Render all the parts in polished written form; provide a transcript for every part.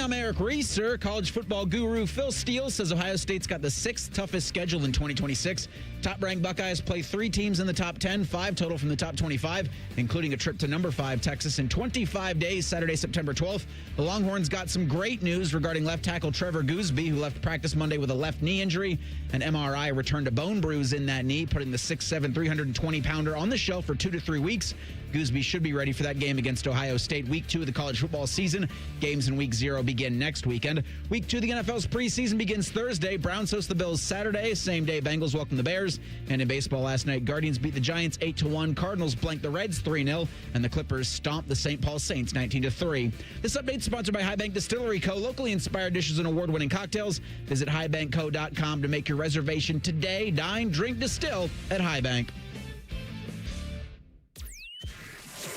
I'm Eric Reeser. College football guru Phil Steele says Ohio State's got the sixth toughest schedule in 2026. Top-ranked Buckeyes play 3 teams in the top 10, 5 total from the top 25, including a trip to number 5, Texas, in 25 days, Saturday, September 12th. The Longhorns got some great news regarding left tackle Trevor Gooseby, who left practice Monday with a left knee injury. An MRI returned a bone bruise in that knee, putting the 6'7", 320-pounder on the shelf for 2 to 3 weeks. Gooseby should be ready for that game against Ohio State. Week 2 of the college football season. Games in Week 0 begin next weekend. Week 2 of the NFL's preseason begins Thursday. Browns host the Bills Saturday. Same day, Bengals welcome the Bears. And in baseball last night, Guardians beat the Giants 8-1. Cardinals blanked the Reds 3-0. And the Clippers stomped the St. Paul Saints 19-3. This update is sponsored by High Bank Distillery Co. Locally inspired dishes and award-winning cocktails. Visit highbankco.com to make your reservation today. Dine, drink, distill at High Bank.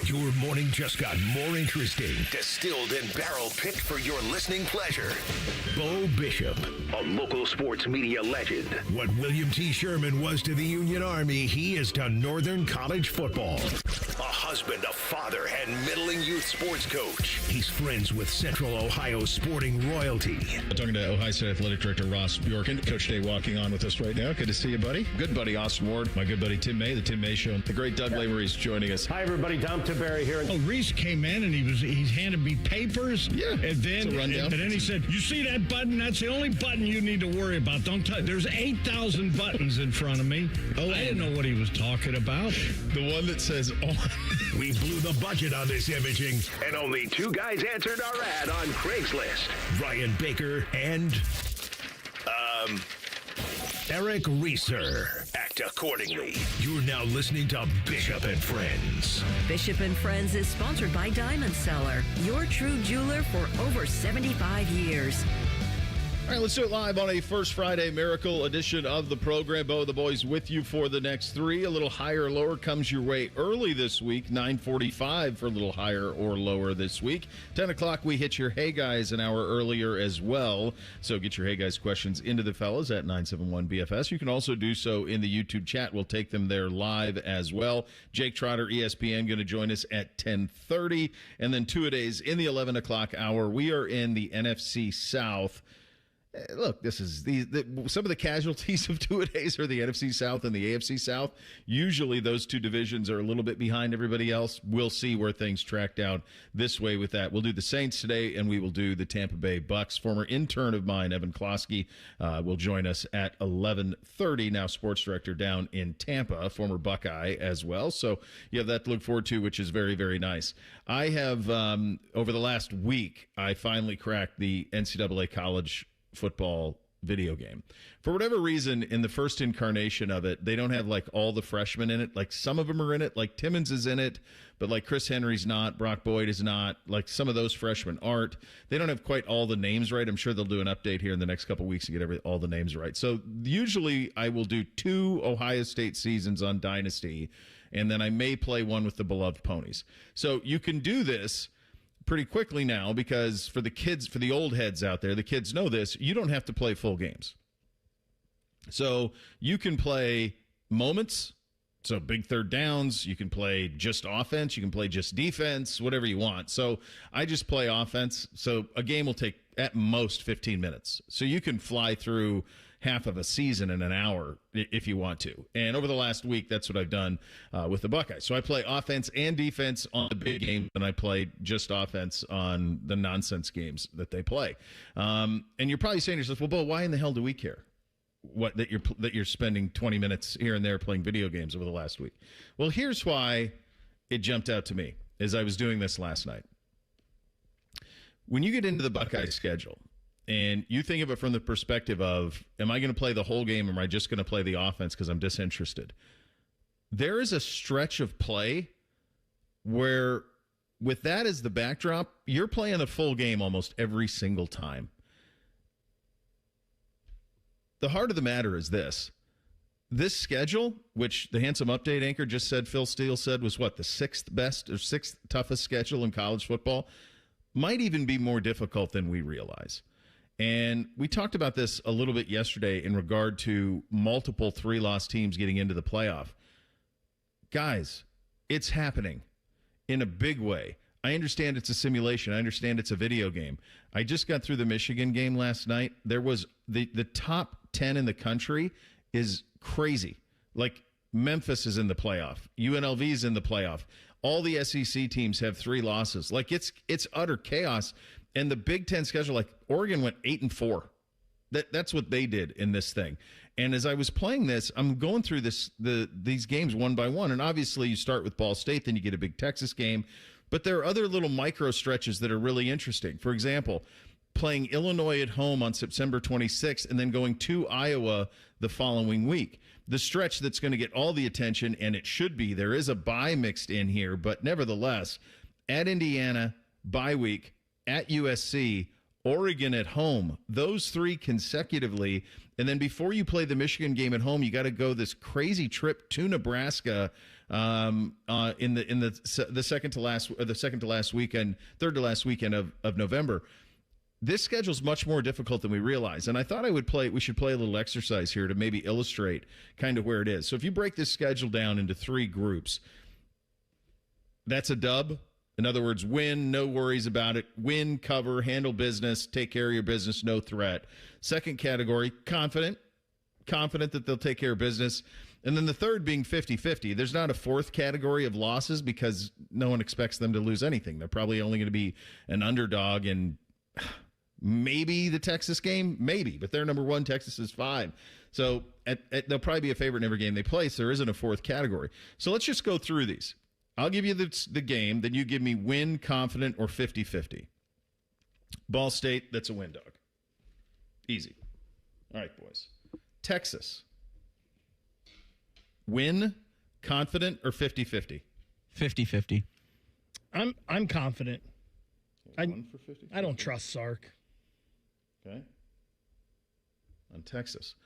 Your morning just got more interesting. Distilled and barrel-picked for your listening pleasure. Bo Bishop, a local sports media legend. What William T. Sherman was to the Union Army, he is to Northern College football. A husband, a father, and middling youth sports coach. He's friends with Central Ohio sporting royalty. I'm talking to Ohio State Athletic Director Ross Bjorken. Coach Day walking on with us right now. Good to see you, buddy. Good buddy Austin Ward. My good buddy Tim May, the Tim May Show. The great Doug Lavery's joining us. Hi, everybody. Dom Tiberi here. Oh, Reese came in and he handed me papers. Yeah, and then it's a rundown. And then he said, "You see that button? That's the only button you need to worry about. Don't touch. There's 8,000 buttons in front of me." Oh, I didn't know what he was talking about. The one that says on. We blew the budget on this imaging, and only 2 guys answered our ad on Craigslist. Ryan Baker and Eric Reeser. Act accordingly. You're now listening to Bishop and Friends. Bishop and Friends is sponsored by Diamond Seller, your true jeweler for over 75 years. All right, let's do it live on a First Friday Miracle edition of the program. Bo and the boys with you for the next 3. A little higher or lower comes your way early this week, 9:45 for a little higher or lower this week. 10 o'clock, we hit your Hey Guys an hour earlier as well. So get your Hey Guys questions into the fellas at 971-BFS. You can also do so in the YouTube chat. We'll take them there live as well. Jake Trotter, ESPN, going to join us at 10:30. And then 2-a-days in the 11 o'clock hour. We are in the NFC South. Look, this is some of the casualties of 2-a-days are the NFC South and the AFC South. Usually those 2 divisions are a little bit behind everybody else. We'll see where things track down this way with that. We'll do the Saints today, and we will do the Tampa Bay Bucks. Former intern of mine, Evan Klosky, will join us at 11:30, now sports director down in Tampa, former Buckeye as well. So you have that to look forward to, which is very, very nice. I have, over the last week, I finally cracked the NCAA college football video game. For whatever reason, in the first incarnation of it, they don't have like all the freshmen in it. Like some of them are in it, like Timmons is in it, but like Chris Henry's not, Brock Boyd is not, like some of those freshmen aren't. They don't have quite all the names right. I'm sure they'll do an update here in the next couple of weeks to get all the names right. So usually I will do 2 Ohio State seasons on Dynasty, and then I may play one with the Beloved Ponies. So you can do this pretty quickly now, because for the kids, for the old heads out there, the kids know this, you don't have to play full games. So you can play moments, so big third downs, you can play just offense, you can play just defense, whatever you want. So I just play offense, so a game will take at most 15 minutes. So you can fly through half of a season in an hour if you want to. And over the last week, that's what I've done with the Buckeyes. So I play offense and defense on the big game, and I play just offense on the nonsense games that they play. And you're probably saying to yourself, well, Bo, why in the hell do we care? That you're spending 20 minutes here and there playing video games over the last week. Well, here's why it jumped out to me as I was doing this last night. When you get into the Buckeye schedule and you think of it from the perspective of, am I going to play the whole game or am I just going to play the offense because I'm disinterested? There is a stretch of play where, with that as the backdrop, you're playing a full game almost every single time. The heart of the matter is this. This schedule, which the Handsome Update anchor just said, Phil Steele said, was what, the 6th best or 6th toughest schedule in college football, might even be more difficult than we realize. And we talked about this a little bit yesterday in regard to multiple 3-loss teams getting into the playoff. Guys, it's happening in a big way. I understand it's a simulation. I understand it's a video game. I just got through the Michigan game last night. There was the top 10 in the country is crazy. Like Memphis is in the playoff. UNLV is in the playoff. All the SEC teams have 3 losses. Like it's utter chaos. And the Big Ten schedule, like Oregon went 8-4. That's what they did in this thing. And as I was playing this, I'm going through these games one by one. And obviously you start with Ball State, then you get a big Texas game. But there are other little micro stretches that are really interesting. For example, playing Illinois at home on September 26th and then going to Iowa the following week. The stretch that's going to get all the attention, and it should be, there is a bye mixed in here, but nevertheless, at Indiana, bye week, at USC, Oregon at home, those 3 consecutively. And then before you play the Michigan game at home, you got to go this crazy trip to Nebraska in the second to last weekend, third to last weekend of November. This schedule is much more difficult than we realize. And I thought we should play a little exercise here to maybe illustrate kind of where it is. So if you break this schedule down into 3 groups, that's a dub. In other words, win, no worries about it. Win, cover, handle business, take care of your business, no threat. Second category, confident that they'll take care of business. And then the third being 50-50. There's not a fourth category of losses because no one expects them to lose anything. They're probably only going to be an underdog in maybe the Texas game, maybe. But they're number 1, Texas is 5. So they'll probably be a favorite in every game they play, so there isn't a fourth category. So let's just go through these. I'll give you the game, then you give me win, confident, or 50-50. Ball State, that's a win, dog. Easy. All right, boys. Texas. Win, confident, or 50-50? 50-50. I'm confident. One for 50? I don't trust Sark. Okay. On Texas.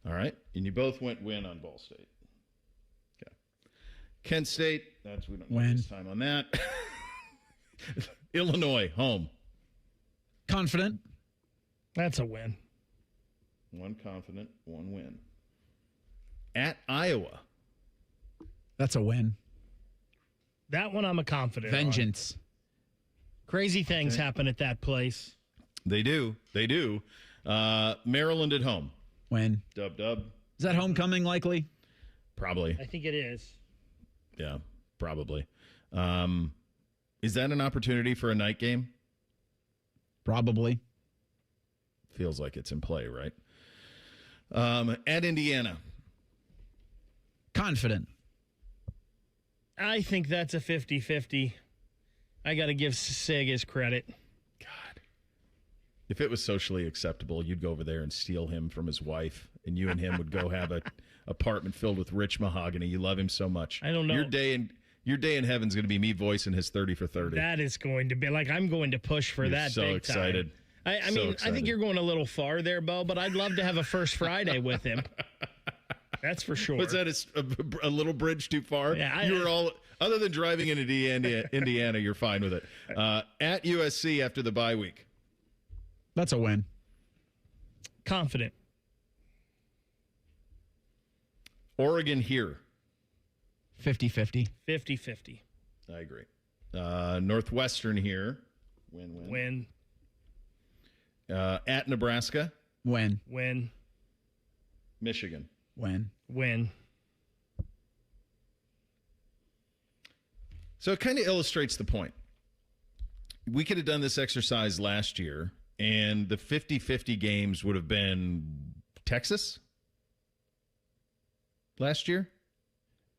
All right. And you both went win on Ball State. Okay. Kent State, we don't know this time on that. Illinois, home. Confident. That's a win. 1 confident, 1 win. At Iowa. That's a win. That one I'm a confident Vengeance. on. Crazy things happen at that place. They do. Maryland at home. Win. Dub. Is that homecoming likely? Probably. I think it is. Yeah, probably. Is that an opportunity for a night game? Probably. Feels like it's in play, right? At Indiana. Confident. I think that's a 50-50. I got to give Sig his credit. God. If it was socially acceptable, you'd go over there and steal him from his wife, and you and him would go have an apartment filled with rich mahogany. You love him so much. I don't know. Your day in heaven's going to be me voicing his 30 for 30. That is going to be, like, I'm going to push for that so big excited. Time. I mean, I think you're going a little far there, Bo, but I'd love to have a First Friday with him. That's for sure. Was that a little bridge too far? Yeah, you were all, other than driving into Indiana, you're fine with it. At USC after the bye week. That's a win. Confident. Oregon here. 50-50. 50-50. I agree. Northwestern here. Win. At Nebraska. Win. Michigan. Win. So it kind of illustrates the point. We could have done this exercise last year, and the 50-50 games would have been Texas last year.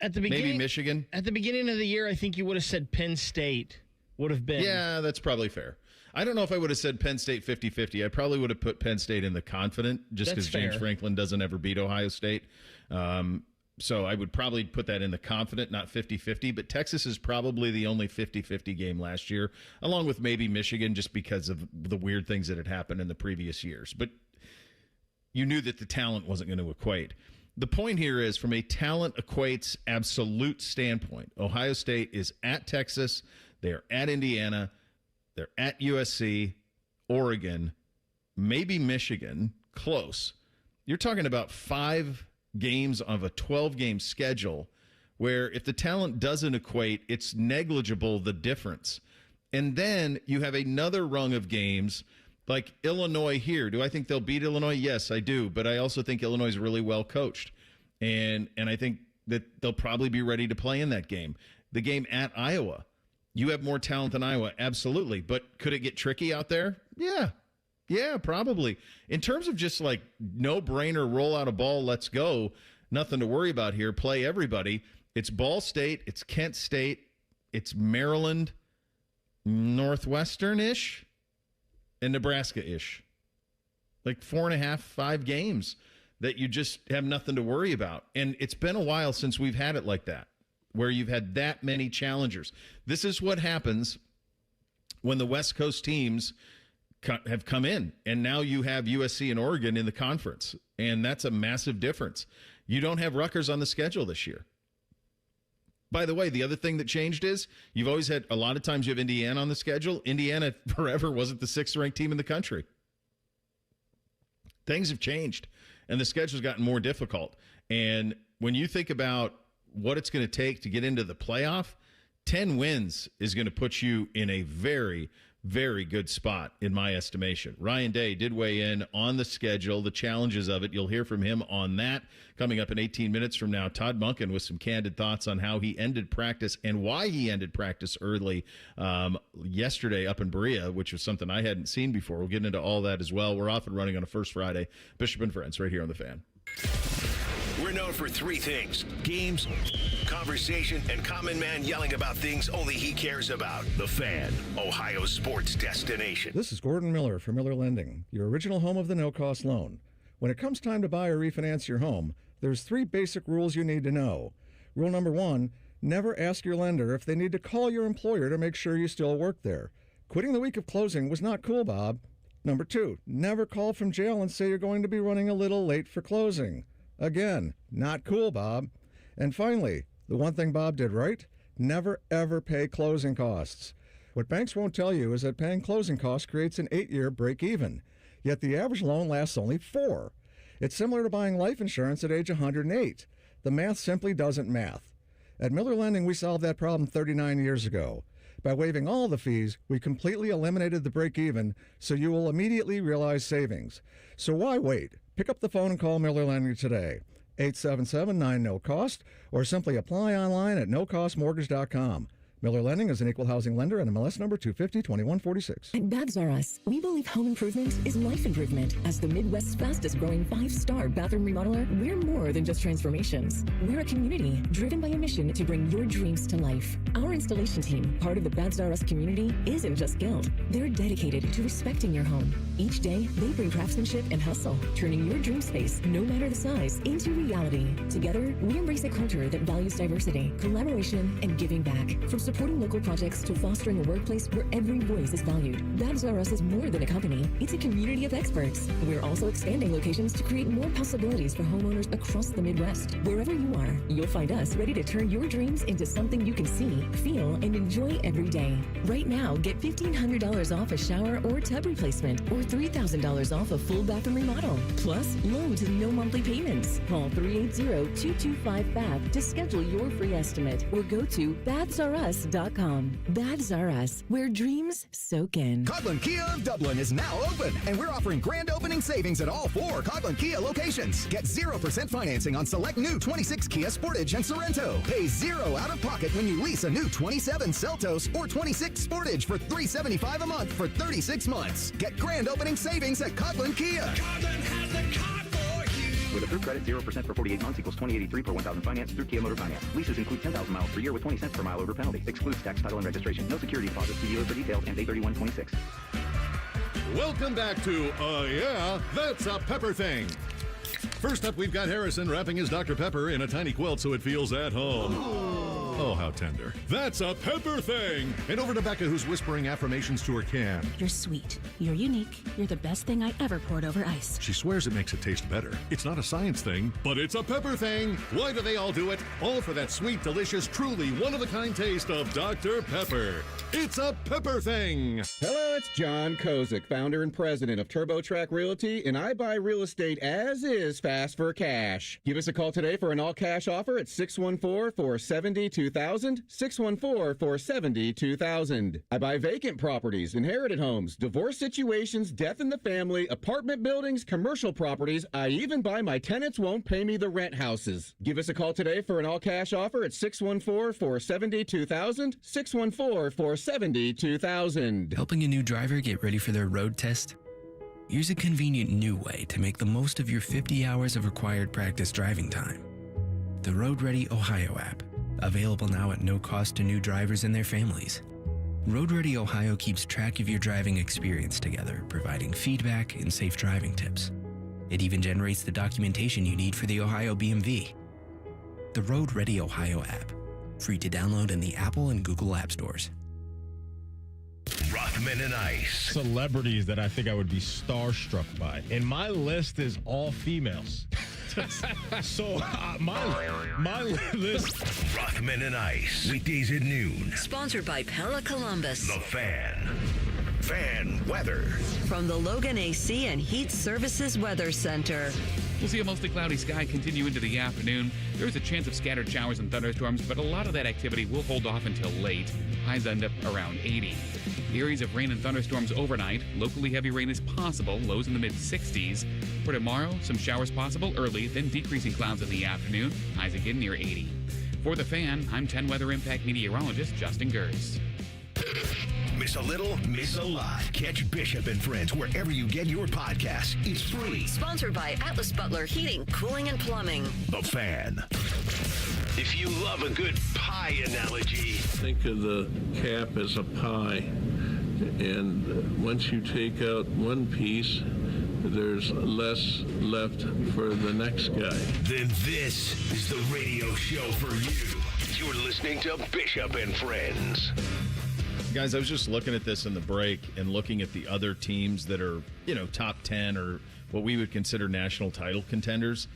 At the beginning, maybe Michigan. At the beginning of the year, I think you would have said Penn State would have been. Yeah, that's probably fair. I don't know if I would have said Penn State 50-50. I probably would have put Penn State in the confident just because James Franklin doesn't ever beat Ohio State. So I would probably put that in the confident, not 50-50. But Texas is probably the only 50-50 game last year, along with maybe Michigan, just because of the weird things that had happened in the previous years. But you knew that the talent wasn't going to equate. The point here is, from a talent equates absolute standpoint, Ohio State is at Texas, they're at Indiana, they're at USC, Oregon, maybe Michigan, close. You're talking about 5 games of a 12-game schedule where if the talent doesn't equate, it's negligible, the difference. And then you have another rung of games like Illinois here. Do I think they'll beat Illinois? Yes, I do. But I also think Illinois is really well coached. And I think that they'll probably be ready to play in that game. The game at Iowa. You have more talent than Iowa, absolutely. But could it get tricky out there? Yeah. Yeah, probably. In terms of just like no-brainer, roll out a ball, let's go, nothing to worry about here, play everybody. It's Ball State, it's Kent State, it's Maryland, Northwestern-ish, and Nebraska-ish. Like 4.5, 5 games that you just have nothing to worry about. And it's been a while since we've had it like that, where you've had that many challengers. This is what happens when the West Coast teams have come in, and now you have USC and Oregon in the conference, and that's a massive difference. You don't have Rutgers on the schedule this year. By the way, the other thing that changed is you've always had, a lot of times you have Indiana on the schedule. Indiana forever wasn't the 6th-ranked team in the country. Things have changed, and the schedule's gotten more difficult. And when you think about what it's going to take to get into the playoff, 10 wins is going to put you in a very, very good spot, in my estimation. Ryan Day did weigh in on the schedule, the challenges of it. You'll hear from him on that coming up in 18 minutes from now. Todd Monken with some candid thoughts on how he ended practice and why he ended practice early yesterday up in Berea, which was something I hadn't seen before. We'll get into all that as well. We're off and running on a First Friday. Bishop and Friends right here on The Fan. We're known for 3 things: games, conversation, and common man yelling about things only he cares about. The Fan, Ohio's sports destination. This is Gordon Miller from Miller Lending, your original home of the no-cost loan. When it comes time to buy or refinance your home, there's 3 basic rules you need to know. Rule number 1, never ask your lender if they need to call your employer to make sure you still work there. Quitting the week of closing was not cool, Bob. Number 2, never call from jail and say you're going to be running a little late for closing. Again, not cool, Bob. And finally, the one thing Bob did right, never ever pay closing costs. What banks won't tell you is that paying closing costs creates an 8-year break even, yet the average loan lasts only 4. It's similar to buying life insurance at age 108. The math simply doesn't math. At Miller Lending, we solved that problem 39 years ago. By waiving all the fees, we completely eliminated the break even, so you will immediately realize savings. So why wait? Pick up the phone and call Miller Lending today. 877-9-NO-COST, or simply apply online at nocostmortgage.com. Miller Lending is an equal housing lender and MLS number 250-2146. At Babs R Us, we believe home improvement is life improvement. As the Midwest's fastest growing 5-star bathroom remodeler, we're more than just transformations. We're a community driven by a mission to bring your dreams to life. Our installation team, part of the Babs R Us community, isn't just skilled. They're dedicated to respecting your home. Each day, they bring craftsmanship and hustle, turning your dream space, no matter the size, into reality. Together, we embrace a culture that values diversity, collaboration, and giving back. From supporting local projects to fostering a workplace where every voice is valued. Babs R Us is more than a company. It's a community of experts. We're also expanding locations to create more possibilities for homeowners across the Midwest. Wherever you are, you'll find us ready to turn your dreams into something you can see, feel, and enjoy every day. Right now, get $1,500 off a shower or tub replacement, or $3,000 off a full bathroom remodel. Plus, low to no monthly payments. Call 380-225-BAB to schedule your free estimate, or go to BabsRUs.com. Babs R Us, where dreams soak in. Coghlan Kia of Dublin is now open, and we're offering grand opening savings at all 4 Coghlan Kia locations. Get 0% financing on select new 26 Kia Sportage and Sorrento. Pay 0 out of pocket when you lease a new 27 Seltos or 26 Sportage for $375 a month for 36 months. Get grand opening savings at Coghlan Kia. Coghlan has the car for you. With approved credit, 0% for 48 months equals $20.83 per 1,000 finance through Kia Motor Finance. Leases include 10,000 miles per year with 20 cents per mile over penalty. Excludes tax, title, and registration. No security deposit. See dealer for details and 831.26. Welcome back to Yeah, That's a Pepper Thing. First up, we've got Harrison wrapping his Dr. Pepper in a tiny quilt so it feels at home. Oh, how tender. That's a Pepper Thing. And over to Becca, who's whispering affirmations to her can. You're sweet. You're unique. You're the best thing I ever poured over ice. She swears it makes it taste better. It's not a science thing, but it's a Pepper Thing. Why do they all do it? All for that sweet, delicious, truly one-of-a-kind taste of Dr. Pepper. It's a Pepper Thing. Hello, it's John Kozik, founder and president of TurboTrack Realty, and I buy real estate as is fast for cash. Give us a call today for an all-cash offer at 614-470-2000. 2000, 614-470-2000. I buy vacant properties, inherited homes, divorce situations, death in the family, apartment buildings, commercial properties. I even buy my tenants won't pay me the rent houses. Give us a call today for an all-cash offer at 614-470-2000, 614-470-2000. Helping a new driver get ready for their road test? Here's a convenient new way to make the most of your 50 hours of required practice driving time. The Road Ready Ohio app, available now at no cost to new drivers and their families. Road Ready Ohio keeps track of your driving experience together, providing feedback and safe driving tips. It even generates the documentation you need for the Ohio BMV. The Road Ready Ohio app, free to download in the Apple and Google App Stores. Rothman and Ice. Celebrities that I think I would be starstruck by. And my list is all females. So my list. Rothman and Ice. Weekdays at noon. Sponsored by Pella Columbus. The Fan. Fan weather. From the Logan AC and Heat Services Weather Center. We'll see a mostly cloudy sky continue into the afternoon. There's a chance of scattered showers and thunderstorms, but a lot of that activity will hold off until late. Highs end up around 80. Areas of rain and thunderstorms overnight. Locally heavy rain is possible. Lows in the mid-60s. For tomorrow, some showers possible early, then decreasing clouds in the afternoon. Highs again near 80. For The Fan, I'm 10 Weather Impact meteorologist Justin Gers. Miss a little, miss a lot. Catch Bishop and Friends wherever you get your podcasts. It's free. Sponsored by Atlas Butler Heating, Cooling, and Plumbing. The Fan. If you love a good pie analogy, think of the cap as a pie. And once you take out one piece, there's less left for the next guy. Then this is the radio show for you. You're listening to Bishop and Friends. Guys, I was just looking at this in the break and looking at the other teams that are, top 10 or what we would consider national title contenders.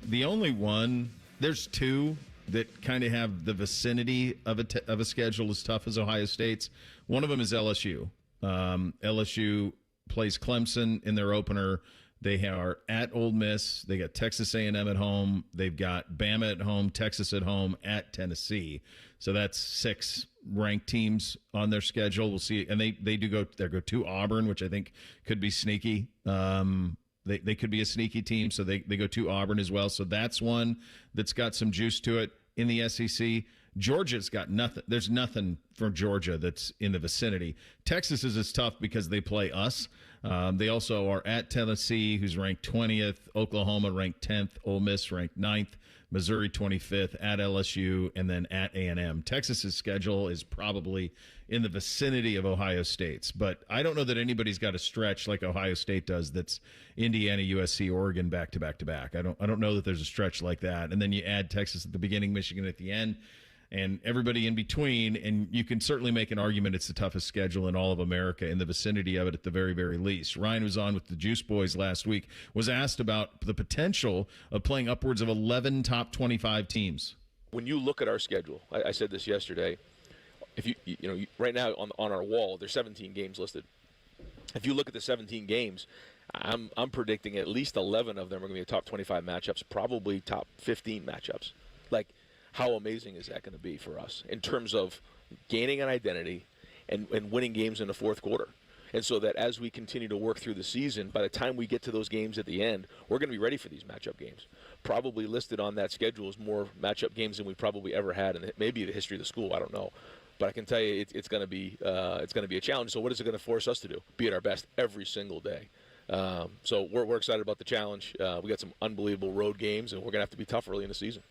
The only one, there's two that kind of have the vicinity of a schedule as tough as Ohio State's. One of them is LSU. LSU plays Clemson in their opener. They are at Ole Miss. They got Texas A&M at home. They've got Bama at home, Texas at home, at Tennessee. So that's 6 ranked teams on their schedule. We'll see. And they go to Auburn, which I think could be sneaky. They could be a sneaky team, so they go to Auburn as well. So that's one that's got some juice to it in the SEC. Georgia's got nothing. There's nothing for Georgia that's in the vicinity. Texas is tough because they play us. They also are at Tennessee, who's ranked 20th, Oklahoma ranked 10th, Ole Miss ranked 9th, Missouri 25th, at LSU, and then at A&M. Texas's schedule is probably in the vicinity of Ohio State's, but I don't know that anybody's got a stretch like Ohio State does that's Indiana, USC, Oregon back to back to back. I don't know that there's a stretch like that. And then you add Texas at the beginning, Michigan at the end, and everybody in between, and you can certainly make an argument it's the toughest schedule in all of America, in the vicinity of it at the very, very least. Ryan was on with the Juice Boys last week, was asked about the potential of playing upwards of 11 top 25 teams. When you look at our schedule, I said this yesterday, if you right now on our wall, there's 17 games listed. If you look at the 17 games, I'm predicting at least 11 of them are going to be top 25 matchups, probably top 15 matchups. Like, how amazing is that going to be for us in terms of gaining an identity and winning games in the fourth quarter? And so that as we continue to work through the season, by the time we get to those games at the end, we're going to be ready for these matchup games. Probably listed on that schedule is more matchup games than we probably ever had in maybe the history of the school. I don't know. But I can tell you it's going to be a challenge. So what is it going to force us to do? Be at our best every single day. So we're excited about the challenge. We got some unbelievable road games, and we're going to have to be tough early in the season.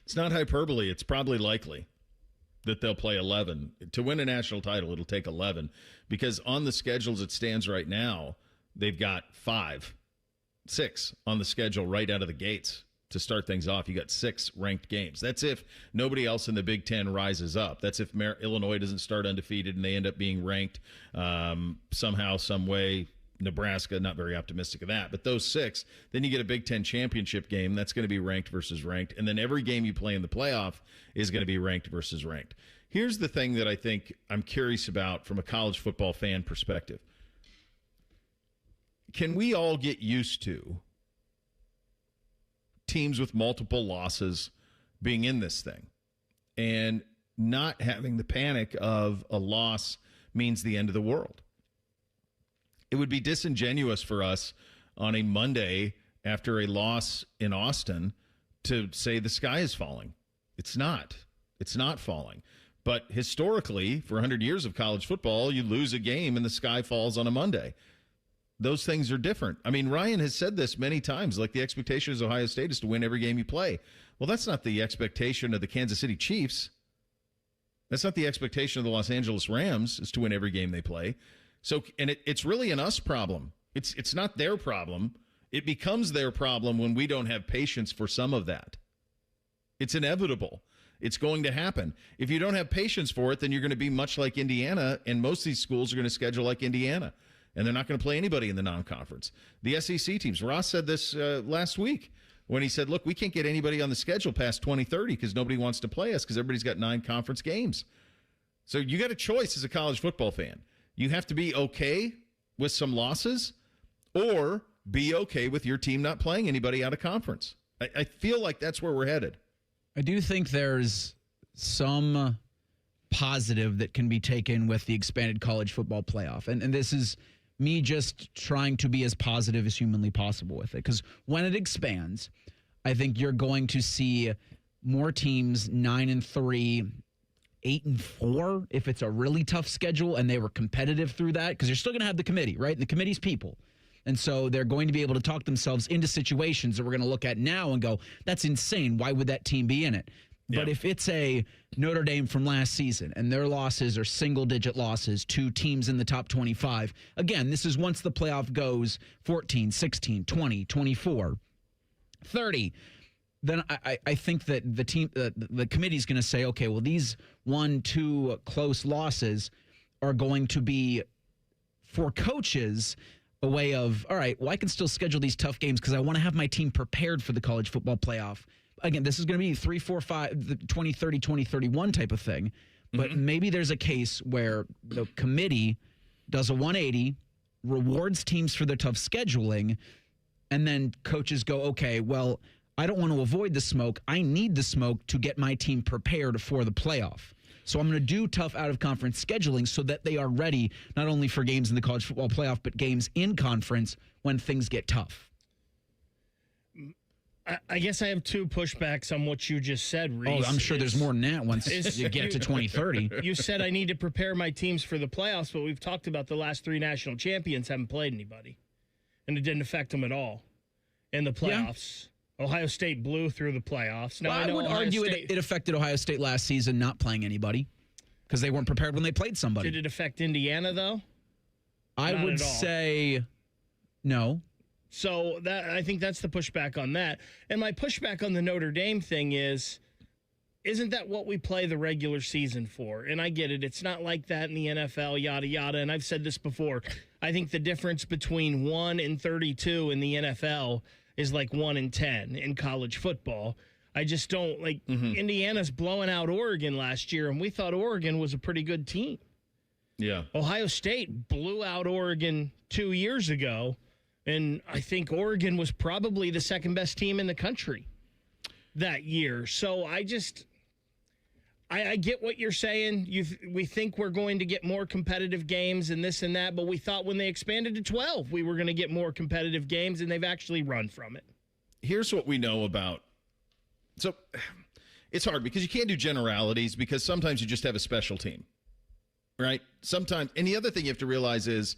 It's not hyperbole. It's probably likely that they'll play 11. To win a national title, it'll take 11. Because on the schedule as it stands right now, they've got 6 on the schedule right out of the gates to start things off. You got 6 ranked games. That's if nobody else in the Big Ten rises up. That's if Illinois doesn't start undefeated and they end up being ranked somehow, some way. Nebraska, not very optimistic of that. But those 6, then you get a Big Ten championship game. That's going to be ranked versus ranked. And then every game you play in the playoff is going to be ranked versus ranked. Here's the thing that I think I'm curious about from a college football fan perspective. Can we all get used to teams with multiple losses being in this thing? and not having the panic of a loss means the end of the world. It would be disingenuous for us on a Monday after a loss in Austin to say the sky is falling. It's not. It's not falling. But historically, for 100 years of college football, you lose a game and the sky falls on a Monday. Those things are different. I mean, Ryan has said this many times, like the expectation of Ohio State is to win every game you play. Well, that's not the expectation of the Kansas City Chiefs. That's not the expectation of the Los Angeles Rams, is to win every game they play. So, and it's really an us problem. It's not their problem. It becomes their problem when we don't have patience for some of that. It's inevitable. It's going to happen. If you don't have patience for it, then you're going to be much like Indiana, and most of these schools are going to schedule like Indiana, and they're not going to play anybody in the non-conference. The SEC teams, Ross said this last week when he said, look, we can't get anybody on the schedule past 2030 because nobody wants to play us because everybody's got 9 conference games. So you got a choice as a college football fan. You have to be okay with some losses or be okay with your team not playing anybody out of conference. I feel like that's where we're headed. I do think there's some positive that can be taken with the expanded college football playoff. And this is me just trying to be as positive as humanly possible with it. Because when it expands, I think you're going to see more teams 9-3, 8-4, if it's a really tough schedule and they were competitive through that. Because you're still going to have the committee, right? And the committee's people. And so they're going to be able to talk themselves into situations that we're going to look at now and go, that's insane. Why would that team be in it? But if it's a Notre Dame from last season and their losses are single-digit losses to teams in the top 25, again, this is once the playoff goes 14, 16, 20, 24, 30, then I think that the team, the committee's going to say, okay, well, these 1-2 close losses are going to be, for coaches, a way of, all right, well, I can still schedule these tough games because I want to have my team prepared for the college football playoff. Again, this is going to be 3, 4, 5, the 2030, 2031 type of thing. But maybe there's a case where the committee does a 180, rewards teams for their tough scheduling, and then coaches go, okay, well, I don't want to avoid the smoke. I need the smoke to get my team prepared for the playoff. So I'm going to do tough out-of-conference scheduling so that they are ready not only for games in the college football playoff, but games in conference when things get tough. I guess I have 2 pushbacks on what you just said, Reese. Oh, I'm sure there's more than that once you get to 2030. You said I need to prepare my teams for the playoffs, but we've talked about the last 3 national champions haven't played anybody, and it didn't affect them at all in the playoffs. Yeah. Ohio State blew through the playoffs. Now, well, I would argue it affected Ohio State last season not playing anybody because they weren't prepared when they played somebody. Did it affect Indiana, though? I would say no. So I think that's the pushback on that. And my pushback on the Notre Dame thing isn't that what we play the regular season for? And I get it. It's not like that in the NFL, yada, yada. And I've said this before. I think the difference between 1 and 32 in the NFL is like 1 and 10 in college football. I just don't like Indiana's blowing out Oregon last year, and we thought Oregon was a pretty good team. Yeah. Ohio State blew out Oregon 2 years ago. And I think Oregon was probably the second best team in the country that year. So I get what you're saying. We think we're going to get more competitive games and this and that, but we thought when they expanded to 12, we were going to get more competitive games, and they've actually run from it. Here's what we know about. So it's hard because you can't do generalities because sometimes you just have a special team, right? Sometimes, and the other thing you have to realize is,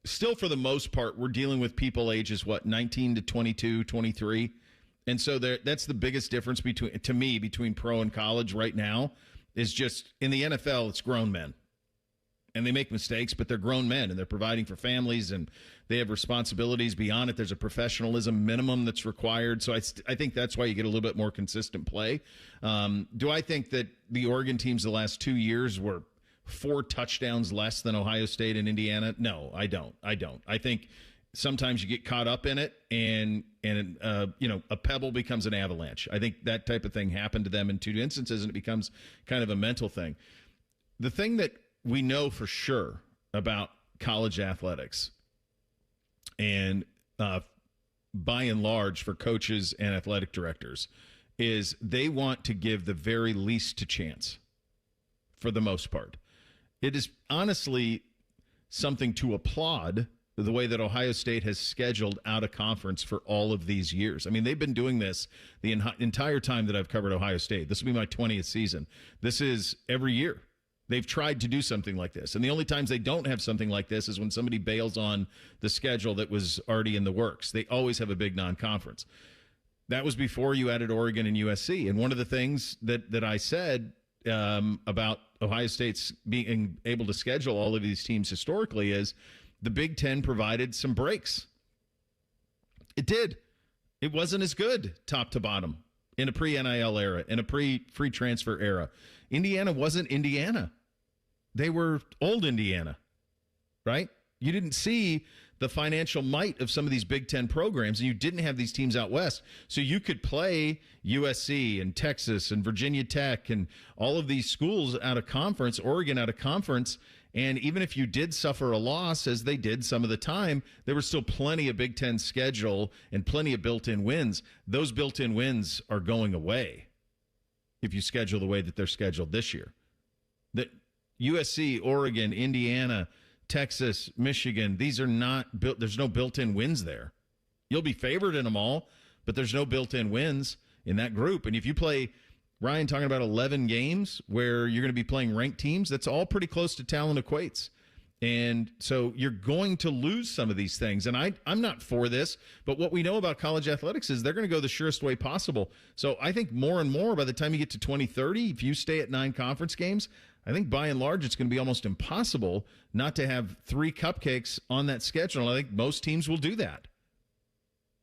still, for the most part, we're dealing with people ages, 19 to 22, 23. And so that's the biggest difference between pro and college right now is just in the NFL, it's grown men. And they make mistakes, but they're grown men, and they're providing for families, and they have responsibilities beyond it. There's a professionalism minimum that's required. So I think that's why you get a little bit more consistent play. Do I think that the Oregon teams the last 2 years were 4 touchdowns less than Ohio State and Indiana? No, I don't. I think sometimes you get caught up in it, and a pebble becomes an avalanche. I think that type of thing happened to them in 2 instances, and it becomes kind of a mental thing. The thing that we know for sure about college athletics, and by and large for coaches and athletic directors, is they want to give the very least to chance for the most part. It is honestly something to applaud, the way that Ohio State has scheduled out of conference for all of these years. I mean, they've been doing this the entire time that I've covered Ohio State. This will be my 20th season. This is every year. They've tried to do something like this. And the only times they don't have something like this is when somebody bails on the schedule that was already in the works. They always have a big non-conference. That was before you added Oregon and USC. And one of the things that I said about Ohio State's being able to schedule all of these teams historically is the Big Ten provided some breaks. It did. It wasn't as good top to bottom in a pre-NIL era, in a pre-free transfer era. Indiana wasn't Indiana. They were old Indiana, right? You didn't see the financial might of some of these Big Ten programs, and you didn't have these teams out west. So you could play USC and Texas and Virginia Tech and all of these schools out of conference, Oregon out of conference, and even if you did suffer a loss, as they did some of the time, there was still plenty of Big Ten schedule and plenty of built-in wins. Those built-in wins are going away if you schedule the way that they're scheduled this year. That USC, Oregon, Indiana, Texas, Michigan, these are not built. There's no built-in wins there. You'll be favored in them all, but there's no built-in wins in that group. And if you play, Ryan talking about 11 games where you're going to be playing ranked teams, that's all pretty close to talent equates. And so you're going to lose some of these things. And I'm not for this, but what we know about college athletics is they're going to go the surest way possible. So I think more and more by the time you get to 2030, if you stay at 9 conference games, I think by and large it's going to be almost impossible not to have 3 cupcakes on that schedule. And I think most teams will do that.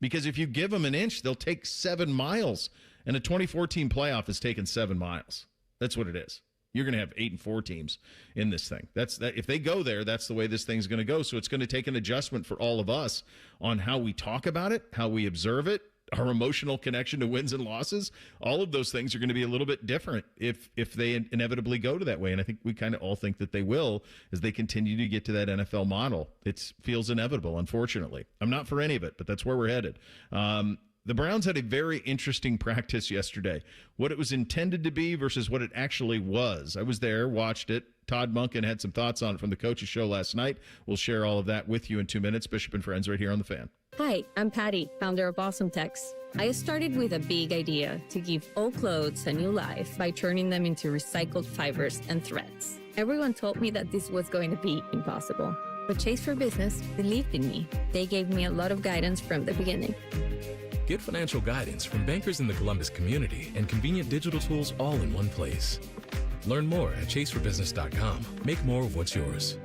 Because if you give them an inch, they'll take 7 miles. And a 2014 playoff has taken 7 miles. That's what it is. You're going to have 8 and 4 teams in this thing. That's that. If they go there, that's the way this thing's going to go. So it's going to take an adjustment for all of us on how we talk about it, how we observe it, our emotional connection to wins and losses. All of those things are going to be a little bit different if they inevitably go to that way. And I think we kind of all think that they will as they continue to get to that NFL model. It feels inevitable, unfortunately. I'm not for any of it, but that's where we're headed. The Browns had a very interesting practice yesterday. What it was intended to be versus what it actually was. I was there, watched it. Todd Monken had some thoughts on it from the Coach's Show last night. We'll share all of that with you in 2 minutes. Bishop and Friends right here on The Fan. Hi, I'm Patty, founder of Awesome Tex. I started with a big idea to give old clothes a new life by turning them into recycled fibers and threads. Everyone told me that this was going to be impossible. But Chase for Business believed in me. They gave me a lot of guidance from the beginning. Get financial guidance from bankers in the Columbus community and convenient digital tools all in one place. Learn more at chaseforbusiness.com. Make more of what's yours.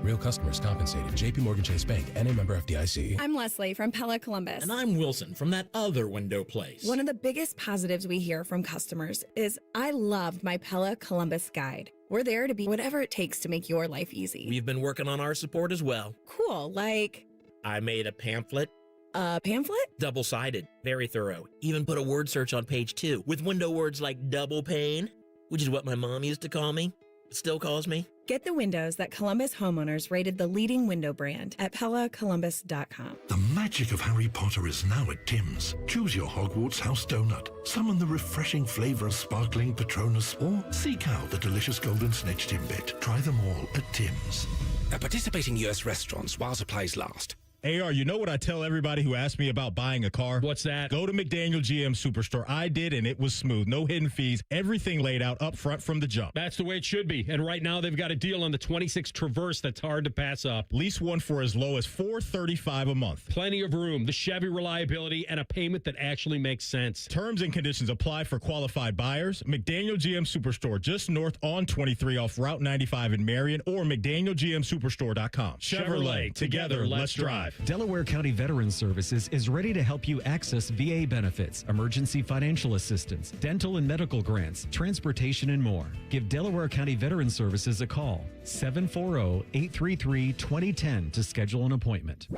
Real customers compensated. JP Morgan Chase Bank, N.A. member FDIC. I'm Leslie from Pella Columbus. And I'm Wilson from that other window place. One of the biggest positives we hear from customers is, I love my Pella Columbus guide. We're there to be whatever it takes to make your life easy. We've been working on our support as well. Cool, like? I made a pamphlet. A pamphlet? Double-sided, very thorough. Even put a word search on page 2 with window words like double pane, which is what my mom used to call me, still calls me. Get the windows that Columbus homeowners rated the leading window brand at PellaColumbus.com. The magic of Harry Potter is now at Tim's. Choose your Hogwarts house donut, summon the refreshing flavor of sparkling Patronus, or seek out the delicious golden snitch Timbit. Try them all at Tim's. At participating U.S. restaurants while supplies last. AR, you know what I tell everybody who asks me about buying a car? What's that? Go to McDaniel GM Superstore. I did, and it was smooth. No hidden fees. Everything laid out up front from the jump. That's the way it should be. And right now, they've got a deal on the 26 Traverse that's hard to pass up. Lease one for as low as $435 a month. Plenty of room, the Chevy reliability, and a payment that actually makes sense. Terms and conditions apply for qualified buyers. McDaniel GM Superstore, just north on 23 off Route 95 in Marion, or McDanielGMSuperstore.com. Chevrolet, together, let's drive. Delaware County Veterans Services is ready to help you access VA benefits, emergency financial assistance, dental and medical grants, transportation, and more. Give Delaware County Veterans Services a call, 740-833-2010 to schedule an appointment.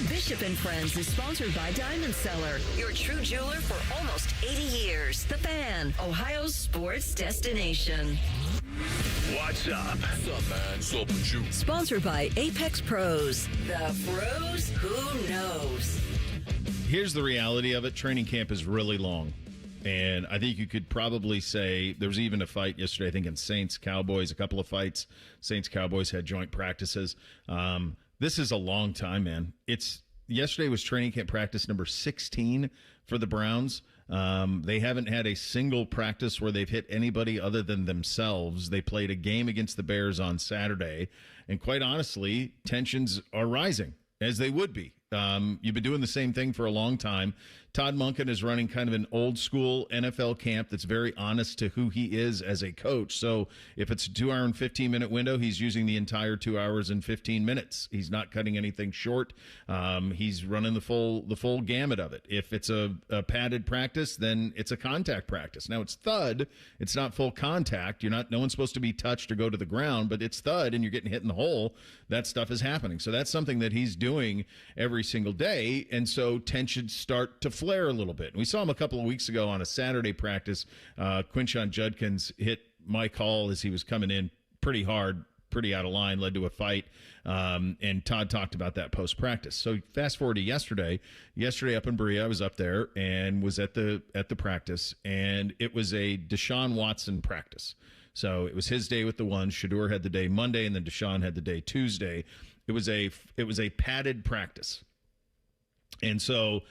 Bishop and Friends is sponsored by Diamond Seller, your true jeweler for almost 80 years. The Fan, Ohio's sports destination. What's up? What's up, man? What's up with you? Sponsored by Apex Pros. The pros who knows. Here's the reality of it. Training camp is really long. And I think you could probably say there was even a fight yesterday, I think, in Saints-Cowboys, a couple of fights. Saints-Cowboys had joint practices. This is a long time, man. Yesterday was training camp practice number 16 for the Browns. They haven't had a single practice where they've hit anybody other than themselves. They played a game against the Bears on Saturday, and quite honestly, tensions are rising, as they would be. You've been doing the same thing for a long time. Todd Monken is running kind of an old school NFL camp that's very honest to who he is as a coach. So if it's a 2 hour and 15-minute window, he's using the entire 2 hours and 15 minutes. He's not cutting anything short. He's running the full gamut of it. If it's a padded practice, then it's a contact practice. Now it's thud. It's not full contact. No one's supposed to be touched or go to the ground, but it's thud and you're getting hit in the hole. That stuff is happening. So that's something that he's doing every single day. And so tensions start to flare a little bit. And we saw him a couple of weeks ago on a Saturday practice. Quinshon Judkins hit Mike Hall as he was coming in pretty hard, pretty out of line, led to a fight. And Todd talked about that post-practice. So fast forward to yesterday. Yesterday up in Berea, I was up there and was at the practice, and it was a Deshaun Watson practice. So it was his day with the ones. Shedeur had the day Monday, and then Deshaun had the day Tuesday. It was a padded practice. And so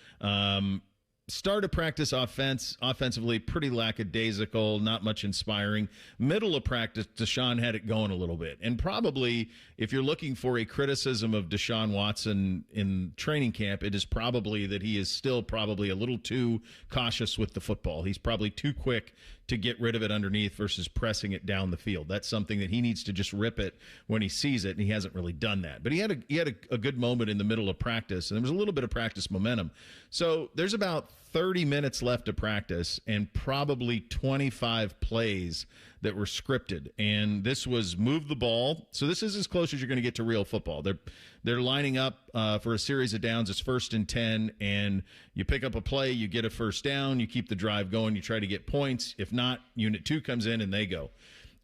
start of practice offensively, pretty lackadaisical, not much inspiring. Middle of practice, Deshaun had it going a little bit. And probably, if you're looking for a criticism of Deshaun Watson in training camp, it is probably that he is still probably a little too cautious with the football. He's probably too quick to get rid of it underneath versus pressing it down the field. That's something that he needs to just rip it when he sees it, and he hasn't really done that. But he had a good moment in the middle of practice, and there was a little bit of practice momentum. So there's about 30 minutes left to practice and probably 25 plays that were scripted. And this was move the ball. So this is as close as you're going to get to real football. They're lining up for a series of downs. It's 1st and 10, and you pick up a play, you get a first down, you keep the drive going, you try to get points. If not, Unit 2 comes in and they go.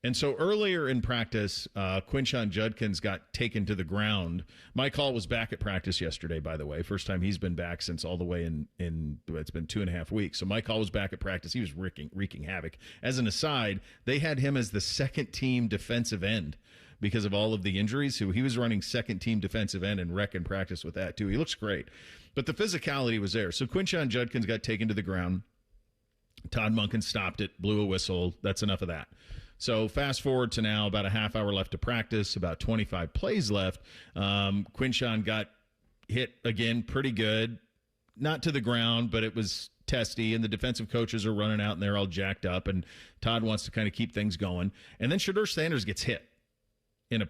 And so earlier in practice, Quinshon Judkins got taken to the ground. Mike Hall was back at practice yesterday, by the way. First time he's been back since all the way in it's been 2.5 weeks. So Mike Hall was back at practice. He was wreaking havoc. As an aside, they had him as the second team defensive end because of all of the injuries. So he was running second team defensive end and wrecking practice with that too. He looks great. But the physicality was there. So Quinshon Judkins got taken to the ground. Todd Monken stopped it, blew a whistle. That's enough of that. So fast forward to now, about a half hour left to practice, about 25 plays left. Quinshon got hit again pretty good. Not to the ground, but it was testy, and the defensive coaches are running out, and they're all jacked up, and Todd wants to kind of keep things going. And then Shedeur Sanders gets hit. You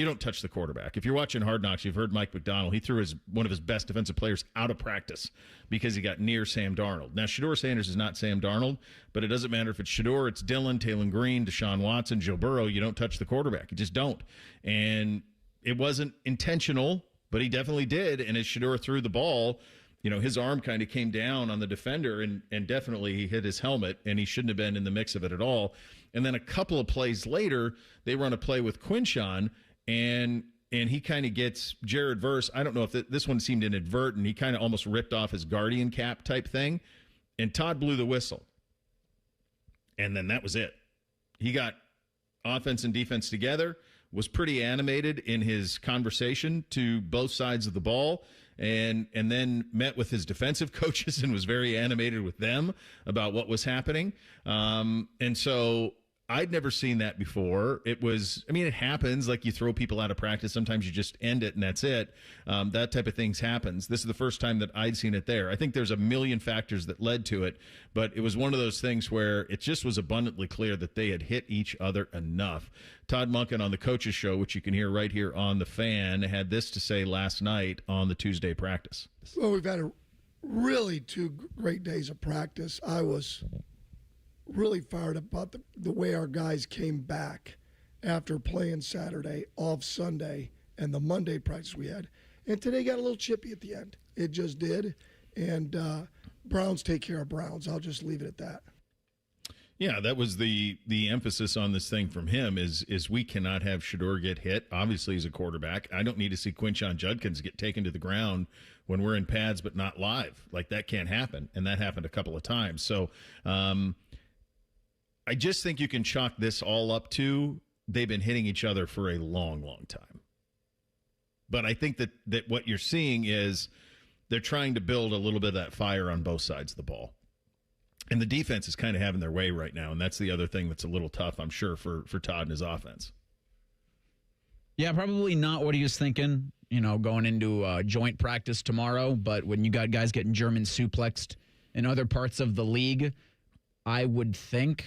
don't touch the quarterback. If you're watching Hard Knocks, you've heard Mike McDonald. He threw one of his best defensive players out of practice because he got near Sam Darnold. Now, Shedeur Sanders is not Sam Darnold, but it doesn't matter if it's Shedeur, it's Dillon, Taylon Green, Deshaun Watson, Joe Burrow. You don't touch the quarterback. You just don't. And it wasn't intentional, but he definitely did. And as Shedeur threw the ball, his arm kind of came down on the defender, and definitely he hit his helmet, and he shouldn't have been in the mix of it at all. And then a couple of plays later, they run a play with Quinshon, and he kind of gets Jared Verse. I don't know if this one seemed inadvertent. He kind of almost ripped off his guardian cap type thing, and Todd blew the whistle. And then that was it. He got offense and defense together, was pretty animated in his conversation to both sides of the ball, and then met with his defensive coaches and was very animated with them about what was happening. And so I'd never seen that before. It happens. Like, you throw people out of practice. Sometimes you just end it and that's it. That type of things happens. This is the first time that I'd seen it there. I think there's a million factors that led to it, but it was one of those things where it just was abundantly clear that they had hit each other enough. Todd Monken on the Coaches Show, which you can hear right here on The Fan, had this to say last night on the Tuesday practice. Well, we've had really 2 great days of practice. I was really fired up about the way our guys came back after playing Saturday, off Sunday, and the Monday practice we had. And today got a little chippy at the end. It just did. And Browns take care of Browns. I'll just leave it at that. Yeah, that was the emphasis on this thing from him is we cannot have Shedeur get hit. Obviously, he's a quarterback. I don't need to see Quinshon Judkins get taken to the ground when we're in pads but not live. Like, that can't happen, and that happened a couple of times. So I just think you can chalk this all up to they've been hitting each other for a long, long time. But I think that what you're seeing is they're trying to build a little bit of that fire on both sides of the ball. And the defense is kind of having their way right now, and that's the other thing that's a little tough, I'm sure, for Todd and his offense. Yeah, probably not what he was thinking, going into joint practice tomorrow. But when you got guys getting German suplexed in other parts of the league, I would think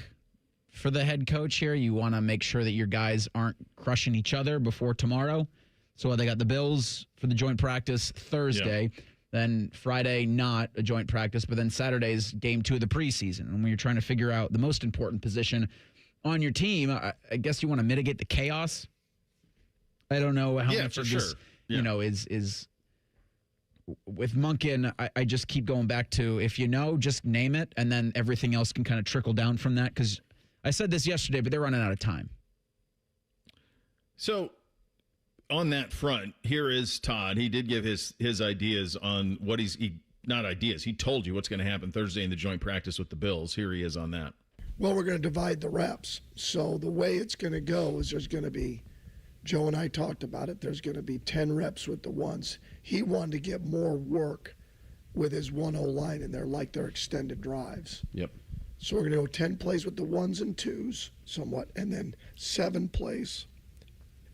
for the head coach here, you want to make sure that your guys aren't crushing each other before tomorrow. So they got the Bills for the joint practice Thursday. Yeah. Then Friday, not a joint practice, but then Saturday's game 2 of the preseason. And when you're trying to figure out the most important position on your team, I guess you want to mitigate the chaos. I don't know how much of this, is with Monken. I just keep going back to, if just name it, and then everything else can kind of trickle down from that. Because I said this yesterday, but they're running out of time. So, on that front, here is Todd. He did give his ideas on what not ideas. He told you what's going to happen Thursday in the joint practice with the Bills. Here he is on that. Well, we're going to divide the reps. So the way it's going to go is there's going to be, Joe and I talked about it, there's going to be 10 reps with the ones. He wanted to get more work with his 1-0 line in there, like their extended drives. Yep. So we're going to go 10 plays with the 1s and 2s somewhat, and then 7 plays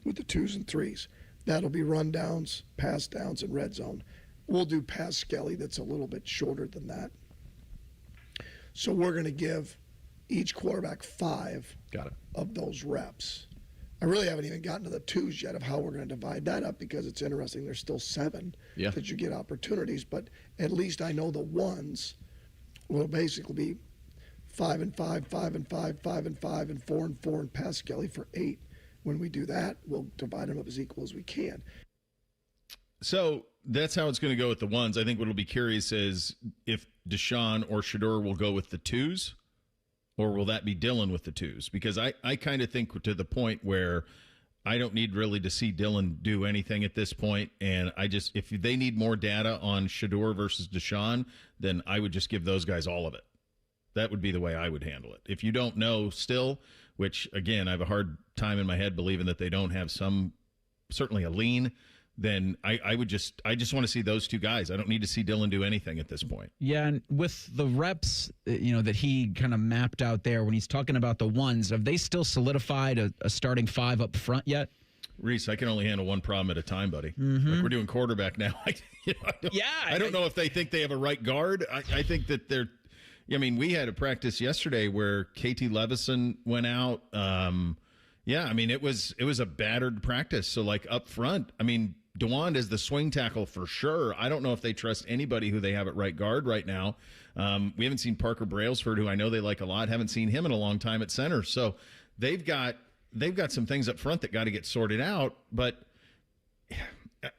with the 2s and 3s. That'll be rundowns, pass downs, and red zone. We'll do pass skelly that's a little bit shorter than that. So we're going to give each quarterback 5 of those reps. I really haven't even gotten to the 2s yet of how we're going to divide that up, because it's interesting. There's still 7 that you get opportunities, but at least I know the 1s will basically be 5 and 5, 5 and 5, 5 and 5, and 4 and 4, and pass skelly for 8. When we do that, we'll divide them up as equal as we can. So that's how it's going to go with the 1s. I think what'll be curious is if Deshaun or Shedeur will go with the 2s, or will that be Dylan with the 2s? Because I kind of think to the point where I don't need really to see Dylan do anything at this point. And if they need more data on Shedeur versus Deshaun, then I would just give those guys all of it. That would be the way I would handle it. If you don't know still, which, again, I have a hard time in my head believing that they don't have certainly a lean, then I just want to see those 2 guys. I don't need to see Dylan do anything at this point. Yeah, and with the reps, that he kind of mapped out there when he's talking about the 1s, have they still solidified a starting 5 up front yet? Reese, I can only handle one problem at a time, buddy. Mm-hmm. Like, we're doing quarterback now. I don't know if they think they have a right guard. I think that they're – we had a practice yesterday where KT Levison went out. It was a battered practice. So, like, up front, DeWand is the swing tackle for sure. I don't know if they trust anybody who they have at right guard right now. We haven't seen Parker Brailsford, who I know they like a lot. Haven't seen him in a long time at center. So they've got some things up front that got to get sorted out. But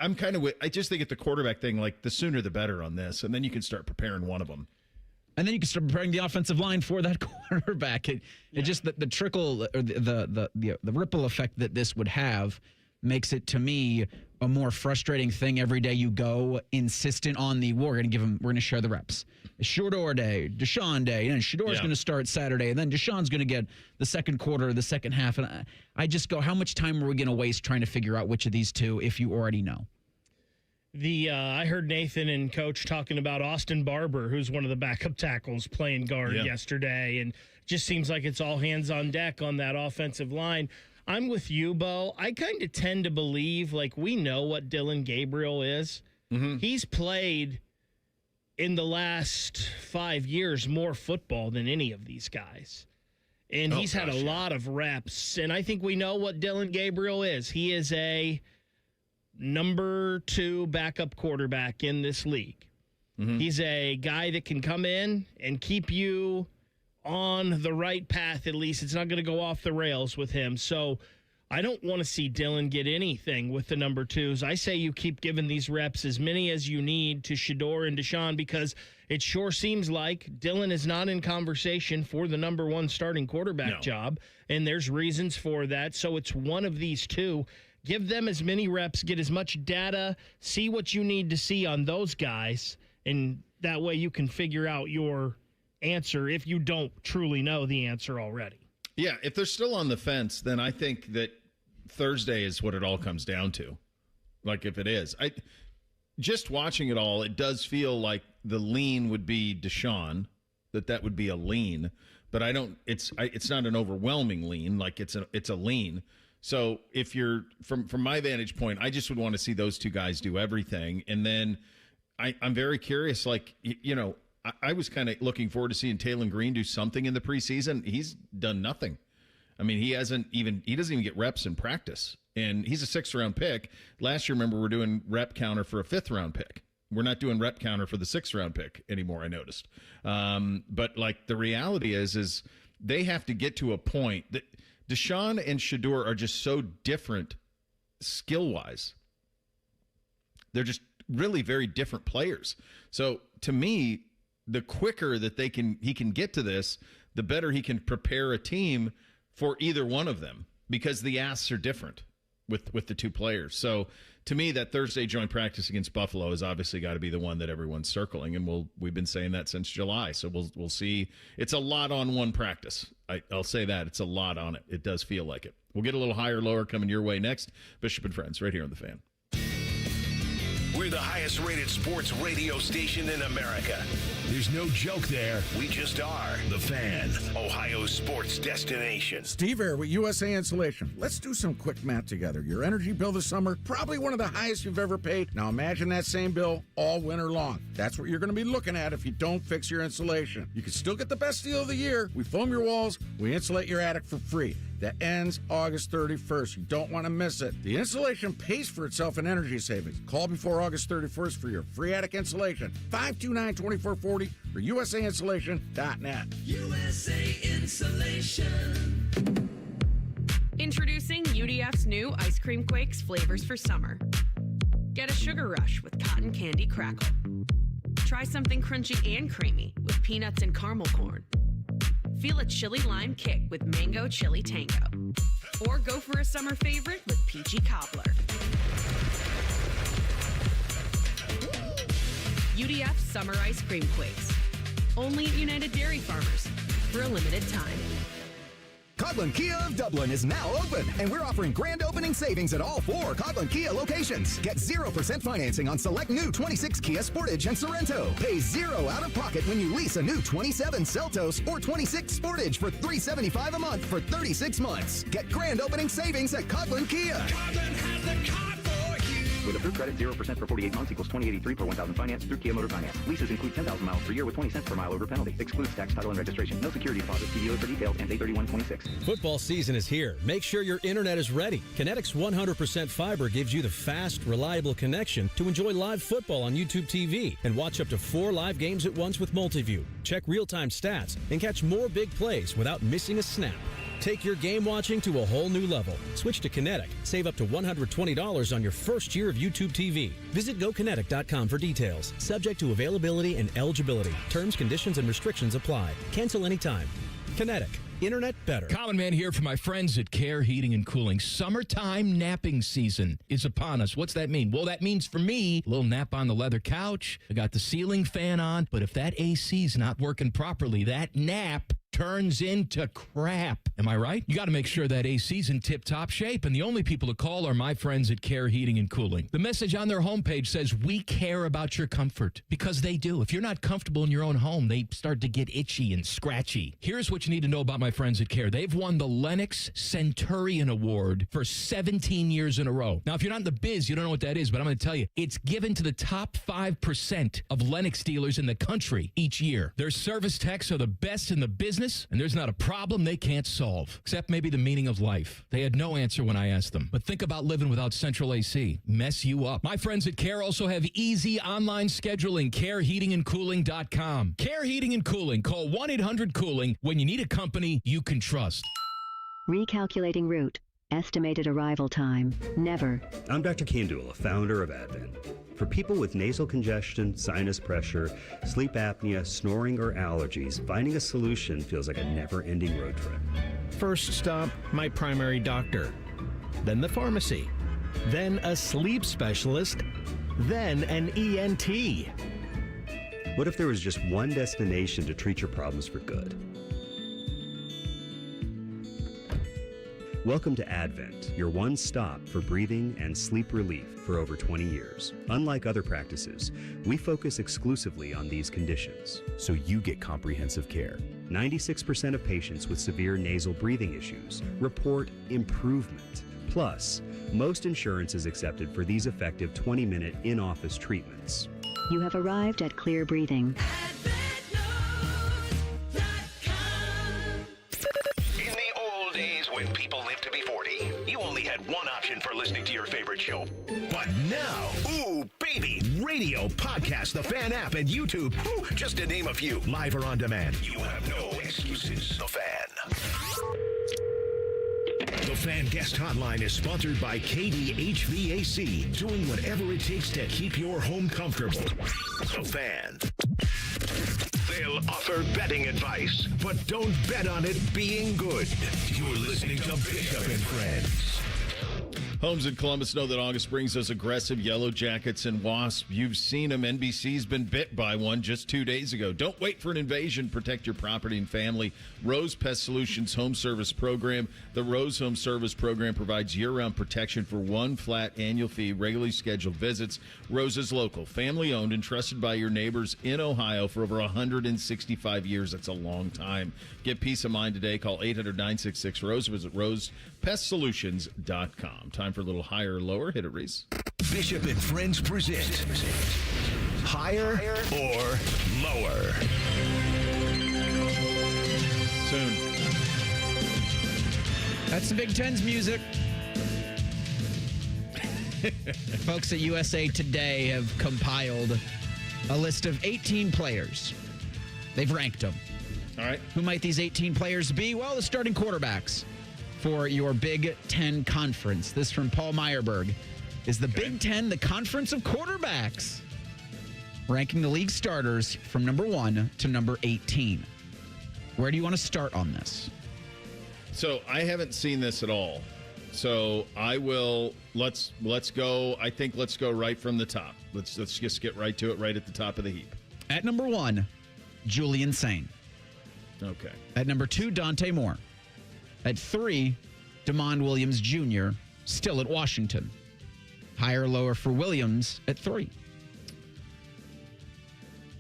I just think at the quarterback thing, like, the sooner the better on this, and then you can start preparing one of them. And then you can start preparing the offensive line for that quarterback. It just the trickle or the ripple effect that this would have makes it, to me, a more frustrating thing every day you go insistent on we're going to share the reps. Shedeur day, Deshaun day, and Shedeur's going to start Saturday, and then Deshaun's going to get the second quarter, the second half. And I just go, how much time are we going to waste trying to figure out which of these 2 if you already know? I heard Nathan and Coach talking about Austin Barber, who's one of the backup tackles, playing guard yesterday, and just seems like it's all hands on deck on that offensive line. I'm with you, Bo. I kind of tend to believe, like, we know what Dylan Gabriel is. Mm-hmm. He's played in the last 5 years more football than any of these guys. And he's had a lot of reps, and I think we know what Dylan Gabriel is. He is a number 2 backup quarterback in this league. Mm-hmm. He's a guy that can come in and keep you on the right path. At least it's not going to go off the rails with him. So I don't want to see Dylan get anything with the number 2s. I say you keep giving these reps as many as you need to Shedeur and Deshaun, because it sure seems like Dylan is not in conversation for the number 1 starting quarterback job, and there's reasons for that. So it's one of these two. Give them as many reps, get as much data, see what you need to see on those guys, and that way you can figure out your answer if you don't truly know the answer already. Yeah, if they're still on the fence, then I think that Thursday is what it all comes down to. Like, if it is. Just watching it all, it does feel like the lean would be Deshaun, that would be a lean. But I don't. It's not an overwhelming lean. Like, it's a lean. So if you're from my vantage point, I just would want to see those two guys do everything. And then I'm very curious. Like, I was kind of looking forward to seeing Taylon Green do something in the preseason. He's done nothing. I mean, he doesn't even get reps in practice. And he's a 6th-round pick. Last year, remember, we're doing rep counter for a 5th-round pick. We're not doing rep counter for the 6th-round pick anymore, I noticed. But, like, the reality is they have to get to a point that Deshaun and Shedeur are just so different skill-wise. They're just really very different players. So, to me, the quicker that he can get to this, the better he can prepare a team for either one of them, because the asks are different with the two players. So to me, that Thursday joint practice against Buffalo has obviously got to be the one that everyone's circling, and we've been saying that since July. So we'll see. It's a lot on one practice. I'll say that. It's a lot on it. It does feel like it. We'll get a little higher, lower coming your way next. Bishop and Friends, right here on The Fan. We're the highest rated sports radio station in America. There's no joke there. We just are. The Fan, Ohio's sports destination. Steve here with USA Insulation. Let's do some quick math together. Your energy bill this summer, probably one of the highest you've ever paid. Now imagine that same bill all winter long. That's what you're going to be looking at if you don't fix your insulation. You can still get the best deal of the year. We foam your walls. We insulate your attic for free. That ends August 31st. You don't want to miss it. The insulation pays for itself in energy savings. Call before August 31st for your free attic insulation. 529-2440 or usainsulation.net. USA Insulation. Introducing UDF's new Ice Cream Quakes flavors for summer. Get a sugar rush with cotton candy crackle. Try something crunchy and creamy with peanuts and caramel corn. Feel a chili lime kick with mango chili tango. Or go for a summer favorite with peachy cobbler. UDF Summer Ice Cream Quakes. Only at United Dairy Farmers for a limited time. Coghlan Kia of Dublin is now open, and we're offering grand opening savings at all 4 Coghlan Kia locations. Get 0% financing on select new 26 Kia Sportage and Sorrento. Pay 0 out of pocket when you lease a new 27 Seltos or 26 Sportage for $375 a month for 36 months. Get grand opening savings at Coghlan Kia. Coghlan has the car for you. With approved credit, 0% for 48 months equals $20.83 per 1,000 finance through Kia Motor Finance. Leases include 10,000 miles per year with 20 cents per mile over penalty. Excludes tax, title, and registration. No security deposit. See dealer for details. Ends 8/31/26. Football season is here. Make sure your internet is ready. Kinetic's 100% fiber gives you the fast, reliable connection to enjoy live football on YouTube TV and watch up to 4 live games at once with Multiview. Check real-time stats and catch more big plays without missing a snap. Take your game watching to a whole new level. Switch to Kinetic. Save up to $120 on your first year of YouTube TV. Visit GoKinetic.com for details. Subject to availability and eligibility. Terms, conditions, and restrictions apply. Cancel anytime. Kinetic. Internet better. Common Man here for my friends at Care Heating and Cooling. Summertime napping season is upon us. What's that mean? Well, that means for me, a little nap on the leather couch. I got the ceiling fan on. But if that AC's not working properly, that nap turns into crap. Am I right? You got to make sure that AC's in tip-top shape, and the only people to call are my friends at Care Heating and Cooling. The message on their homepage says, we care about your comfort, because they do. If you're not comfortable in your own home, they start to get itchy and scratchy. Here's what you need to know about my friends at Care. They've won the Lennox Centurion Award for 17 years in a row. Now, if you're not in the biz, you don't know what that is, but I'm going to tell you, it's given to the top 5% of Lennox dealers in the country each year. Their service techs are the best in the business, and there's not a problem they can't solve, except maybe the meaning of life. They had no answer when I asked them. But think about living without central AC. Mess you up. My friends at Care also have easy online scheduling. CareHeatingandCooling.com. Care Heating and Cooling. Call 1-800-COOLING when you need a company you can trust. Recalculating route. Estimated arrival time, never. I'm Dr. Kandula, founder of Advent. For people with nasal congestion, sinus pressure, sleep apnea, snoring, or allergies, finding a solution feels like a never-ending road trip. First stop, my primary doctor. Then the pharmacy. Then a sleep specialist. Then an ENT. What if there was just one destination to treat your problems for good? Welcome to Advent, your one stop for breathing and sleep relief for over 20 years. Unlike other practices, we focus exclusively on these conditions, so you get comprehensive care. 96% of patients with severe nasal breathing issues report improvement. Plus, most insurance is accepted for these effective 20-minute in-office treatments. You have arrived at Clear Breathing. In the old days when people lived to be 40, you only had one option for listening to your favorite show. But now, ooh, baby, radio, podcast, the Fan app, and YouTube, ooh, just to name a few, live or on demand. You have no excuses. The Fan. The Fan Guest Hotline is sponsored by KDHVAC, doing whatever it takes to keep your home comfortable. The Fan. They'll offer betting advice, but don't bet on it being good. You're listening to Bishop and Friends. Homes in Columbus know that August brings us aggressive yellow jackets and wasps. You've seen them. NBC's been bit by one just 2 days ago. Don't wait for an invasion. Protect your property and family. Rose Pest Solutions Home Service Program. The Rose Home Service Program provides year-round protection for one flat annual fee, regularly scheduled visits. Rose is local, family-owned, and trusted by your neighbors in Ohio for over 165 years. That's a long time. Get peace of mind today. Call 800-966-ROSE. Visit rosepestsolutions.com. Time for a little higher or lower. Hit it, Reese. Bishop and Friends present Higher or Lower. Soon. That's the Big Ten's music. Folks at USA Today have compiled a list of 18 players. They've ranked them. All right. Who might these 18 players be? Well, the starting quarterbacks for your Big Ten Conference. This from Paul Meyerberg. Is the Big Ten the conference of quarterbacks? Ranking the league starters from number 1 to number 18. Where do you want to start on this? So I haven't seen this at all. So I will let's go. I think let's go right from the top. Let's just get right to it, right at the top of the heap. At number 1, Julian Sain. Okay. At number 2, Dante Moore. At 3, DeMond Williams Jr., still at Washington. Higher or lower for Williams at 3.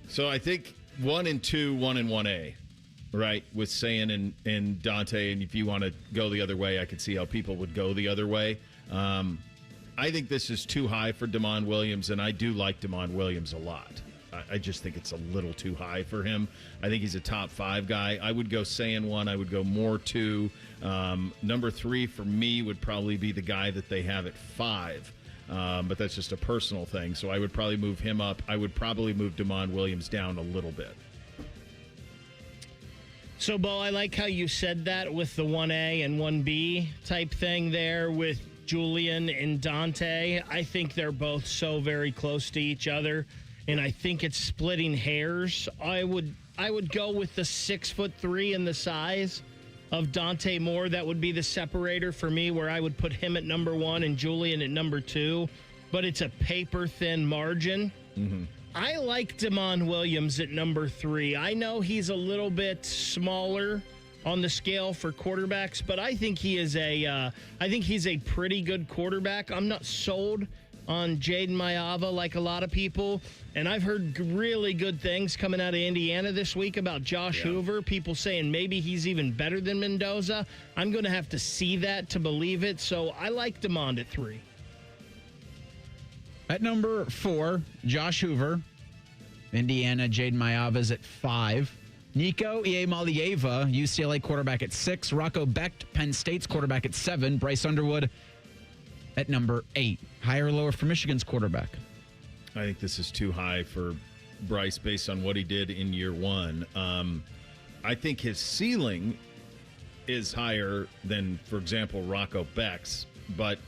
So I think 1 and 2, 1 and 1A, right, with Sain and Dante. And if you want to go the other way, I could see how people would go the other way. I think this is too high for DeMond Williams, and I do like DeMond Williams a lot. I just think it's a little too high for him. I think he's a top 5 guy. I would go Sain 1. I would go Moore 2. Number 3 for me would probably be the guy that they have at 5. But that's just a personal thing. So I would probably move him up. I would probably move DeMond Williams down a little bit. So, Bo, I like how you said that with the 1A and 1B type thing there with Julian and Dante. I think they're both so very close to each other, and I think it's splitting hairs. I would go with the 6'3" and the size of Dante Moore. That would be the separator for me, where I would put him at number 1 and Julian at number 2. But it's a paper-thin margin. Mm-hmm. I like DeMond Williams at number 3. I know he's a little bit smaller on the scale for quarterbacks, but I think he's a pretty good quarterback. I'm not sold on Jaden Maiava like a lot of people, and I've heard really good things coming out of Indiana this week about Josh Hoover. People saying maybe he's even better than Mendoza. I'm going to have to see that to believe it, so I like DeMond at 3. At number 4, Josh Hoover. Indiana, Jaden Maiava's at 5. Nico Iamaleava, UCLA quarterback at 6. Rocco Becht, Penn State's quarterback at 7. Bryce Underwood at number 8. Higher or lower for Michigan's quarterback? I think this is too high for Bryce based on what he did in year 1. I think his ceiling is higher than, for example, Rocco Beck's, but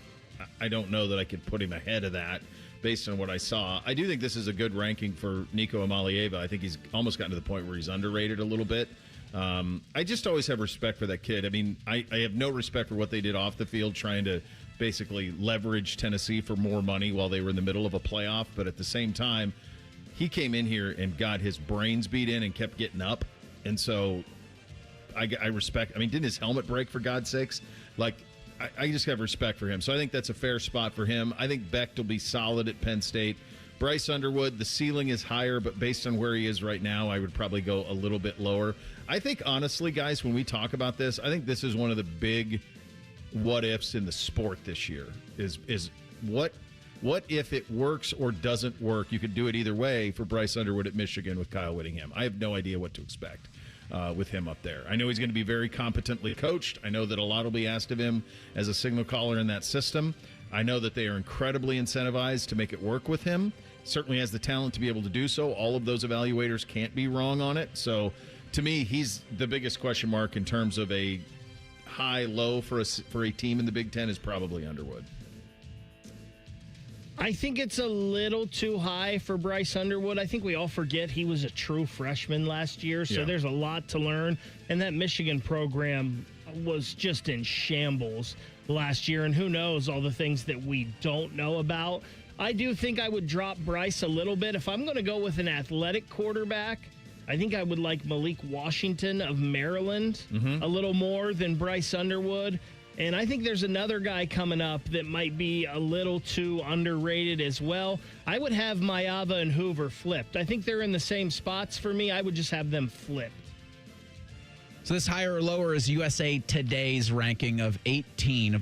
I don't know that I could put him ahead of that based on what I saw. I do think this is a good ranking for Nico Amalieva. I think he's almost gotten to the point where he's underrated a little bit. I just always have respect for that kid. I mean, I have no respect for what they did off the field, trying to basically leverage Tennessee for more money while they were in the middle of a playoff. But at the same time, he came in here and got his brains beat in and kept getting up. And so I respect. I mean, didn't his helmet break, for God's sakes? Like, I just have respect for him. So I think that's a fair spot for him. I think Becht will be solid at Penn State. Bryce Underwood, the ceiling is higher, but based on where he is right now, I would probably go a little bit lower. I think, honestly, guys, when we talk about this, I think this is one of the big what-ifs in the sport this year is what if it works or doesn't work? You could do it either way for Bryce Underwood at Michigan with Kyle Whittingham. I have no idea what to expect with him up there. I know he's going to be very competently coached. I know that a lot will be asked of him as a signal caller in that system. I know that they are incredibly incentivized to make it work with him. Certainly has the talent to be able to do so. All of those evaluators can't be wrong on it. So, to me, he's the biggest question mark in terms of a high-low for a team in the Big Ten is probably Underwood. I think it's a little too high for Bryce Underwood. I think we all forget he was a true freshman last year, so there's a lot to learn. And that Michigan program was just in shambles last year, and who knows all the things that we don't know about. I do think I would drop Bryce a little bit. If I'm going to go with an athletic quarterback, I think I would like Malik Washington of Maryland a little more than Bryce Underwood. And I think there's another guy coming up that might be a little too underrated as well. I would have Maeva and Hoover flipped. I think they're in the same spots for me. I would just have them flipped. So this higher or lower is USA Today's ranking of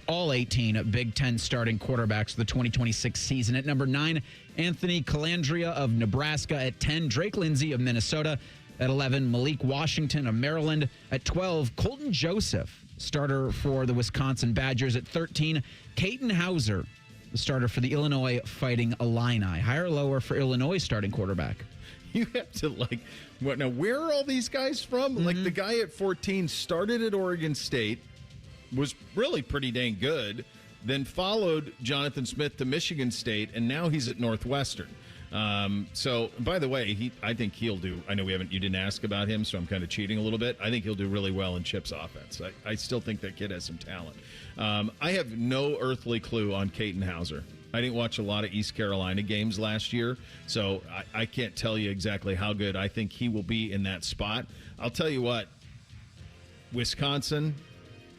all 18 Big Ten starting quarterbacks for the 2026 season. At number 9, Anthony Calandria of Nebraska. At 10, Drake Lindsey of Minnesota. At 11, Malik Washington of Maryland. At 12, Colton Joseph, starter for the Wisconsin Badgers. At 13, Caden Hauser, the starter for the Illinois Fighting Illini. Higher or lower for Illinois starting quarterback? You have to, now, where are all these guys from? Like, the guy at 14 started at Oregon State, was really pretty dang good, then followed Jonathan Smith to Michigan State, and now he's at Northwestern. So, by the way, I think he'll do, I know you didn't ask about him, so I'm kind of cheating a little bit. I think he'll do really well in Chip's offense. I still think that kid has some talent. I have no earthly clue on Caden Hauser. I didn't watch a lot of East Carolina games last year, so I can't tell you exactly how good I think he will be in that spot. I'll tell you what, Wisconsin,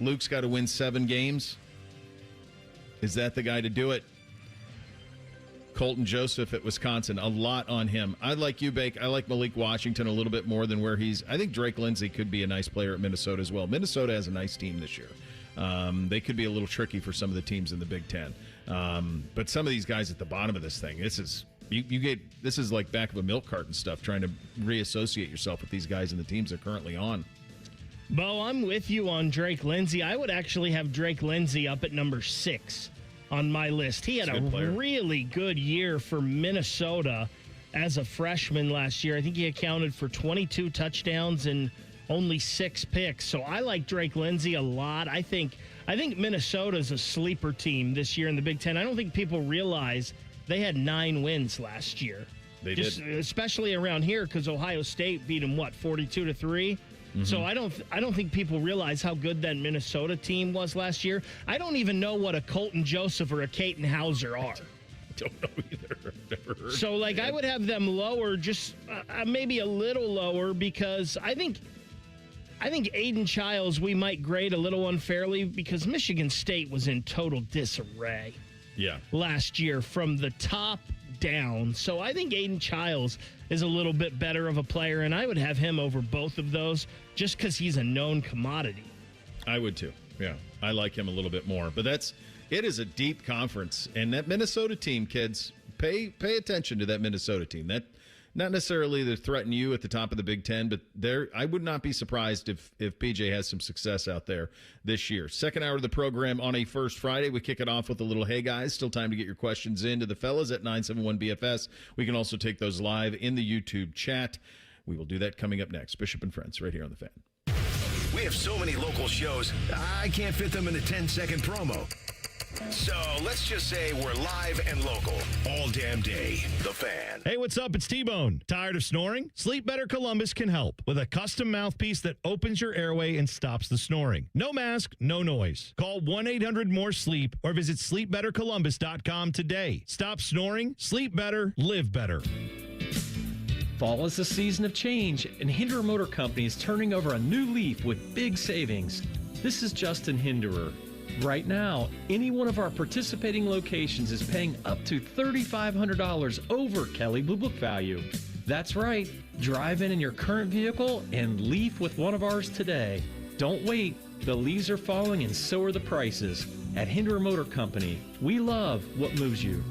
Luke's got to win 7 games. Is that the guy to do it? Colton Joseph at Wisconsin, a lot on him. I like you, Bake. I like Malik Washington a little bit more than where he's. I think Drake Lindsey could be a nice player at Minnesota as well. Minnesota has a nice team this year. They could be a little tricky for some of the teams in the Big Ten. But some of these guys at the bottom of this thing, this is like back of a milk carton stuff, trying to reassociate yourself with these guys and the teams they're currently on. Bo, I'm with you on Drake Lindsey. I would actually have Drake Lindsey up at number 6 on my list. He had a really good year for Minnesota as a freshman last year. I think he accounted for 22 touchdowns and only 6 picks. So I like Drake Lindsey a lot. I think Minnesota's a sleeper team this year in the Big Ten. I don't think people realize they had 9 wins last year. They did. Especially around here, because Ohio State beat them, 42-3? So I don't think people realize how good that Minnesota team was last year. I don't even know what a Colton Joseph or a Caden Hauser are. I don't know either. I've never heard. So, I would have them lower, just maybe a little lower, because I think Aiden Childs we might grade a little unfairly because Michigan State was in total disarray last year from the top down. So I think Aiden Childs is a little bit better of a player, and I would have him over both of those just because he's a known commodity. I would too. Yeah, I like him a little bit more. But it is a deep conference, and that Minnesota team, kids, pay attention to that Minnesota team. That not necessarily to threaten you at the top of the Big Ten, but I would not be surprised if PJ has some success out there this year. Second hour of the program on a first Friday. We kick it off with a little, hey guys, still time to get your questions in to the fellas at 971-BFS. We can also take those live in the YouTube chat. We will do that coming up next. Bishop and Friends right here on The Fan. We have so many local shows, I can't fit them in a 10-second promo. So let's just say we're live and local all damn day. The Fan. Hey, what's up? It's T-Bone. Tired of snoring? Sleep Better Columbus can help with a custom mouthpiece that opens your airway and stops the snoring. No mask, no noise. Call 1-800-MORE-SLEEP or visit sleepbettercolumbus.com today. Stop snoring, sleep better, live better. Fall is a season of change, and Hinderer Motor Company is turning over a new leaf with big savings. This is Justin Hinderer. Right now, any one of our participating locations is paying up to $3,500 over Kelley Blue Book value. That's right. Drive in your current vehicle and leave with one of ours today. Don't wait. The leaves are falling and so are the prices. At Hinderer Motor Company, we love what moves you.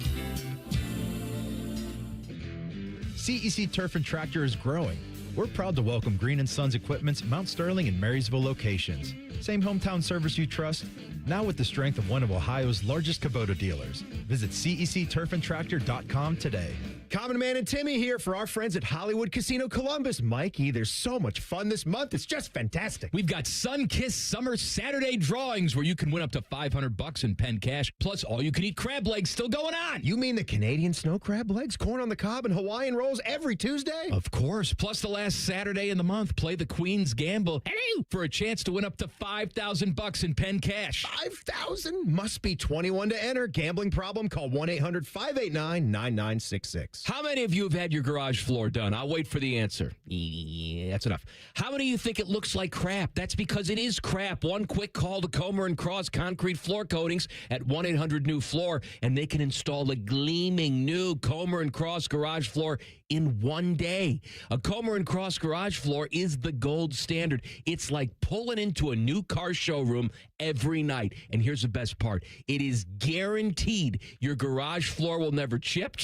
CEC Turf and Tractor is growing. We're proud to welcome Green & Sons Equipment's Mount Sterling and Marysville locations. Same hometown service you trust, now with the strength of one of Ohio's largest Kubota dealers. Visit CECTurfandTractor.com today. Common Man and Timmy here for our friends at Hollywood Casino Columbus. Mikey, there's so much fun this month. It's just fantastic. We've got Sun-Kissed Summer Saturday drawings where you can win up to $500 in pen cash, plus all-you-can-eat crab legs still going on. You mean the Canadian snow crab legs, corn on the cob, and Hawaiian rolls every Tuesday? Of course. Plus the last Saturday in the month, play the Queen's Gamble for a chance to win up to $5,000 in pen cash. 5,000? Must be 21 to enter. Gambling problem? Call 1-800-589-9966. How many of you have had your garage floor done? I'll wait for the answer. Yeah, that's enough. How many of you think it looks like crap? That's because it is crap. One quick call to Comer & Cross Concrete Floor Coatings at 1-800-NEW-FLOOR, and they can install a gleaming new Comer & Cross garage floor in one day. A Comer & Cross garage floor is the gold standard. It's like pulling into a new car showroom every night. And here's the best part. It is guaranteed your garage floor will never chip,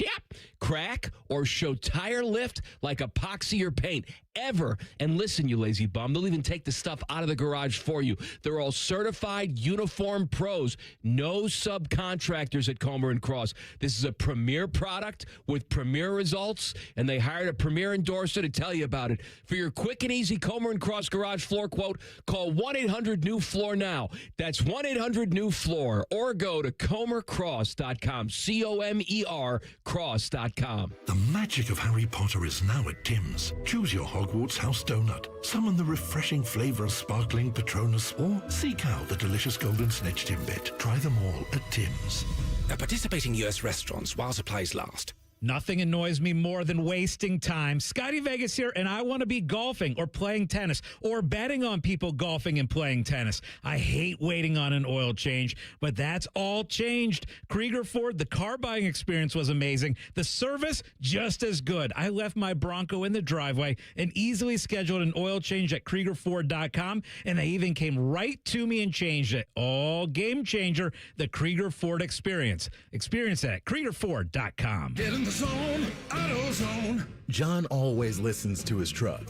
crack, or show tire lift like epoxy or paint ever. And listen, you lazy bum, they'll even take the stuff out of the garage for you. They're all certified uniform pros, no subcontractors at Comer & Cross. This is a premier product with premier results, and they hired a premier endorser to tell you about it. For your quick and easy Comer & Cross garage floor quote, call 1-800-NEW-FLOOR now. That's 1-800-NEW-FLOOR, or go to comercross.com, C-O-M-E-R cross.com. The magic of Harry Potter is now at Tim's. Choose your Hogwarts house donut. Summon the refreshing flavor of sparkling Patronus, or seek out the delicious golden snitch Timbit. Try them all at Tim's. At participating U.S. restaurants while supplies last. Nothing annoys me more than wasting time. Scotty Vegas here, and I want to be golfing or playing tennis or betting on people golfing and playing tennis. I hate waiting on an oil change, but that's all changed. Krieger Ford, the car buying experience was amazing. The service, just as good. I left my Bronco in the driveway and easily scheduled an oil change at KriegerFord.com, and they even came right to me and changed it. All game changer, the Krieger Ford experience. Experience it at KriegerFord.com. Get in the zone, AutoZone. John always listens to his truck.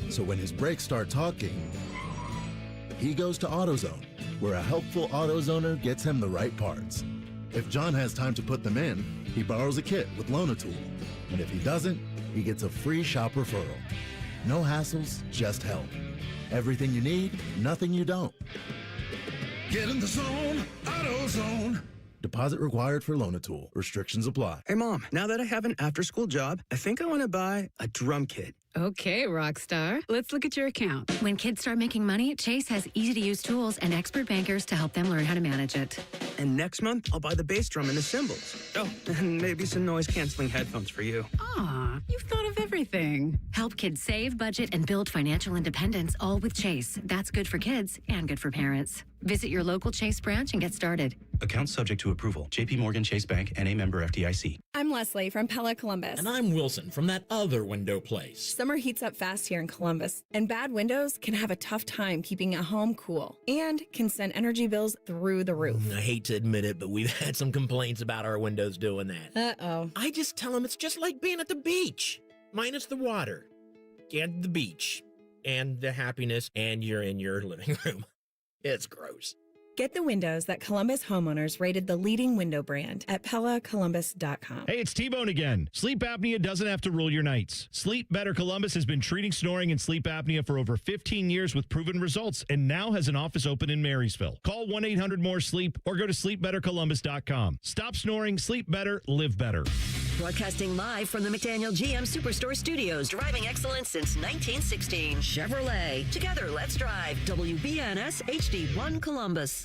So when his brakes start talking, he goes to AutoZone, where a helpful AutoZoner gets him the right parts. If John has time to put them in, he borrows a kit with Loan-A-Tool. And if he doesn't, he gets a free shop referral. No hassles, just help. Everything you need, nothing you don't. Get in the zone, AutoZone. Deposit required for Loan-A-Tool. Restrictions apply. Hey, Mom, now that I have an after-school job, I think I want to buy a drum kit. Okay, Rockstar. Let's look at your account. When kids start making money, Chase has easy-to-use tools and expert bankers to help them learn how to manage it. And next month, I'll buy the bass drum and the cymbals. Oh, and maybe some noise-canceling headphones for you. Aw, you've thought of everything. Help kids save, budget, and build financial independence, all with Chase. That's good for kids and good for parents. Visit your local Chase branch and get started. Account subject to approval. JP Morgan Chase Bank, N.A. member FDIC. I'm Leslie from Pella Columbus. And I'm Wilson from that other window place. Summer heats up fast here in Columbus, and bad windows can have a tough time keeping a home cool and can send energy bills through the roof. I hate to admit it, but we've had some complaints about our windows doing that. Uh-oh. I just tell them it's just like being at the beach, minus the water and the beach and the happiness, and you're in your living room. It's gross. Get the windows that Columbus homeowners rated the leading window brand at PellaColumbus.com. Hey, it's T-Bone again. Sleep apnea doesn't have to rule your nights. Sleep Better Columbus has been treating snoring and sleep apnea for over 15 years with proven results and now has an office open in Marysville. Call 1-800-MORE-SLEEP or go to sleepbettercolumbus.com. Stop snoring, sleep better, live better. Broadcasting live from the McDaniel GM Superstore Studios, driving excellence since 1916. Chevrolet. Together, let's drive. WBNS HD1 Columbus.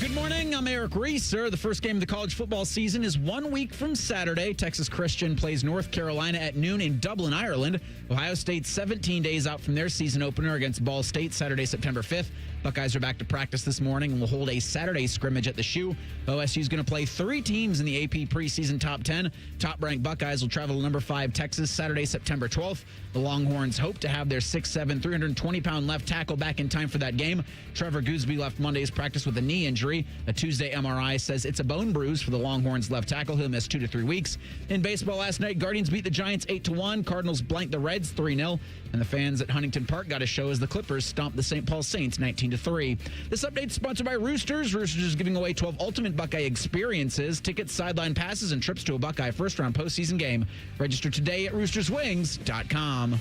Good morning. I'm Eric Reeser. The first game of the college football season is 1 week from Saturday. Texas Christian plays North Carolina at noon in Dublin, Ireland. Ohio State 17 days out from their season opener against Ball State Saturday, September 5th. Buckeyes are back to practice this morning and will hold a Saturday scrimmage at the Shoe. OSU is going to play 3 teams in the AP preseason top 10. Top-ranked Buckeyes will travel to number 5 Texas Saturday, September 12th. The Longhorns hope to have their 6'7", 320-pound left tackle back in time for that game. Trevor Gooseby left Monday's practice with a knee injury. A Tuesday MRI says it's a bone bruise for the Longhorns left tackle. He'll miss 2 to 3 weeks. In baseball last night, Guardians beat the Giants 8-1. Cardinals blanked the Reds 3-0. And the fans at Huntington Park got a show as the Clippers stomped the St. Paul Saints 19-3. This update is sponsored by Roosters. Roosters is giving away 12 ultimate Buckeye experiences, tickets, sideline passes, and trips to a Buckeye first-round postseason game. Register today at roosterswings.com.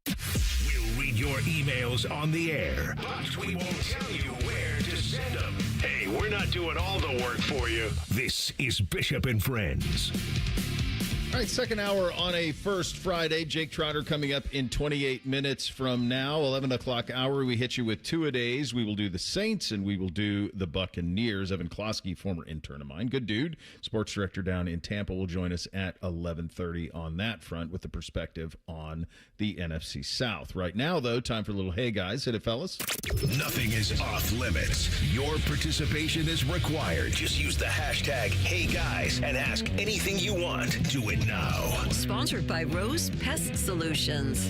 We'll read your emails on the air, but we won't tell you where to send them. Hey, we're not doing all the work for you. This is Bishop and Friends. All right, second hour on a first Friday. Jake Trotter coming up in 28 minutes from now. 11 o'clock hour, we hit you with 2-a-days. We will do the Saints and we will do the Buccaneers. Evan Klosky, former intern of mine, good dude, sports director down in Tampa, will join us at 11:30 on that front with the perspective on the NFC South. Right now, though, time for a little Hey Guys. Hit it, fellas. Nothing is off limits. Your participation is required. Just use the hashtag HeyGuys and ask anything you want. Do it now. Sponsored by Rose Pest Solutions.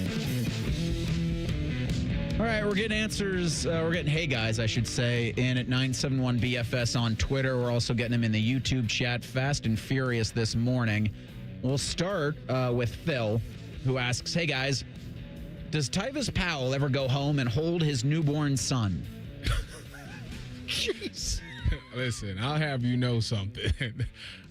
All right, we're getting answers. We're getting Hey Guys, I should say, in at 971BFS on Twitter. We're also getting them in the YouTube chat. Fast and furious this morning. We'll start with Phil, who asks, hey guys, does Tyvis Powell ever go home and hold his newborn son? Jeez. Listen, I'll have you know something.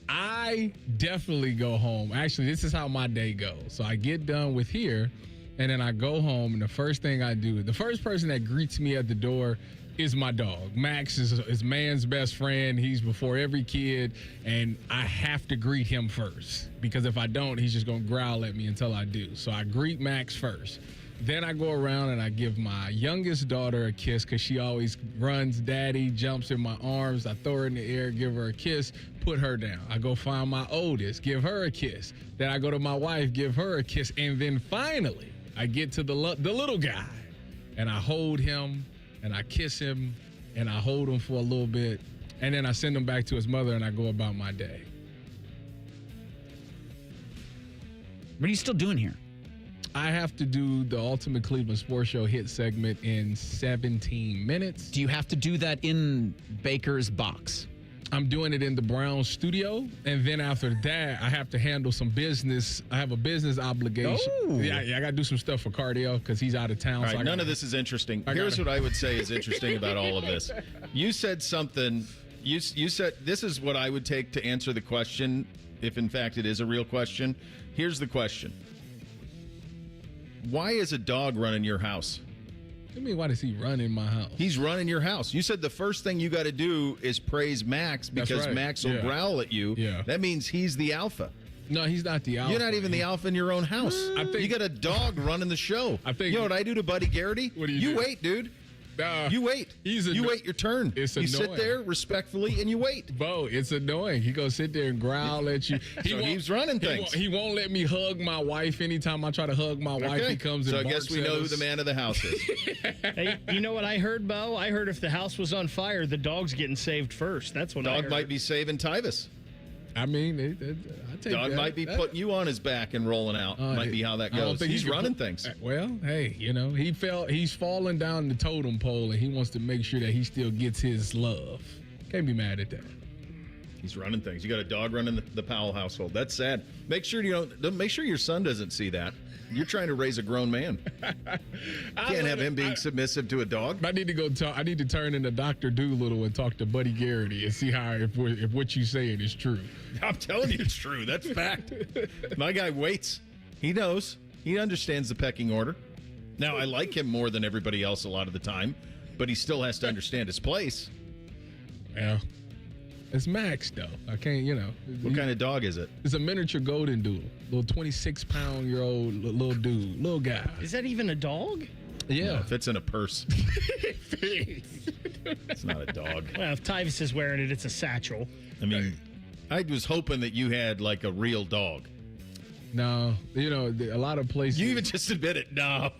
I definitely go home. Actually, this is how my day goes. So I get done with here, and then I go home, and the first thing I do, the first person that greets me at the door is my dog. Max is man's best friend. He's before every kid, and I have to greet him first because if I don't, he's just going to growl at me until I do. So I greet Max first. Then I go around and I give my youngest daughter a kiss because she always runs daddy, jumps in my arms. I throw her in the air, give her a kiss, put her down. I go find my oldest, give her a kiss. Then I go to my wife, give her a kiss. And then finally, I get to the little guy, and I hold him, and I kiss him, and I hold him for a little bit. And then I send him back to his mother, and I go about my day. What are you still doing here? I have to do the Ultimate Cleveland Sports Show hit segment in 17 minutes. Do you have to do that in Baker's box? I'm doing it in the Brown studio, and then after that, I have to handle some business. I have a business obligation. Oh. Yeah, I got to do some stuff for Cardio because he's out of town. All right, none of this is interesting. Here's what I would say is interesting about all of this. You said something. You said this is what I would take to answer the question, if in fact it is a real question. Here's the question. Why is a dog running your house? What do you mean, why does he run in my house? He's running your house. You said the first thing you got to do is praise Max because right. Max will growl at you. Yeah. That means he's the alpha. No, he's not the alpha. You're not even the alpha in your own house. You got a dog running the show. You know what I do to Buddy Garrity? What do you do? Wait, dude. You wait. You wait your turn. It's you annoying. sit there respectfully and you wait. Bo, it's annoying. He goes sit there and growl at you. He's running things. He won't let me hug my wife. Anytime I try to hug my wife, he comes and So I barks guess we at know us. who the man of the house is. Hey, you know what I heard, Bo? I heard if the house was on fire, the dog's getting saved first. That's what I heard. Dog might be saving Tyvis. I mean, I take Dog that. might be putting you on his back and rolling out. Might be how that I don't goes. think He's he can running put- things. Well, hey, he's falling down the totem pole, and he wants to make sure that he still gets his love. Can't be mad at that. He's running things. You got a dog running the Powell household. That's sad. Make sure make sure your son doesn't see that. You're trying to raise a grown man. Can't have him being submissive to a dog. I need to go talk. I need to turn into Dr. Doolittle and talk to Buddy Garrity and see if what you saying is true. I'm telling you, it's true. That's fact. My guy waits. He knows. He understands the pecking order. Now, I like him more than everybody else a lot of the time, but he still has to understand his place. Yeah. It's Max, though. I can't, What kind of dog is it? It's a miniature golden doodle. Little 26-pound-year-old little dude. Little guy. Is that even a dog? Yeah. No, it fits in a purse. It's not a dog. Well, if Tyvus is wearing it, it's a satchel. I mean, I was hoping that you had like a real dog. No, a lot of places. You even just admit it. No,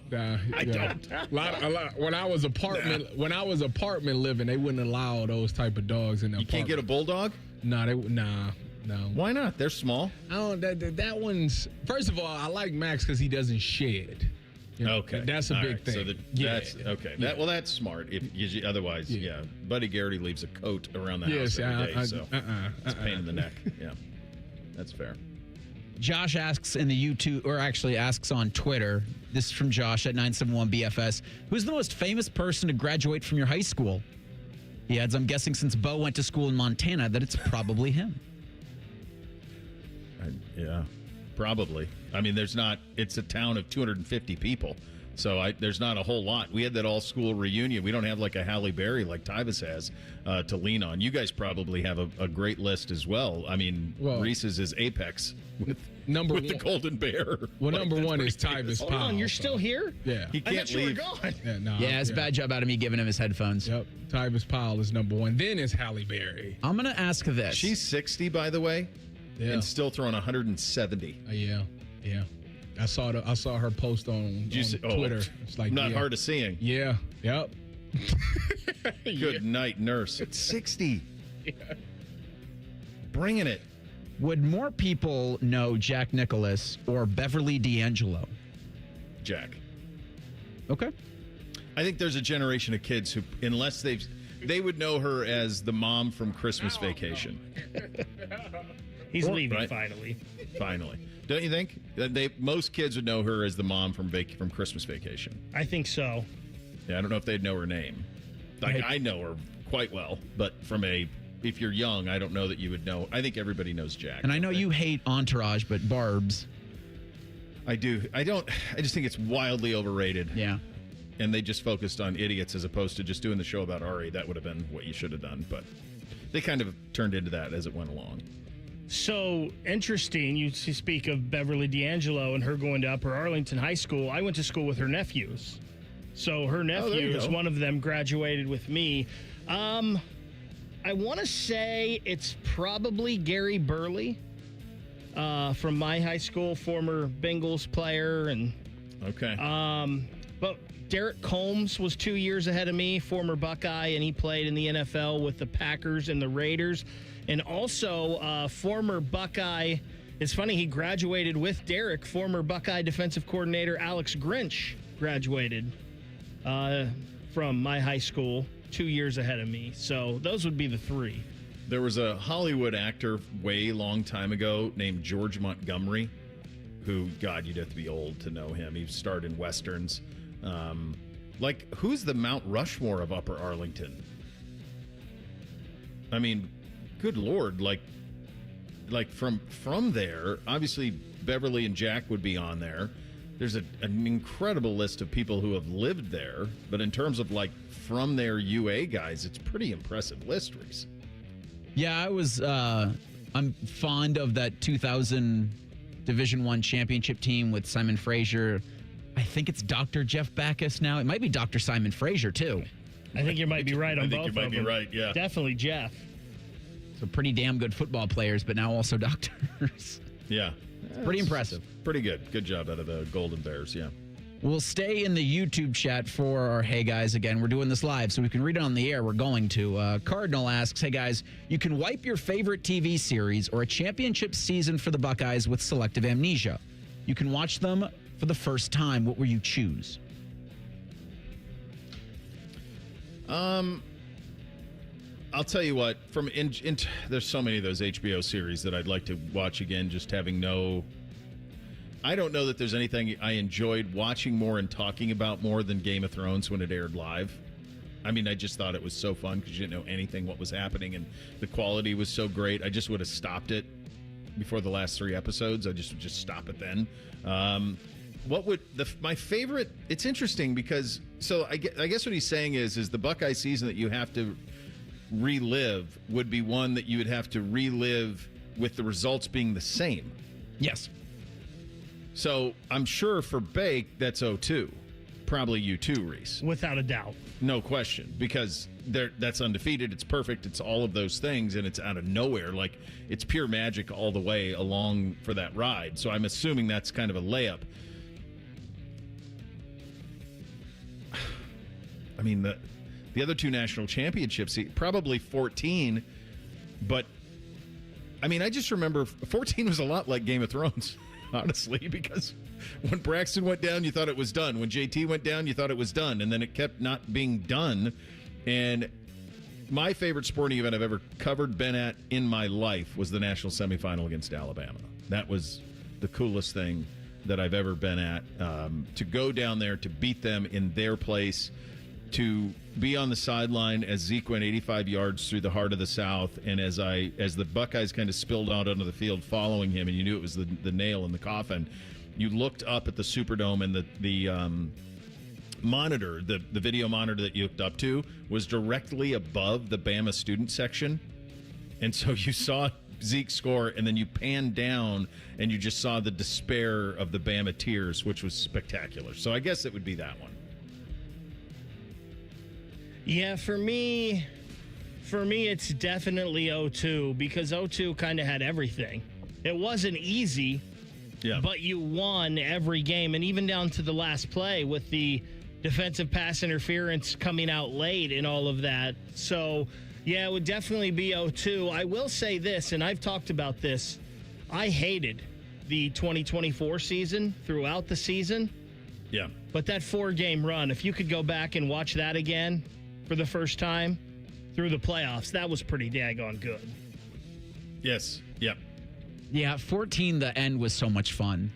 I don't. A lot. When I was apartment living, they wouldn't allow those type of dogs in the apartment. You can't get a bulldog? No, no. Why not? They're small. Oh, that one's. First of all, I like Max because he doesn't shed. Okay, that's a big thing. So that's okay. Yeah. That's smart. Otherwise, Buddy Garrity leaves a coat around the house every day, so it's a pain in the neck. Yeah, that's fair. Josh asks in the YouTube, or actually asks on Twitter. This is from Josh at 971BFS. Who's the most famous person to graduate from your high school? He adds, I'm guessing since Bo went to school in Montana that it's probably him. Yeah, probably. I mean, it's a town of 250 people. So there's not a whole lot. We had that all-school reunion. We don't have like a Halle Berry like Tyvus has to lean on. You guys probably have a great list as well. I mean, Reese's is apex with the Golden Bear. Well, number one is Tyvus Powell. Hold on, you're still here? Yeah. He can't leave. It's a bad job out of me giving him his headphones. Yep. Tyvus Powell is number one. Then it's Halle Berry. I'm going to ask this. She's 60, by the way, and still throwing 170. Yeah. I saw her post on Twitter. It's like not hard of seeing. Yeah. Yep. Good night, nurse. It's 60. Yeah. Bringing it. Would more people know Jack Nicklaus or Beverly D'Angelo? Jack. Okay. I think there's a generation of kids who, unless they would know her as the mom from Christmas Vacation. He's leaving finally. Finally. Don't you think? Most kids would know her as the mom from Christmas Vacation. I think so. Yeah, I don't know if they'd know her name. I know her quite well, but if you're young, I don't know that you would know. I think everybody knows Jack. And I know you hate Entourage, but Barb's. I do. I just think it's wildly overrated. Yeah. And they just focused on idiots as opposed to just doing the show about Ari. That would have been what you should have done, but they kind of turned into that as it went along. So interesting. You speak of Beverly D'Angelo and her going to Upper Arlington High School. I went to school with her nephews. So her nephews, one of them graduated with me. I want to say it's probably Gary Burley from my high school, former Bengals player. And okay. But Derek Combs was 2 years ahead of me, former Buckeye, and he played in the NFL with the Packers and the Raiders. And also former Buckeye, it's funny, he graduated with Derek, former Buckeye defensive coordinator Alex Grinch graduated from my high school 2 years ahead of me. So those would be the three. There was a Hollywood actor way long time ago named George Montgomery, who, God, you'd have to be old to know him. He starred in Westerns. Who's the Mount Rushmore of Upper Arlington? I mean, good Lord, from there, obviously Beverly and Jack would be on there. There's an incredible list of people who have lived there, but in terms of from their UA guys, it's a pretty impressive list, Reese. Yeah, I'm fond of that 2000 Division I championship team with Simon Frazier. I think it's Dr. Jeff Backus now. It might be Dr. Simon Frazier, too. I think you might be right on both of them. I think you might be right, yeah. Definitely Jeff. So pretty damn good football players, but now also doctors. Yeah. It's pretty impressive. Pretty good. Good job out of the Golden Bears, yeah. We'll stay in the YouTube chat for our Hey Guys again. We're doing this live, so we can read it on the air. We're going to. Cardinal asks, hey guys, you can wipe your favorite TV series or a championship season for the Buckeyes with selective amnesia. You can watch them for the first time. What will you choose? I'll tell you what. There's so many of those HBO series that I'd like to watch again. Just having I don't know that there's anything I enjoyed watching more and talking about more than Game of Thrones when it aired live. I mean, I just thought it was so fun because you didn't know anything what was happening, and the quality was so great. I just would have stopped it before the last 3 episodes. I just would stop it then. My favorite? It's interesting because I guess what he's saying is the Buckeye season that you have to relive would be one that you would have to relive with the results being the same. Yes. So I'm sure for Bake that's 0-2. Probably you too, Reese. Without a doubt. No question, because that's undefeated. It's perfect. It's all of those things, and it's out of nowhere. Like, it's pure magic all the way along for that ride. So I'm assuming that's kind of a layup. I mean, the other 2 national championships, probably 14, but I mean, I just remember 14 was a lot like Game of Thrones, honestly, because when Braxton went down, you thought it was done. When JT went down, you thought it was done, and then it kept not being done. And my favorite sporting event I've ever covered, been at in my life, was the national semifinal against Alabama. That was the coolest thing that I've ever been at. To go down there, to beat them in their place, to be on the sideline as Zeke went 85 yards through the heart of the South, and as the Buckeyes kind of spilled out onto the field following him, and you knew it was the nail in the coffin, you looked up at the Superdome, and the monitor, the video monitor that you looked up to, was directly above the Bama student section. And so you saw Zeke score, and then you panned down, and you just saw the despair of the Bama tears, which was spectacular. So I guess it would be that one. Yeah, for me, it's definitely 0-2, because 0-2 kind of had everything. It wasn't easy, but you won every game, and even down to the last play with the defensive pass interference coming out late and all of that. So, yeah, it would definitely be 0-2. I will say this, and I've talked about this. I hated the 2024 season throughout the season. Yeah. But that 4-game run, if you could go back and watch that again for the first time through the playoffs, that was pretty daggone good. Yes. Yep. Yeah, 14, the end was so much fun.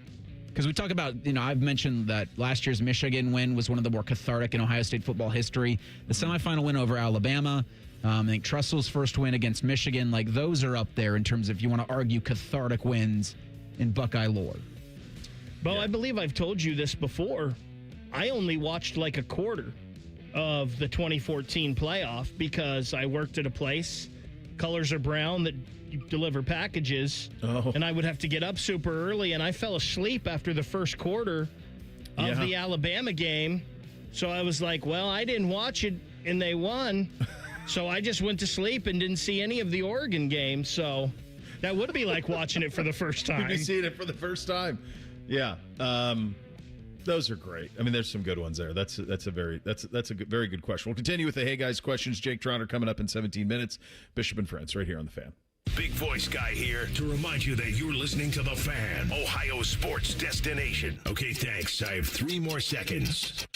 Because we talk about, I've mentioned that last year's Michigan win was one of the more cathartic in Ohio State football history. The semifinal win over Alabama, I think Trestle's first win against Michigan, like those are up there in terms of, if you want to argue, cathartic wins in Buckeye lore. Bo, I believe I've told you this before. I only watched like a quarter of the 2014 playoff because I worked at a place, Colors Are Brown, that you deliver packages, and I would have to get up super early, and I fell asleep after the first quarter of the Alabama game. So I was like, well, I didn't watch it, and they won. So I just went to sleep and didn't see any of the Oregon game. So that would be like watching it for the first time. You'd be seeing it for the first time. Yeah. Those are great. I mean, there's some good ones there. That's a very good question. We'll continue with the Hey Guys questions. Jake Trotter coming up in 17 minutes. Bishop and Friends right here on The Fan. Big voice guy here to remind you that you're listening to The Fan, Ohio sports destination. Okay, thanks. I have 3 more seconds.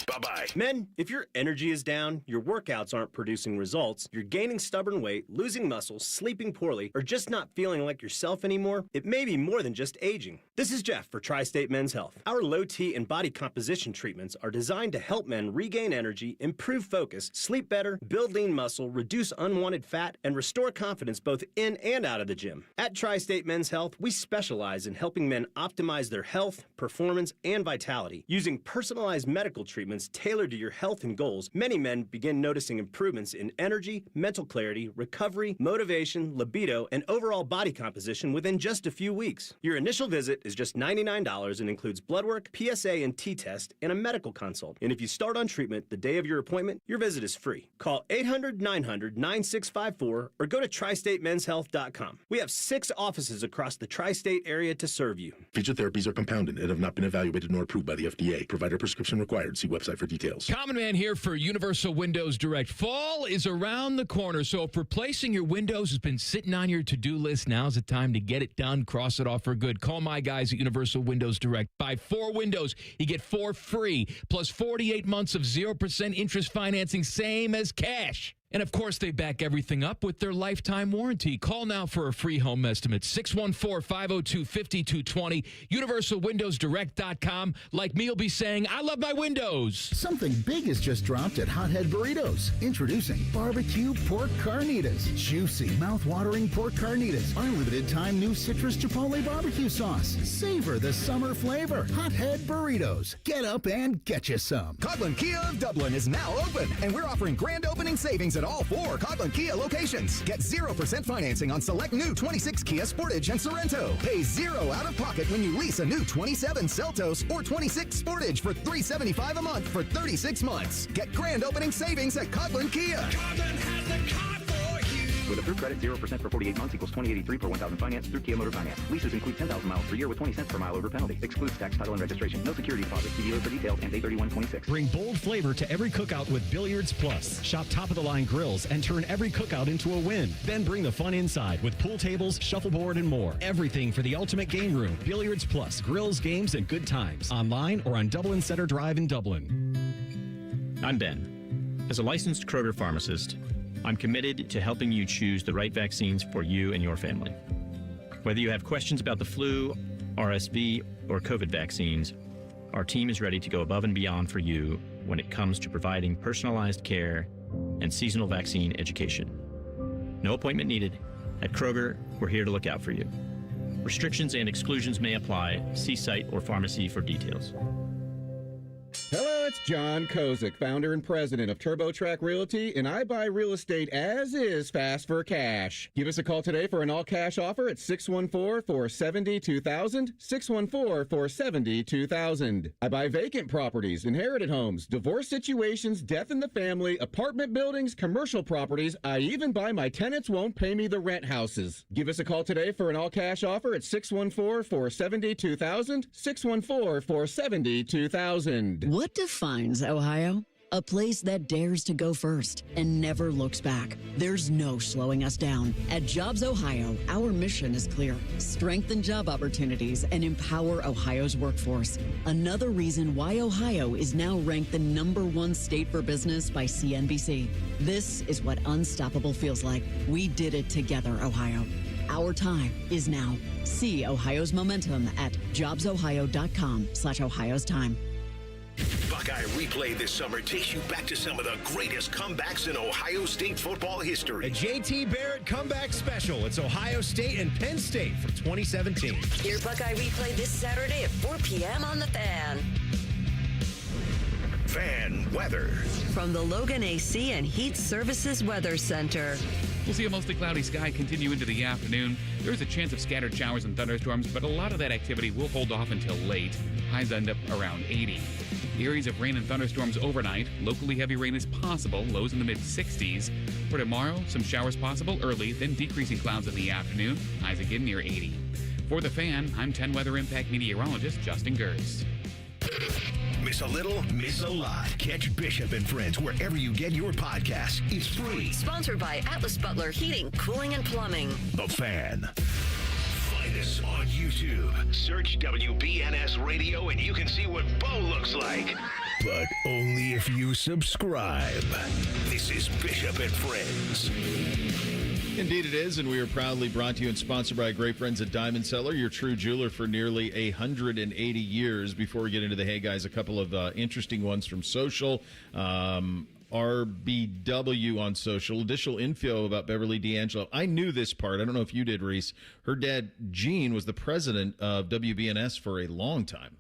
Bye-bye. Men, if your energy is down, your workouts aren't producing results, you're gaining stubborn weight, losing muscle, sleeping poorly, or just not feeling like yourself anymore, it may be more than just aging. This is Jeff for Tri-State Men's Health. Our low T and body composition treatments are designed to help men regain energy, improve focus, sleep better, build lean muscle, reduce unwanted fat, and restore confidence both in and out of the gym. At Tri-State Men's Health, we specialize in helping men optimize their health, performance, and vitality. Using personalized medical treatments tailored to your health and goals, many men begin noticing improvements in energy, mental clarity, recovery, motivation, libido, and overall body composition within just a few weeks. Your initial visit is just $99 and includes blood work, PSA and T-test, and a medical consult. And if you start on treatment the day of your appointment, your visit is free. Call 800-900-9654 or go to tristatemenshealth.com. We have 6 offices across the tri-state area to serve you. Future therapies are compounded and have not been evaluated nor approved by the FDA. Provider prescription required. See website for details. Common Man here for Universal Windows Direct. Fall is around the corner, so if replacing your windows has been sitting on your to-do list, now's the time to get it done. Cross it off for good. Call my guys at Universal Windows Direct. Buy 4 windows, you get 4 free, plus 48 months of 0% interest financing, same as cash. And of course, they back everything up with their lifetime warranty. Call now for a free home estimate. 614-502-5220. UniversalWindowsDirect.com. Like me, you'll be saying, I love my windows. Something big has just dropped at Hothead Burritos. Introducing barbecue pork carnitas. Juicy, mouth-watering pork carnitas. Our limited-time new citrus chipotle barbecue sauce. Savor the summer flavor. Hothead Burritos. Get up and get you some. Coghlan Kia of Dublin is now open, and we're offering grand opening savings at all 4 Coghlan Kia locations. Get 0% financing on select new 26 Kia Sportage and Sorrento. Pay $0 out of pocket when you lease a new 27 Seltos or 26 Sportage for $375 a month for 36 months. Get grand opening savings at Coghlan Kia. Coghlan has the car for you. With approved credit, 0% for 48 months equals $20.83 per 1,000 finance through Kia Motor Finance. Leases include 10,000 miles per year with 20 cents per mile over penalty. Excludes tax, title, and registration. No security deposit. See dealer for details and A3126. Bring bold flavor to every cookout with Billiards Plus. Shop top-of-the-line grills and turn every cookout into a win. Then bring the fun inside with pool tables, shuffleboard, and more. Everything for the ultimate game room. Billiards Plus. Grills, games, and good times. Online or on Dublin Center Drive in Dublin. I'm Ben. As a licensed Kroger pharmacist, I'm committed to helping you choose the right vaccines for you and your family. Whether you have questions about the flu, RSV, or COVID vaccines, our team is ready to go above and beyond for you when it comes to providing personalized care and seasonal vaccine education. No appointment needed. At Kroger, we're here to look out for you. Restrictions and exclusions may apply. See site or pharmacy for details. Hello, it's John Kozik, founder and president of TurboTrack Realty, and I buy real estate as is fast for cash. Give us a call today for an all-cash offer at 614-470-2000, 614-470-2000. I buy vacant properties, inherited homes, divorce situations, death in the family, apartment buildings, commercial properties. I even buy my tenants won't pay me the rent houses. Give us a call today for an all-cash offer at 614-470-2000, 614-470-2000. What defines Ohio? A place that dares to go first and never looks back. There's no slowing us down. At Jobs Ohio, our mission is clear. Strengthen job opportunities and empower Ohio's workforce. Another reason why Ohio is now ranked the #1 state for business by CNBC. This is what unstoppable feels like. We did it together, Ohio. Our time is now. See Ohio's momentum at jobsohio.com/Ohio's time. Buckeye Replay this summer takes you back to some of the greatest comebacks in Ohio State football history. A JT Barrett comeback special. It's Ohio State and Penn State from 2017. Hear Buckeye Replay this Saturday at 4 p.m. on The Fan. Fan weather. From the Logan AC and Heat Services Weather Center. We'll see a mostly cloudy sky continue into the afternoon. There is a chance of scattered showers and thunderstorms, but a lot of that activity will hold off until late. Highs end up around 80. Areas of rain and thunderstorms overnight. Locally heavy rain is possible. Lows in the mid-60s. For tomorrow, some showers possible early, then decreasing clouds in the afternoon. Highs again near 80. For The Fan, I'm 10 Weather Impact meteorologist Justin Gertz. Miss a little, miss a lot. Catch Bishop and Friends wherever you get your podcasts. It's free. Sponsored by Atlas Butler Heating, Cooling, and Plumbing. The Fan. Find us on YouTube. Search WBNS Radio and you can see what Bo looks like. But only if you subscribe. This is Bishop and Friends. Indeed it is, and we are proudly brought to you and sponsored by great friends at Diamond Seller, your true jeweler for nearly 180 years. Before we get into the Hey Guys, a couple of interesting ones from social. RBW on social. Additional info about Beverly D'Angelo. I knew this part. I don't know if you did, Reese. Her dad, Gene, was the president of WBNS for a long time.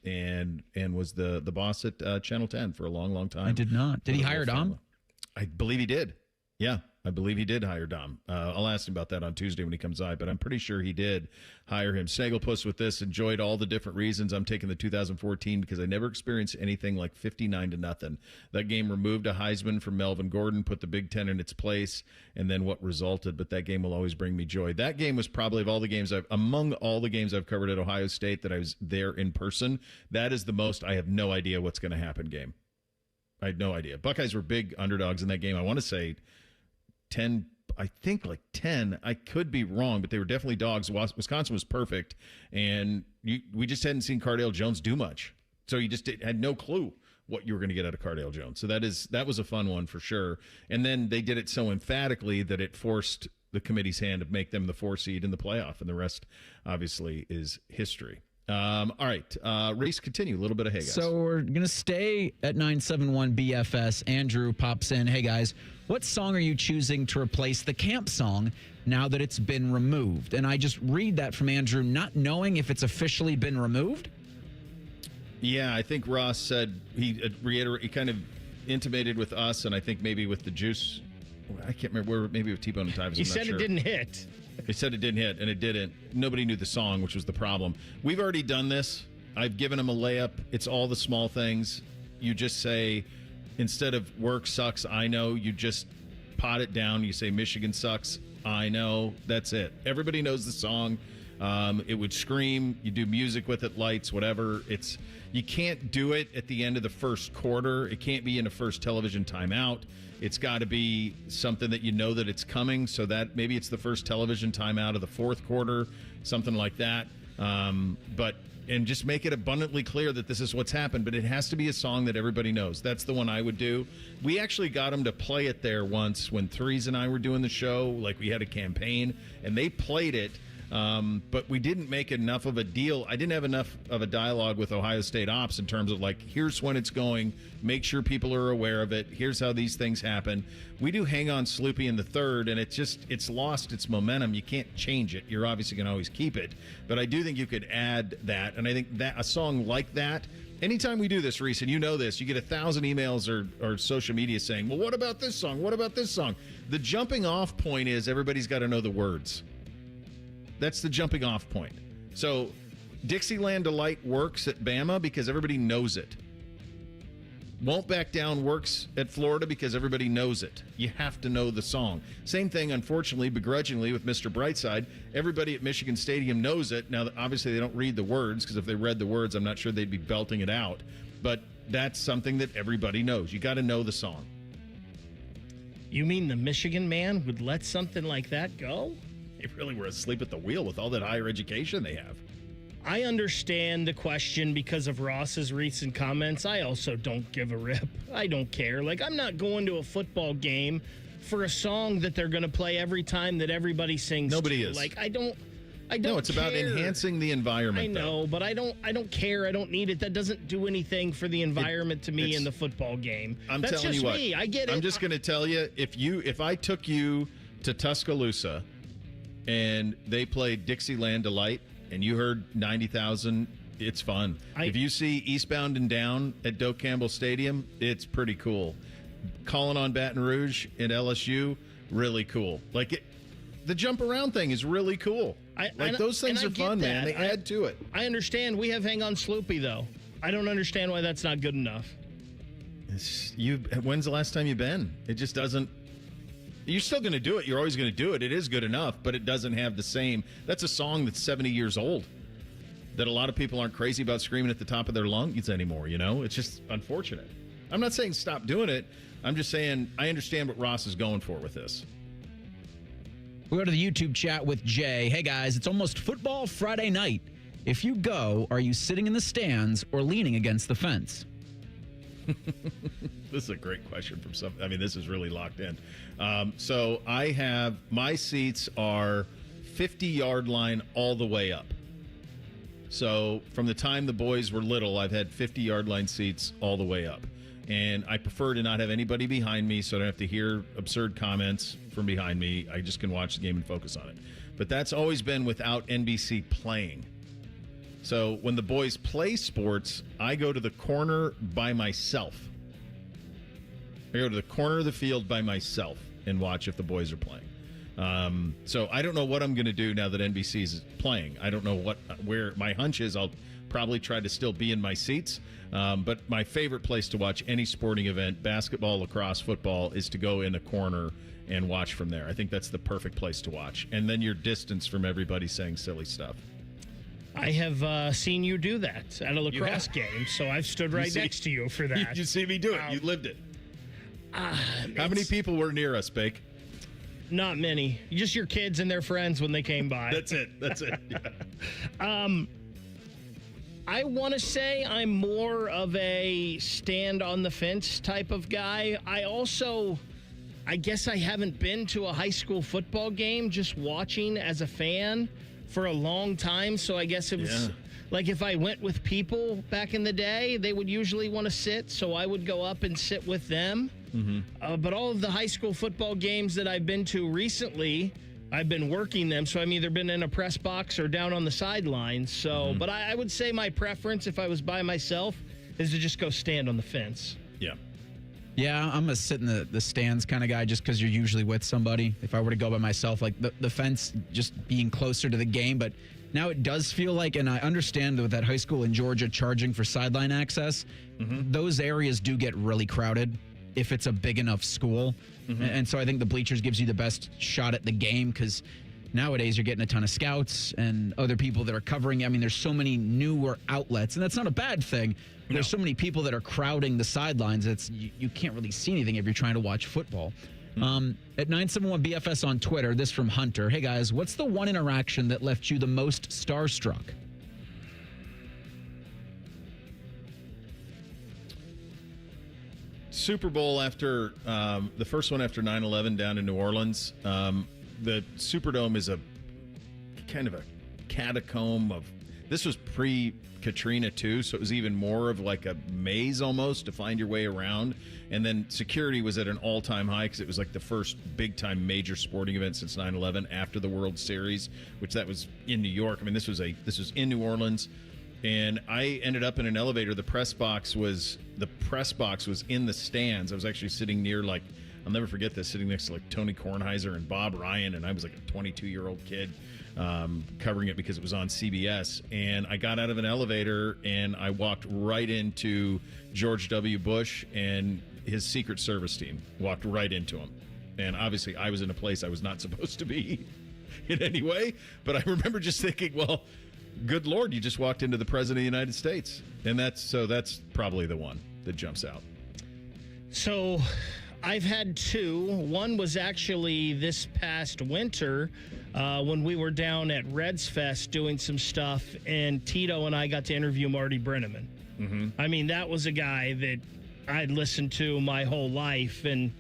And was the boss at Channel 10 for a long, long time. I did not. Did he hire Dom? I believe he did. Yeah, I believe he did hire Dom. I'll ask him about that on Tuesday when he comes by, but I'm pretty sure he did hire him. Snagglepuss with this, enjoyed all the different reasons. I'm taking the 2014 because I never experienced anything like 59-0. That game removed a Heisman from Melvin Gordon, put the Big Ten in its place, and then what resulted. But that game will always bring me joy. That game was probably among all the games I've covered at Ohio State that I was there in person. That is the most I have no idea what's going to happen game. I had no idea. Buckeyes were big underdogs in that game. I want to say 10, I think like 10. I could be wrong, but they were definitely dogs. Wisconsin was perfect, and we just hadn't seen Cardale Jones do much. So you just had no clue what you were going to get out of Cardale Jones. So that was a fun one for sure. And then they did it so emphatically that it forced the committee's hand to make them the 4 seed in the playoff, and the rest obviously is history. All right, Reese, continue. A little bit of Hey Guys. So we're going to stay at 971 BFS. Andrew pops in. Hey, guys, what song are you choosing to replace the camp song now that it's been removed? And I just read that from Andrew, not knowing if it's officially been removed. Yeah, I think Ross said he kind of intimated with us, and I think maybe with the Juice. I can't remember, maybe with T-Bone and Tyvus. He said it didn't hit. He said it didn't hit, and it didn't. Nobody knew the song, which was the problem. We've already done this. I've given him a layup. It's all the small things. You just say, instead of work sucks, I know, you just pot it down. You say Michigan sucks, I know. That's it. Everybody knows the song. It would scream. You do music with it, lights, whatever. You can't do it at the end of the first quarter. It can't be in a first television timeout. It's got to be something that you know that it's coming, so that maybe it's the first television timeout of the fourth quarter, something like that. And just make it abundantly clear that this is what's happened, but it has to be a song that everybody knows. That's the one I would do. We actually got them to play it there once when Threes and I were doing the show. Like, we had a campaign, and they played it. But we didn't make enough of a deal. I didn't have enough of a dialogue with Ohio State Ops in terms of, like, here's when it's going. Make sure people are aware of it. Here's how these things happen. We do Hang On Sloopy in the third, and it's lost its momentum. You can't change it. You're obviously going to always keep it. But I do think you could add that. And I think that a song like that, anytime we do this, Reese, and you know this, you get 1,000 emails or social media saying, well, what about this song? What about this song? The jumping off point is everybody's got to know the words. That's the jumping off point. So Dixieland Delight works at Bama because everybody knows it. Won't Back Down works at Florida because everybody knows it. You have to know the song. Same thing, unfortunately, begrudgingly, with Mr. Brightside. Everybody at Michigan Stadium knows it. Now, obviously, they don't read the words, because if they read the words, I'm not sure they'd be belting it out. But that's something that everybody knows. You got to know the song. You mean the Michigan man would let something like that go? They really were asleep at the wheel with all that higher education they have. I understand the question because of Ross's recent comments. I also don't give a rip. I don't care. Like, I'm not going to a football game for a song that they're going to play every time that everybody sings. Nobody to. is. Like, I don't No, it's about enhancing the environment. I know, but I don't care. I don't need it. That doesn't do anything for the environment to me in the football game. That's telling you what. Me. I get it. I'm just going to tell you, if I took you to Tuscaloosa and they played Dixieland Delight and you heard 90,000, it's fun. If you see Eastbound and Down at Doak Campbell Stadium, it's pretty cool. Calling on Baton Rouge at LSU, really cool. The jump around thing is really cool. Those things are fun, man. They add to it. I understand. We have Hang On Sloopy, though. I don't understand why that's not good enough. When's the last time you've been? It just doesn't. You're still going to do it. You're always going to do it. It is good enough, but it doesn't have the same. That's a song that's 70 years old that a lot of people aren't crazy about screaming at the top of their lungs anymore, you know? It's just unfortunate. I'm not saying stop doing it. I'm just saying I understand what Ross is going for with this. We go to the YouTube chat with Jay. Hey, guys, it's almost Football Friday night. If you go, are you sitting in the stands or leaning against the fence? This is a great question from some. I mean, this is really locked in. So I have my seats are 50-yard line all the way up. So from the time the boys were little, I've had 50-yard line seats all the way up. And I prefer to not have anybody behind me so I don't have to hear absurd comments from behind me. I just can watch the game and focus on it. But that's always been without NBC playing. So when the boys play sports, I go to the corner by myself. I go to the corner of the field by myself and watch if the boys are playing. So I don't know what I'm going to do now that NBC is playing. I don't know where my hunch is. I'll probably try to still be in my seats. But my favorite place to watch any sporting event, basketball, lacrosse, football, is to go in a corner and watch from there. I think that's the perfect place to watch. And then you're distanced from everybody saying silly stuff. I have seen you do that at a lacrosse game, so I've stood right next to you for that. You see me do it. You lived it. How many people were near us, Bake? Not many. Just your kids and their friends when they came by. That's it. Yeah. I want to say I'm more of a stand on the fence type of guy. I guess I haven't been to a high school football game, just watching as a fan for a long time. So I guess it was like if I went with people back in the day, they would usually want to sit. So I would go up and sit with them. But all of the high school football games that I've been to recently, I've been working them. So I've either been in a press box or down on the sidelines. So, but I would say my preference, if I was by myself, is to just go stand on the fence. Yeah, I'm a sit in the stands kind of guy just because you're usually with somebody. If I were to go by myself, like the fence just being closer to the game. But now it does feel like, and I understand with that high school in Georgia charging for sideline access, those areas do get really crowded if it's a big enough school. And so I think the bleachers gives you the best shot at the game because nowadays you're getting a ton of scouts and other people that are covering. I mean, there's so many newer outlets, and that's not a bad thing. There's so many people that are crowding the sidelines. You can't really see anything if you're trying to watch football. At 971 BFS on Twitter, this from Hunter. Hey, guys, what's the one interaction that left you the most starstruck? Super Bowl after the first one after 9/11 down in New Orleans. The Superdome is a kind of a catacomb of. This was pre-Katrina too, so it was even more of like a maze almost to find your way around. And then security was at an all-time high because it was like the first big-time major sporting event since 9/11 after the World Series, which that was in New York. I mean, this was in New Orleans. And I ended up in an elevator. The press box was in the stands. I was actually sitting near, like, I'll never forget this, sitting next to like Tony Kornheiser and Bob Ryan, and I was like a 22-year-old kid covering it because it was on CBS. And I got out of an elevator and I walked right into George W. Bush and his Secret Service team. Walked right into him. And obviously I was in a place I was not supposed to be in any way. But I remember just thinking, well, good Lord, you just walked into the President of the United States. And that's probably the one that jumps out. So I've had two. One was actually this past winter when we were down at Reds Fest doing some stuff, and Tito and I got to interview Marty Brenneman. I mean, that was a guy that I'd listened to my whole life and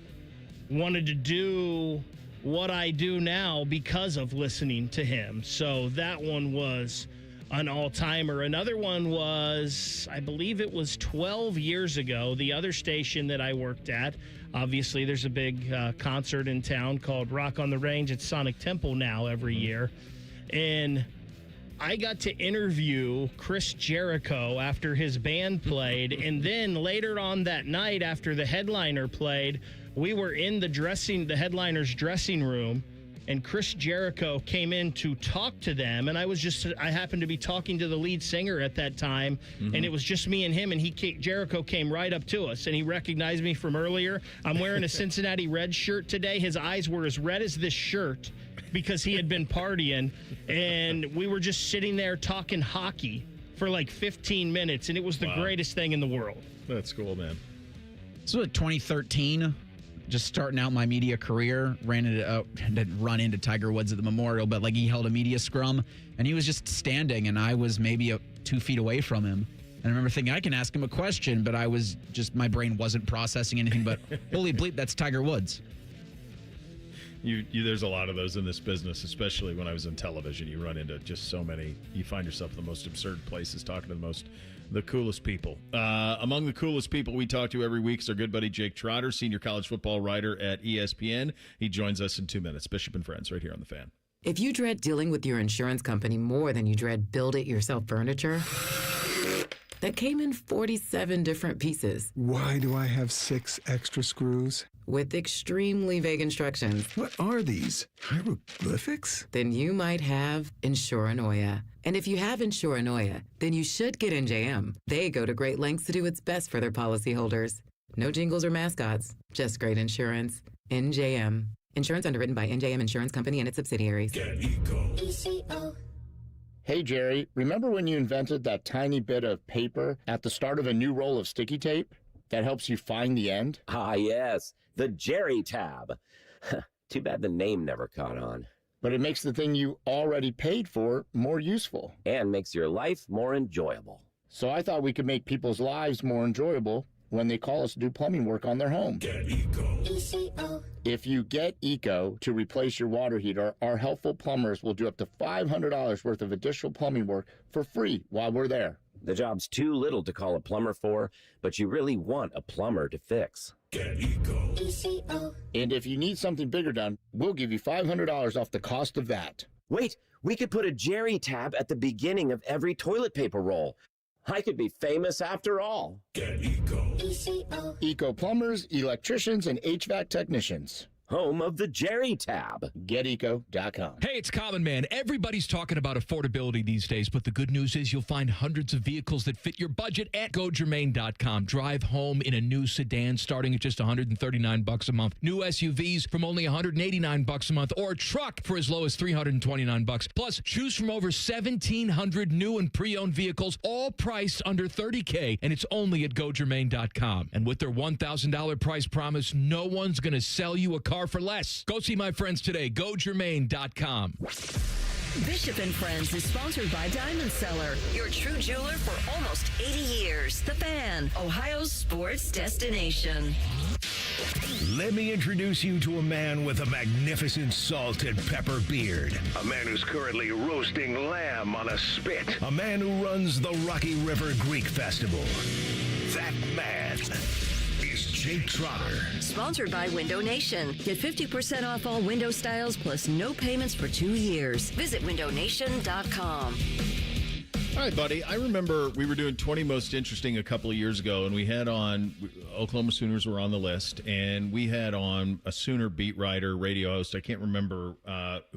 wanted to do what I do now because of listening to him. So that one was an all-timer. Another one was, I believe it was 12 years ago, the other station that I worked at. Obviously, there's a big concert in town called Rock on the Range at Sonic Temple now every year. And I got to interview Chris Jericho after his band played. And then later on that night, after the headliner played, we were in the headliner's dressing room, and Chris Jericho came in to talk to them. And I happened to be talking to the lead singer at that time, and it was just me and him, and Jericho came right up to us, and he recognized me from earlier. I'm wearing a Cincinnati Reds shirt today. His eyes were as red as this shirt because he had been partying, and we were just sitting there talking hockey for like 15 minutes, and it was the greatest thing in the world. That's cool, man. So 2013, just starting out my media career, didn't run into Tiger Woods at the Memorial, but like he held a media scrum, and he was just standing, and I was maybe 2 feet away from him. And I remember thinking, I can ask him a question, but my brain wasn't processing anything but, holy bleep, that's Tiger Woods. There's a lot of those in this business, especially when I was in television. You run into just so many. You find yourself in the most absurd places talking to the coolest people. Among the coolest people we talk to every week is our good buddy Jake Trotter, senior college football writer at ESPN. He joins us in 2 minutes. Bishop and Friends right here on The Fan. If you dread dealing with your insurance company more than you dread build-it-yourself furniture that came in 47 different pieces. Why do I have 6 extra screws? With extremely vague instructions. What are these? Hieroglyphics? Then you might have Insuranoia. And if you have Insuranoia, then you should get NJM. They go to great lengths to do what's best for their policyholders. No jingles or mascots, just great insurance. NJM. Insurance underwritten by NJM Insurance Company and its subsidiaries. Get ECO. Hey, Jerry, remember when you invented that tiny bit of paper at the start of a new roll of sticky tape that helps you find the end? Ah, yes, the Jerry tab. Too bad the name never caught on. But it makes the thing you already paid for more useful. And makes your life more enjoyable. So I thought we could make people's lives more enjoyable when they call us to do plumbing work on their home. Get Eco. If you get Eco to replace your water heater, our helpful plumbers will do up to $500 worth of additional plumbing work for free while we're there. The job's too little to call a plumber for, but you really want a plumber to fix. Get Eco. And if you need something bigger done, we'll give you $500 off the cost of that. Wait, we could put a Jerry tab at the beginning of every toilet paper roll. I could be famous after all. Get Eco. Eco plumbers, electricians, and HVAC technicians. Home of the Jerry tab. GetEco.com. Hey, it's Common Man. Everybody's talking about affordability these days, but the good news is you'll find hundreds of vehicles that fit your budget at GoGermain.com. Drive home in a new sedan starting at just $139 a month. New SUVs from only $189 a month, or a truck for as low as $329. Plus, choose from over 1,700 new and pre-owned vehicles, all priced under $30K, and it's only at GoGermain.com. And with their $1,000 price promise, no one's going to sell you a car for less. Go see my friends today. GoGermain.com. Bishop and Friends is sponsored by Diamond Seller, your true jeweler for almost 80 years. The Fan, Ohio's sports destination. Let me introduce you to a man with a magnificent salt and pepper beard. A man who's currently roasting lamb on a spit. A man who runs the Rocky River Greek Festival. That man is Jake Trotter. Sponsored by Window Nation. Get 50% off all window styles plus no payments for 2 years. Visit windownation.com. All right, buddy. I remember we were doing 20 Most Interesting a couple of years ago, and we had on Oklahoma Sooners were on the list, and we had on a Sooner beat writer, radio host. I can't remember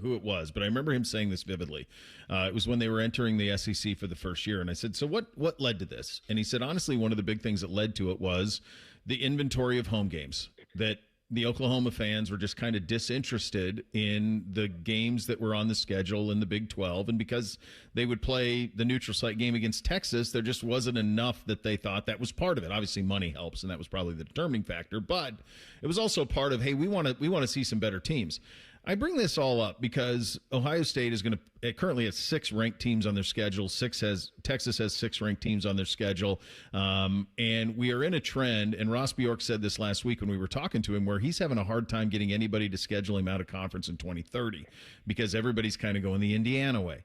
who it was, but I remember him saying this vividly. It was when they were entering the SEC for the first year, and I said, so what led to this? And he said, honestly, one of the big things that led to it was the inventory of home games, that the Oklahoma fans were just kind of disinterested in the games that were on the schedule in the Big 12. And because they would play the neutral site game against Texas, there just wasn't enough that they thought that was part of it. Obviously, money helps, and that was probably the determining factor. But it was also part of, hey, we want to see some better teams. I bring this all up because Ohio State is going to currently has 6 ranked teams on their schedule. Texas has 6 ranked teams on their schedule, and we are in a trend. And Ross Bjork said this last week when we were talking to him, where he's having a hard time getting anybody to schedule him out of conference in 2030 because everybody's kind of going the Indiana way.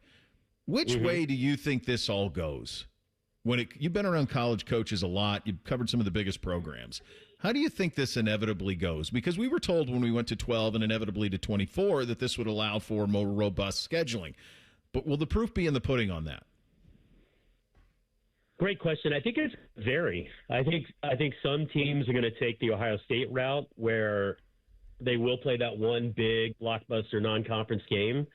Which way do you think this all goes? You've been around college coaches a lot. You've covered some of the biggest programs. How do you think this inevitably goes? Because we were told when we went to 12 and inevitably to 24 that this would allow for more robust scheduling. But will the proof be in the pudding on that? Great question. I think it's vary. I think some teams are going to take the Ohio State route where they will play that one big blockbuster non-conference game.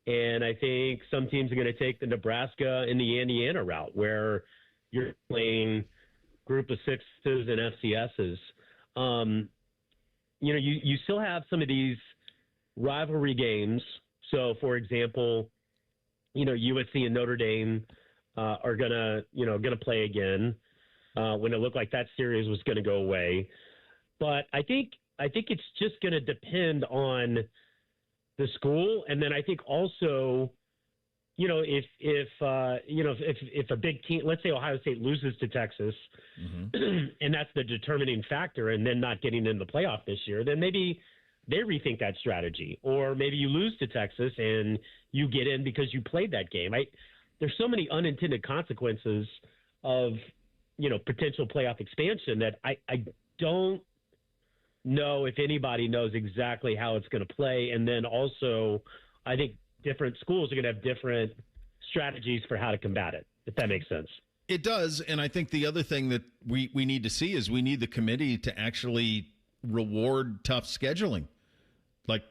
And I think some teams are going to take the Nebraska and the Indiana route where you're playing group of sixes and FCSs. You still have some of these rivalry games. So, for example, USC and Notre Dame are gonna play again when it looked like that series was going to go away. But I think it's just going to depend on the school, and then I think also, if a big team, let's say Ohio State loses to Texas, and that's the determining factor, and then not getting in the playoff this year, then maybe they rethink that strategy. Or maybe you lose to Texas and you get in because you played that game. There's so many unintended consequences of, potential playoff expansion that I don't know if anybody knows exactly how it's going to play. And then also, I think different schools are going to have different strategies for how to combat it, if that makes sense. It does. And I think the other thing that we need to see is we need the committee to actually reward tough scheduling. Like,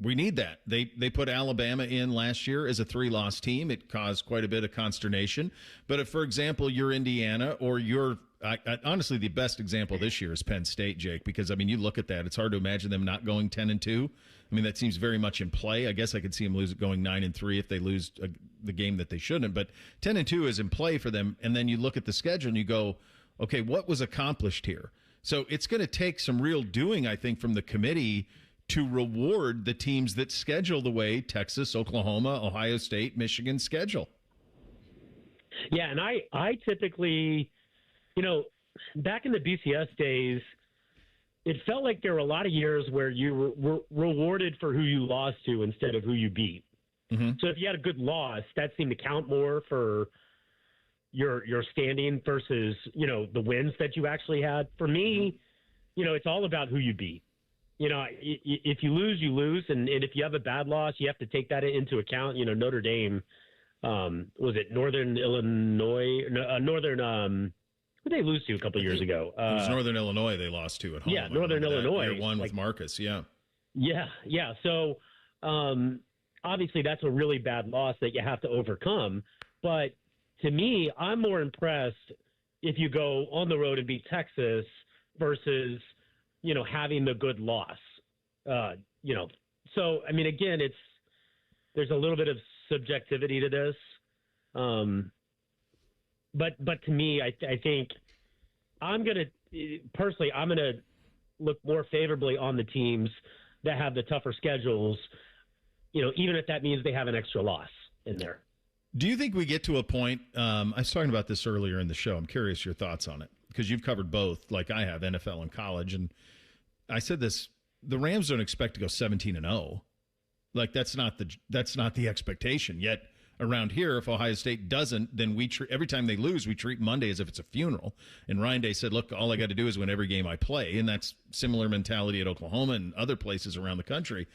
we need that. They put Alabama in last year as a 3-loss team. It caused quite a bit of consternation. But if, for example, you're Indiana or you're honestly, the best example this year is Penn State, Jake, because, you look at that. It's hard to imagine them not going 10-2. That seems very much in play. I guess I could see them going 9-3 if they lose the game that they shouldn't. But 10-2 is in play for them. And then you look at the schedule and you go, okay, what was accomplished here? So it's going to take some real doing, I think, from the committee to reward the teams that schedule the way Texas, Oklahoma, Ohio State, Michigan schedule. Yeah, and I typically, back in the BCS days, it felt like there were a lot of years where you were rewarded for who you lost to instead of who you beat. Mm-hmm. So if you had a good loss, that seemed to count more for your standing versus, the wins that you actually had. For me, it's all about who you beat. If you lose, you lose. And if you have a bad loss, you have to take that into account. Notre Dame, was it Northern Illinois? Who did they lose to a couple years ago? It was Northern Illinois they lost to at home. Yeah, Northern Illinois. Year one with Marcus, yeah. Yeah. So obviously that's a really bad loss that you have to overcome. But to me, I'm more impressed if you go on the road and beat Texas versus, having the good loss. So, I mean, again, there's a little bit of subjectivity to this. But to me, I think I'm going to look more favorably on the teams that have the tougher schedules, even if that means they have an extra loss in there. Do you think we get to a point, I was talking about this earlier in the show, I'm curious your thoughts on it, because you've covered both, like I have, NFL and college, and I said this, the Rams don't expect to go 17-0. Like, that's not the expectation. Yet, around here, if Ohio State doesn't, then every time they lose, we treat Monday as if it's a funeral. And Ryan Day said, look, all I got to do is win every game I play. And that's similar mentality at Oklahoma and other places around the country.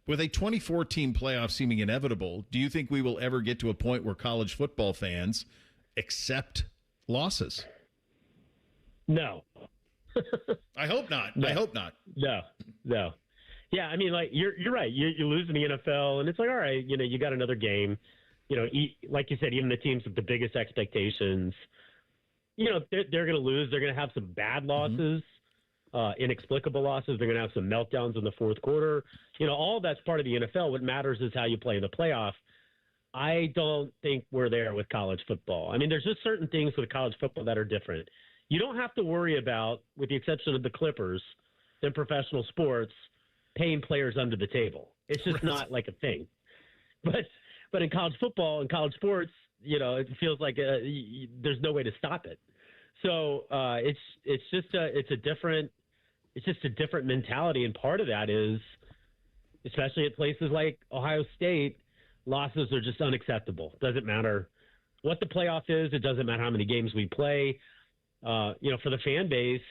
With a 24-team playoff seeming inevitable, do you think we will ever get to a point where college football fans accept losses? No. I hope not. No. I hope not. No. Yeah, I mean, like, you're right. You lose in the NFL, and it's like, all right, you got another game. Like you said, even the teams with the biggest expectations, they're going to lose. They're going to have some bad losses, inexplicable losses. They're going to have some meltdowns in the fourth quarter. All that's part of the NFL. What matters is how you play in the playoff. I don't think we're there with college football. I mean, there's just certain things with college football that are different. You don't have to worry about, with the exception of the Clippers, in professional sports, paying players under the table. It's just not like a thing. But in college football and college sports, it feels like there's no way to stop it. So it's just a different mentality, and part of that is, especially at places like Ohio State, losses are just unacceptable. Doesn't matter what the playoff is. It doesn't matter how many games we play. For the fan base,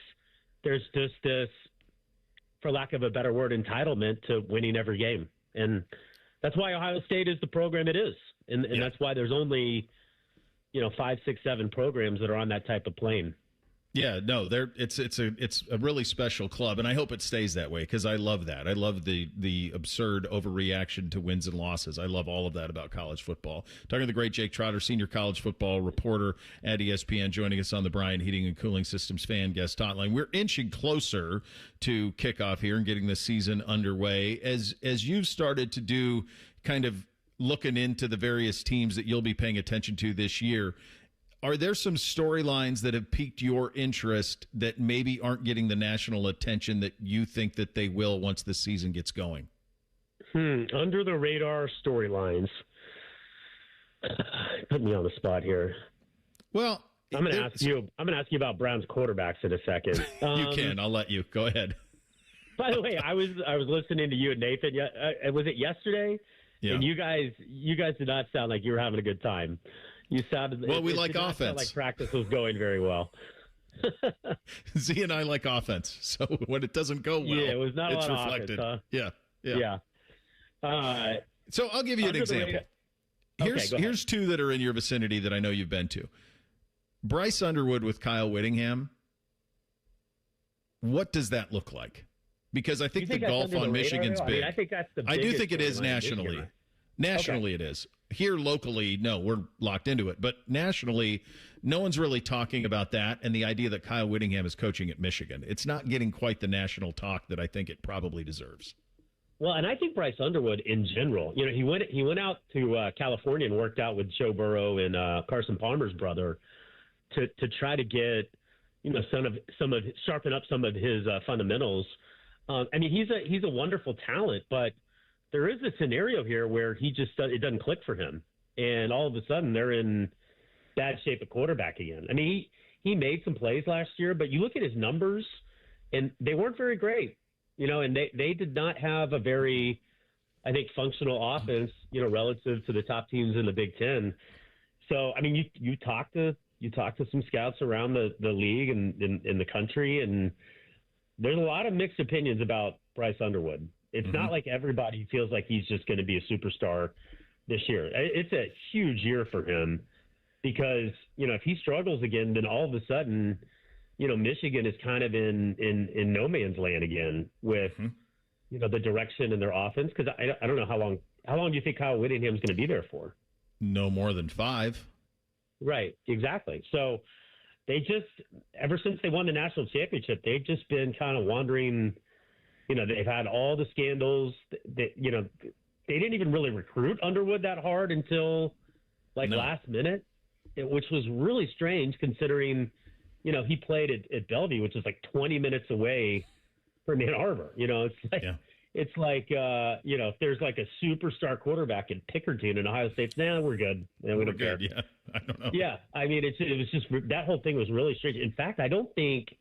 there's just this, for lack of a better word, entitlement to winning every game. And that's why Ohio State is the program it is. And that's why there's only, 5, 6, 7 programs that are on that type of plane. Yeah, no, it's a really special club, and I hope it stays that way, because I love that. I love the absurd overreaction to wins and losses. I love all of that about college football. Talking to the great Jake Trotter, senior college football reporter at ESPN, joining us on the Bryant Heating and Cooling Systems fan guest hotline. We're inching closer to kickoff here and getting the season underway. As you've started to do, kind of looking into the various teams that you'll be paying attention to this year, are there some storylines that have piqued your interest that maybe aren't getting the national attention that you think that they will once the season gets going? Under the radar storylines. Put me on the spot here. Well, I'm going to ask you about Brown's quarterbacks in a second. You can. I'll let you. Go ahead. By the way, I was listening to you and Nathan. Was it yesterday? Yeah. And you guys did not sound like you were having a good time. You sounded we like did not offense. sound like practice was going very well. Z and I like offense, so when it doesn't go well, it was not it's a lot reflected. of offense, huh? Yeah. So I'll give you an example. Here's two that are in your vicinity that I know you've been to. Bryce Underwood with Kyle Whittingham. What does that look like? Because I think the golf on Michigan's big. I think that's the I do think it is nationally. Nationally, it is. Here locally, no, we're locked into it. But nationally, no one's really talking about that and the idea that Kyle Whittingham is coaching at Michigan. It's not getting quite the national talk that I think it probably deserves. Well, and I think Bryce Underwood in general, he went out to California and worked out with Joe Burrow and Carson Palmer's brother to try to get, sharpen up some of his fundamentals. I mean, he's a wonderful talent, but there is a scenario here where it doesn't click for him, and all of a sudden they're in bad shape at quarterback again. I mean, he made some plays last year, but you look at his numbers, and they weren't very great. And they did not have a very, I think, functional offense, relative to the top teams in the Big Ten. So, I mean, you talk to some scouts around the league and in the country, and there's a lot of mixed opinions about Bryce Underwood. It's not like everybody feels like he's just going to be a superstar this year. It's a huge year for him because, if he struggles again, then all of a sudden, Michigan is kind of in no man's land again with, the direction in their offense. Because I don't know how long do you think Kyle Whittingham's going to be there for? No more than 5. Right, exactly. So they ever since they won the national championship, they've just been kind of wandering. They've had all the scandals. They didn't even really recruit Underwood that hard until last minute, which was really strange considering, he played at Bellevue, which is 20 minutes away from Ann Arbor. It's like, if there's a superstar quarterback in Pickerton in Ohio State, we're good. We don't care. Yeah, I don't know. Yeah, I mean, it was just that whole thing was really strange. In fact, I don't think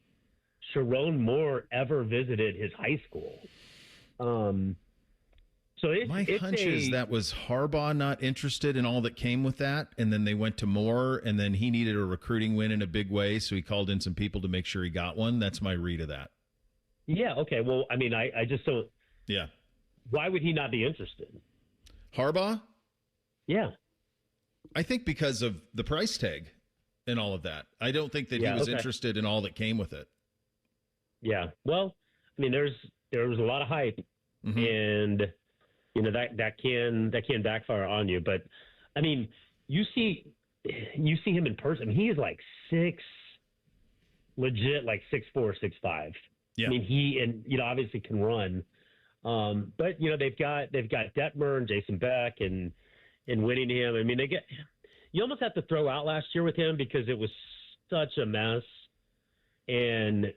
Sharon Moore ever visited his high school. So my hunch is that was Harbaugh not interested in all that came with that, and then they went to Moore, and then he needed a recruiting win in a big way, so he called in some people to make sure he got one. That's my read of that. Yeah. Okay. Well, I mean, I just don't. Yeah. Why would he not be interested? Harbaugh? Yeah. I think because of the price tag and all of that. I don't think that he was interested in all that came with it. Yeah. Well, I mean, there was a lot of hype, and that can backfire on you. But I mean, you see him in person. I mean, he is legit 6'4", 6'5". Yeah. I mean, he obviously can run. But they've got Detmer and Jason Beck and Whittingham. I mean, you almost have to throw out last year with him because it was such a mess, and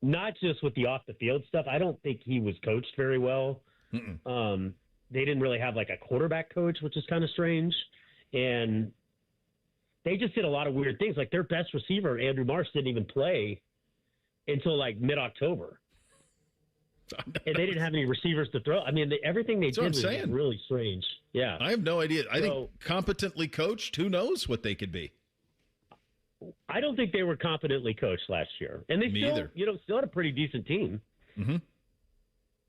not just with the off the field stuff. I don't think he was coached very well. They didn't really have a quarterback coach, which is kind of strange, and they just did a lot of weird things. Their best receiver, Andrew Marsh, didn't even play until mid-October. And they didn't have any receivers to throw. I mean, everything they did was really strange. Yeah. I have no idea. I think competently coached, who knows what they could be. I don't think they were competently coached last year. And they still had a pretty decent team.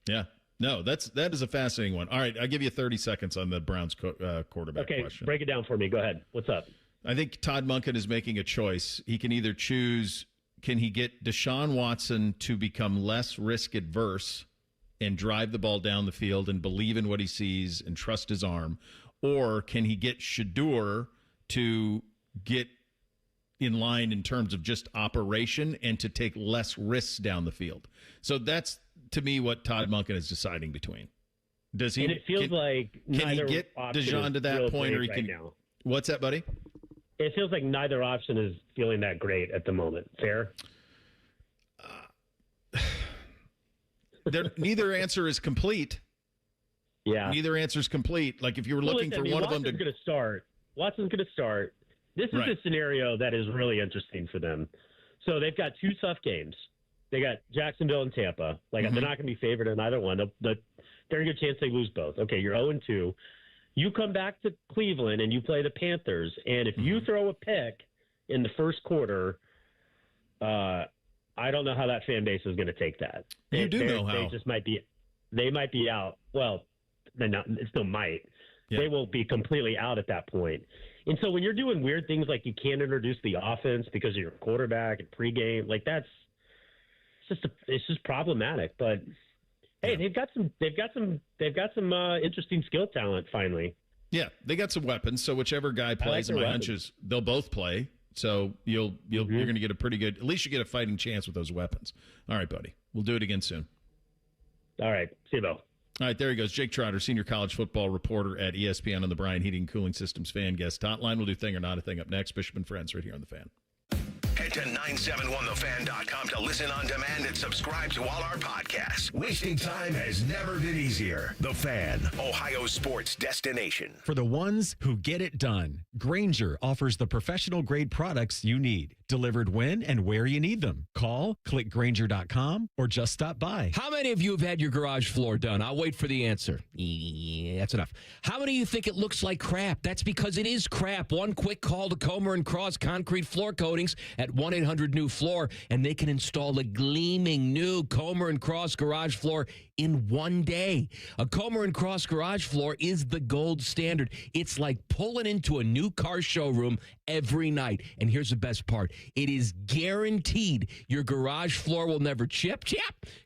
Yeah. No, that is a fascinating one. All right, I'll give you 30 seconds on the Browns quarterback question. Okay, break it down for me. Go ahead. What's up? I think Todd Monken is making a choice. He can either choose, can he get Deshaun Watson to become less risk adverse and drive the ball down the field and believe in what he sees and trust his arm, or can he get Shedeur to get in line in terms of just operation and to take less risks down the field? So that's, to me, what Todd Monken is deciding between. Does he? And it feels can he get Deshaun to that point, or he can? Now. What's that, buddy? It feels like neither option is feeling that great at the moment. Fair? Neither answer is complete. Yeah. Neither answer is complete. If you were looking for one of them to start. Watson's going to start. This is a scenario that is really interesting for them. So they've got 2 tough games. They got Jacksonville and Tampa. They're not going to be favored in either one. They're a good chance they lose both. Okay, you're 0-2. You come back to Cleveland and you play the Panthers, and if you throw a pick in the first quarter, I don't know how that fan base is going to take that. You do know how. They just might be out. Well, they still might. Yeah. They will be completely out at that point. And so when you're doing weird things like you can't introduce the offense because of your quarterback and pregame, it's just problematic. But hey, they've got some interesting skill talent finally. Yeah, they got some weapons. So whichever guy plays, in my hunch is they'll both play. So you're going to get a pretty good. At least you get a fighting chance with those weapons. All right, buddy. We'll do it again soon. All right. See you, Bo. All right, there he goes. Jake Trotter, senior college football reporter at ESPN on the Bryan Heating and Cooling Systems Fan Guest Hotline. We'll do Thing or Not a Thing up next. Bishop and Friends right here on the Fan. to 971thefan.com to listen on demand and subscribe to all our podcasts. Wasting time has never been easier. The Fan, Ohio sports destination. For the ones who get it done, Grainger offers the professional-grade products you need, delivered when and where you need them. Call, click Grainger.com, or just stop by. How many of you have had your garage floor done? I'll wait for the answer. Yeah, that's enough. How many of you think it looks like crap? That's because it is crap. One quick call to Comer & Cross Concrete Floor Coatings at 1-800-NEW-FLOOR, and they can install a gleaming new Comer & Cross garage floor in one day. A Comer & Cross garage floor is the gold standard. It's like pulling into a new car showroom every night. And here's the best part. It is guaranteed your garage floor will never chip,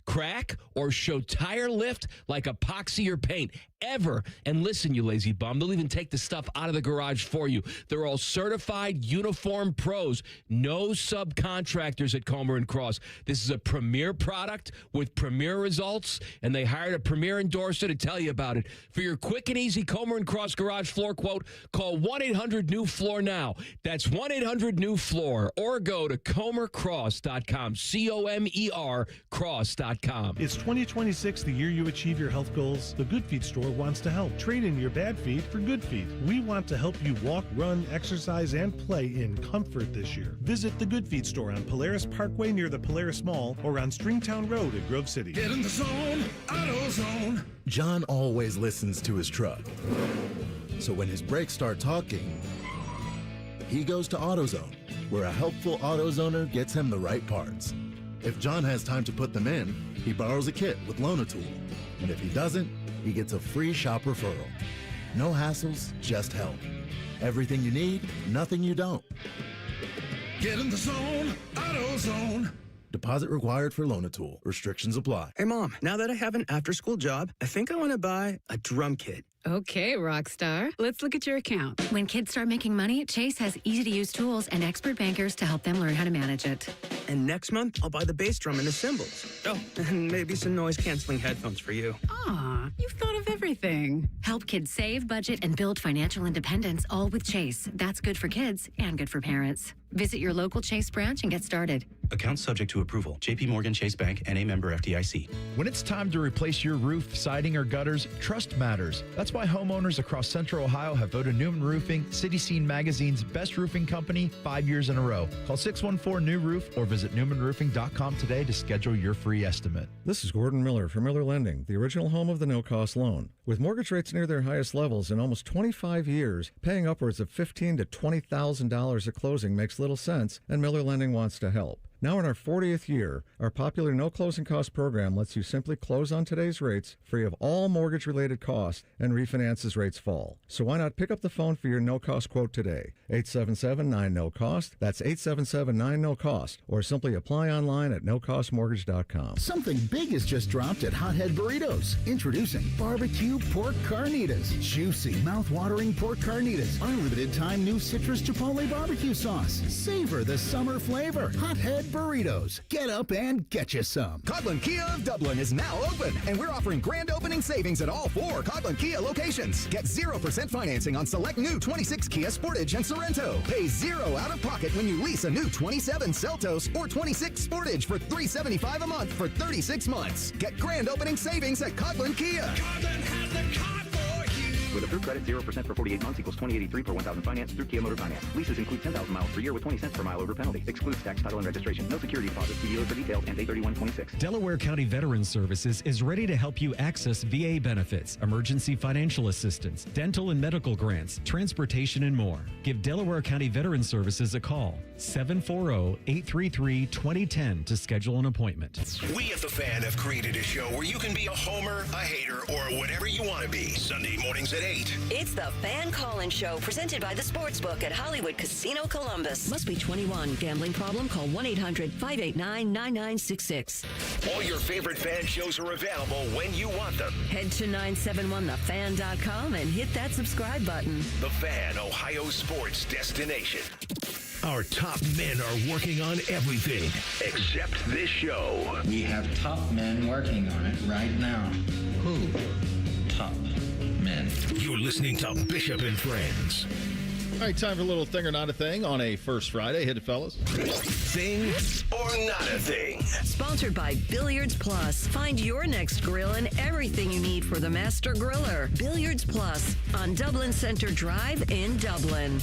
crack, or show tire lift like epoxy or paint ever. And listen, you lazy bum, they'll even take the stuff out of the garage for you. They're all certified uniform pros. No subcontractors at Comer & Cross. This is a premier product with premier results, and they hired a premier endorser to tell you about it. For your quick and easy Comer & Cross garage floor quote, call 1-800-NEW-FLOOR now. That's 1-800-NEW-FLOOR, or go to comercross.com, C-O-M-E-R cross.com. Is 2026 the year you achieve your health goals? The Good Feet store wants to help. Trade in your bad feet for good feet. We want to help you walk, run, exercise, and play in comfort this year. Visit the Good Feet store on Polaris Parkway near the Polaris Mall or on Stringtown Road in Grove City. Get in the zone, AutoZone. John always listens to his truck. So when his brakes start talking, he goes to AutoZone, where a helpful AutoZoner gets him the right parts. If John has time to put them in, he borrows a kit with Loan-A-Tool. And if he doesn't, he gets a free shop referral. No hassles, just help. Everything you need, nothing you don't. Get in the zone, AutoZone. Deposit required for Loan-A-Tool. Restrictions apply. Hey, Mom, now that I have an after-school job, I think I want to buy a drum kit. Okay, Rockstar. Let's look at your account. When kids start making money, Chase has easy-to-use tools and expert bankers to help them learn how to manage it. And next month, I'll buy the bass drum and the cymbals. Oh, and maybe some noise-canceling headphones for you. Aw, you've thought of everything. Help kids save, budget, and build financial independence, all with Chase. That's good for kids and good for parents. Visit your local Chase branch and get started. Account subject to approval. J.P. Morgan Chase Bank, N.A. member FDIC. When it's time to replace your roof, siding, or gutters, trust matters. That's why homeowners across Central Ohio have voted Newman Roofing City Scene Magazine's best roofing company 5 years in a row. Call 614-NEW-ROOF or visit newmanroofing.com today to schedule your free estimate. This is Gordon Miller from Miller Lending, the original home of the no-cost loan. With mortgage rates near their highest levels in almost 25 years, paying upwards of $15,000 to $20,000 at closing makes little sense, and Miller Lending wants to help. Now in our 40th year, our popular no closing cost program lets you simply close on today's rates, free of all mortgage-related costs, and refinance as rates fall. So why not pick up the phone for your no-cost quote today? 877-9-NO-COST. That's 877-9-NO-COST. Or simply apply online at nocostmortgage.com. Something big has just dropped at Hothead Burritos. Introducing barbecue pork carnitas. Juicy, mouth-watering pork carnitas. Our limited-time new citrus chipotle barbecue sauce. Savor the summer flavor. Hothead Burritos. Get up and get you some. Coghlan Kia of Dublin is now open, and we're offering grand opening savings at all 4 Coghlan Kia locations. Get 0% financing on select new 26 Kia Sportage and Sorrento. Pay 0 out of pocket when you lease a new 27 Seltos or 26 Sportage for $375 a month for 36 months. Get grand opening savings at Coghlan Kia. Coghlan has the car for you. With approved credit, 0% for 48 months equals $20.83 per 1,000 finance through Kia Motor Finance. Leases include 10,000 miles per year with 20 cents per mile over penalty. Excludes tax, title, and registration. No security deposit. See dealer for details and 831.26. Delaware County Veterans Services is ready to help you access VA benefits, emergency financial assistance, dental and medical grants, transportation, and more. Give Delaware County Veterans Services a call, 740-833-2010 to schedule an appointment. We at The Fan have created a show where you can be a homer, a hater, or whatever you want to be. Sunday mornings at 8. It's the Fan Call-In Show, presented by the Sportsbook at Hollywood Casino Columbus. Must be 21. Gambling problem? Call 1-800-589-9966. All your favorite fan shows are available when you want them. Head to 971thefan.com and hit that subscribe button. The Fan, Ohio sports destination. Our top men are working on everything except this show. We have top men working on it right now. Who? Top men. You're listening to Bishop and Friends. All right, time for a little thing or not a thing on a first Friday. Hit it, fellas. Thing or not a thing. Sponsored by Billiards Plus. Find your next grill and everything you need for the master griller. Billiards Plus on Dublin Center Drive in Dublin.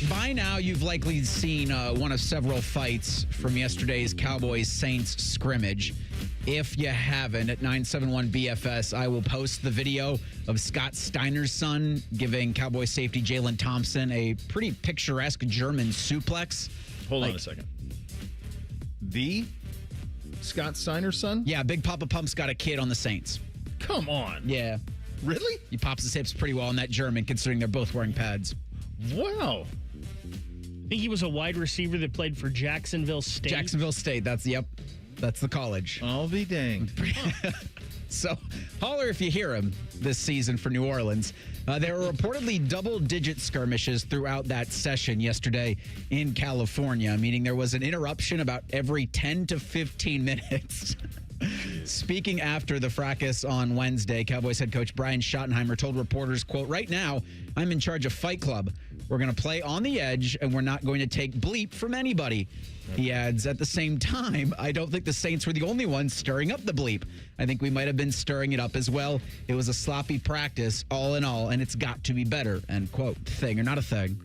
By now, you've likely seen one of several fights from yesterday's Cowboys-Saints scrimmage. If you haven't, at 971 BFS, I will post the video of Scott Steiner's son giving Cowboys safety Jalen Thompson a pretty picturesque German suplex. Hold on a second. The Scott Steiner's son? Yeah, Big Papa Pump's got a kid on the Saints. Come on. Yeah. Really? He pops his hips pretty well in that German, considering they're both wearing pads. Wow. I think he was a wide receiver that played for Jacksonville State. Jacksonville State, that's the college. I'll be danged. So, holler if you hear him this season for New Orleans. There were reportedly double-digit skirmishes throughout that session yesterday in California, meaning there was an interruption about every 10 to 15 minutes. Speaking after the fracas on Wednesday, Cowboys head coach Brian Schottenheimer told reporters, quote, "Right now, I'm in charge of Fight Club. We're going to play on the edge, and we're not going to take bleep from anybody." He adds, at the same time, I don't think the Saints were the only ones stirring up the bleep. I think we might have been stirring it up as well. It was a sloppy practice, all in all, and it's got to be better, end quote. Thing or not a thing.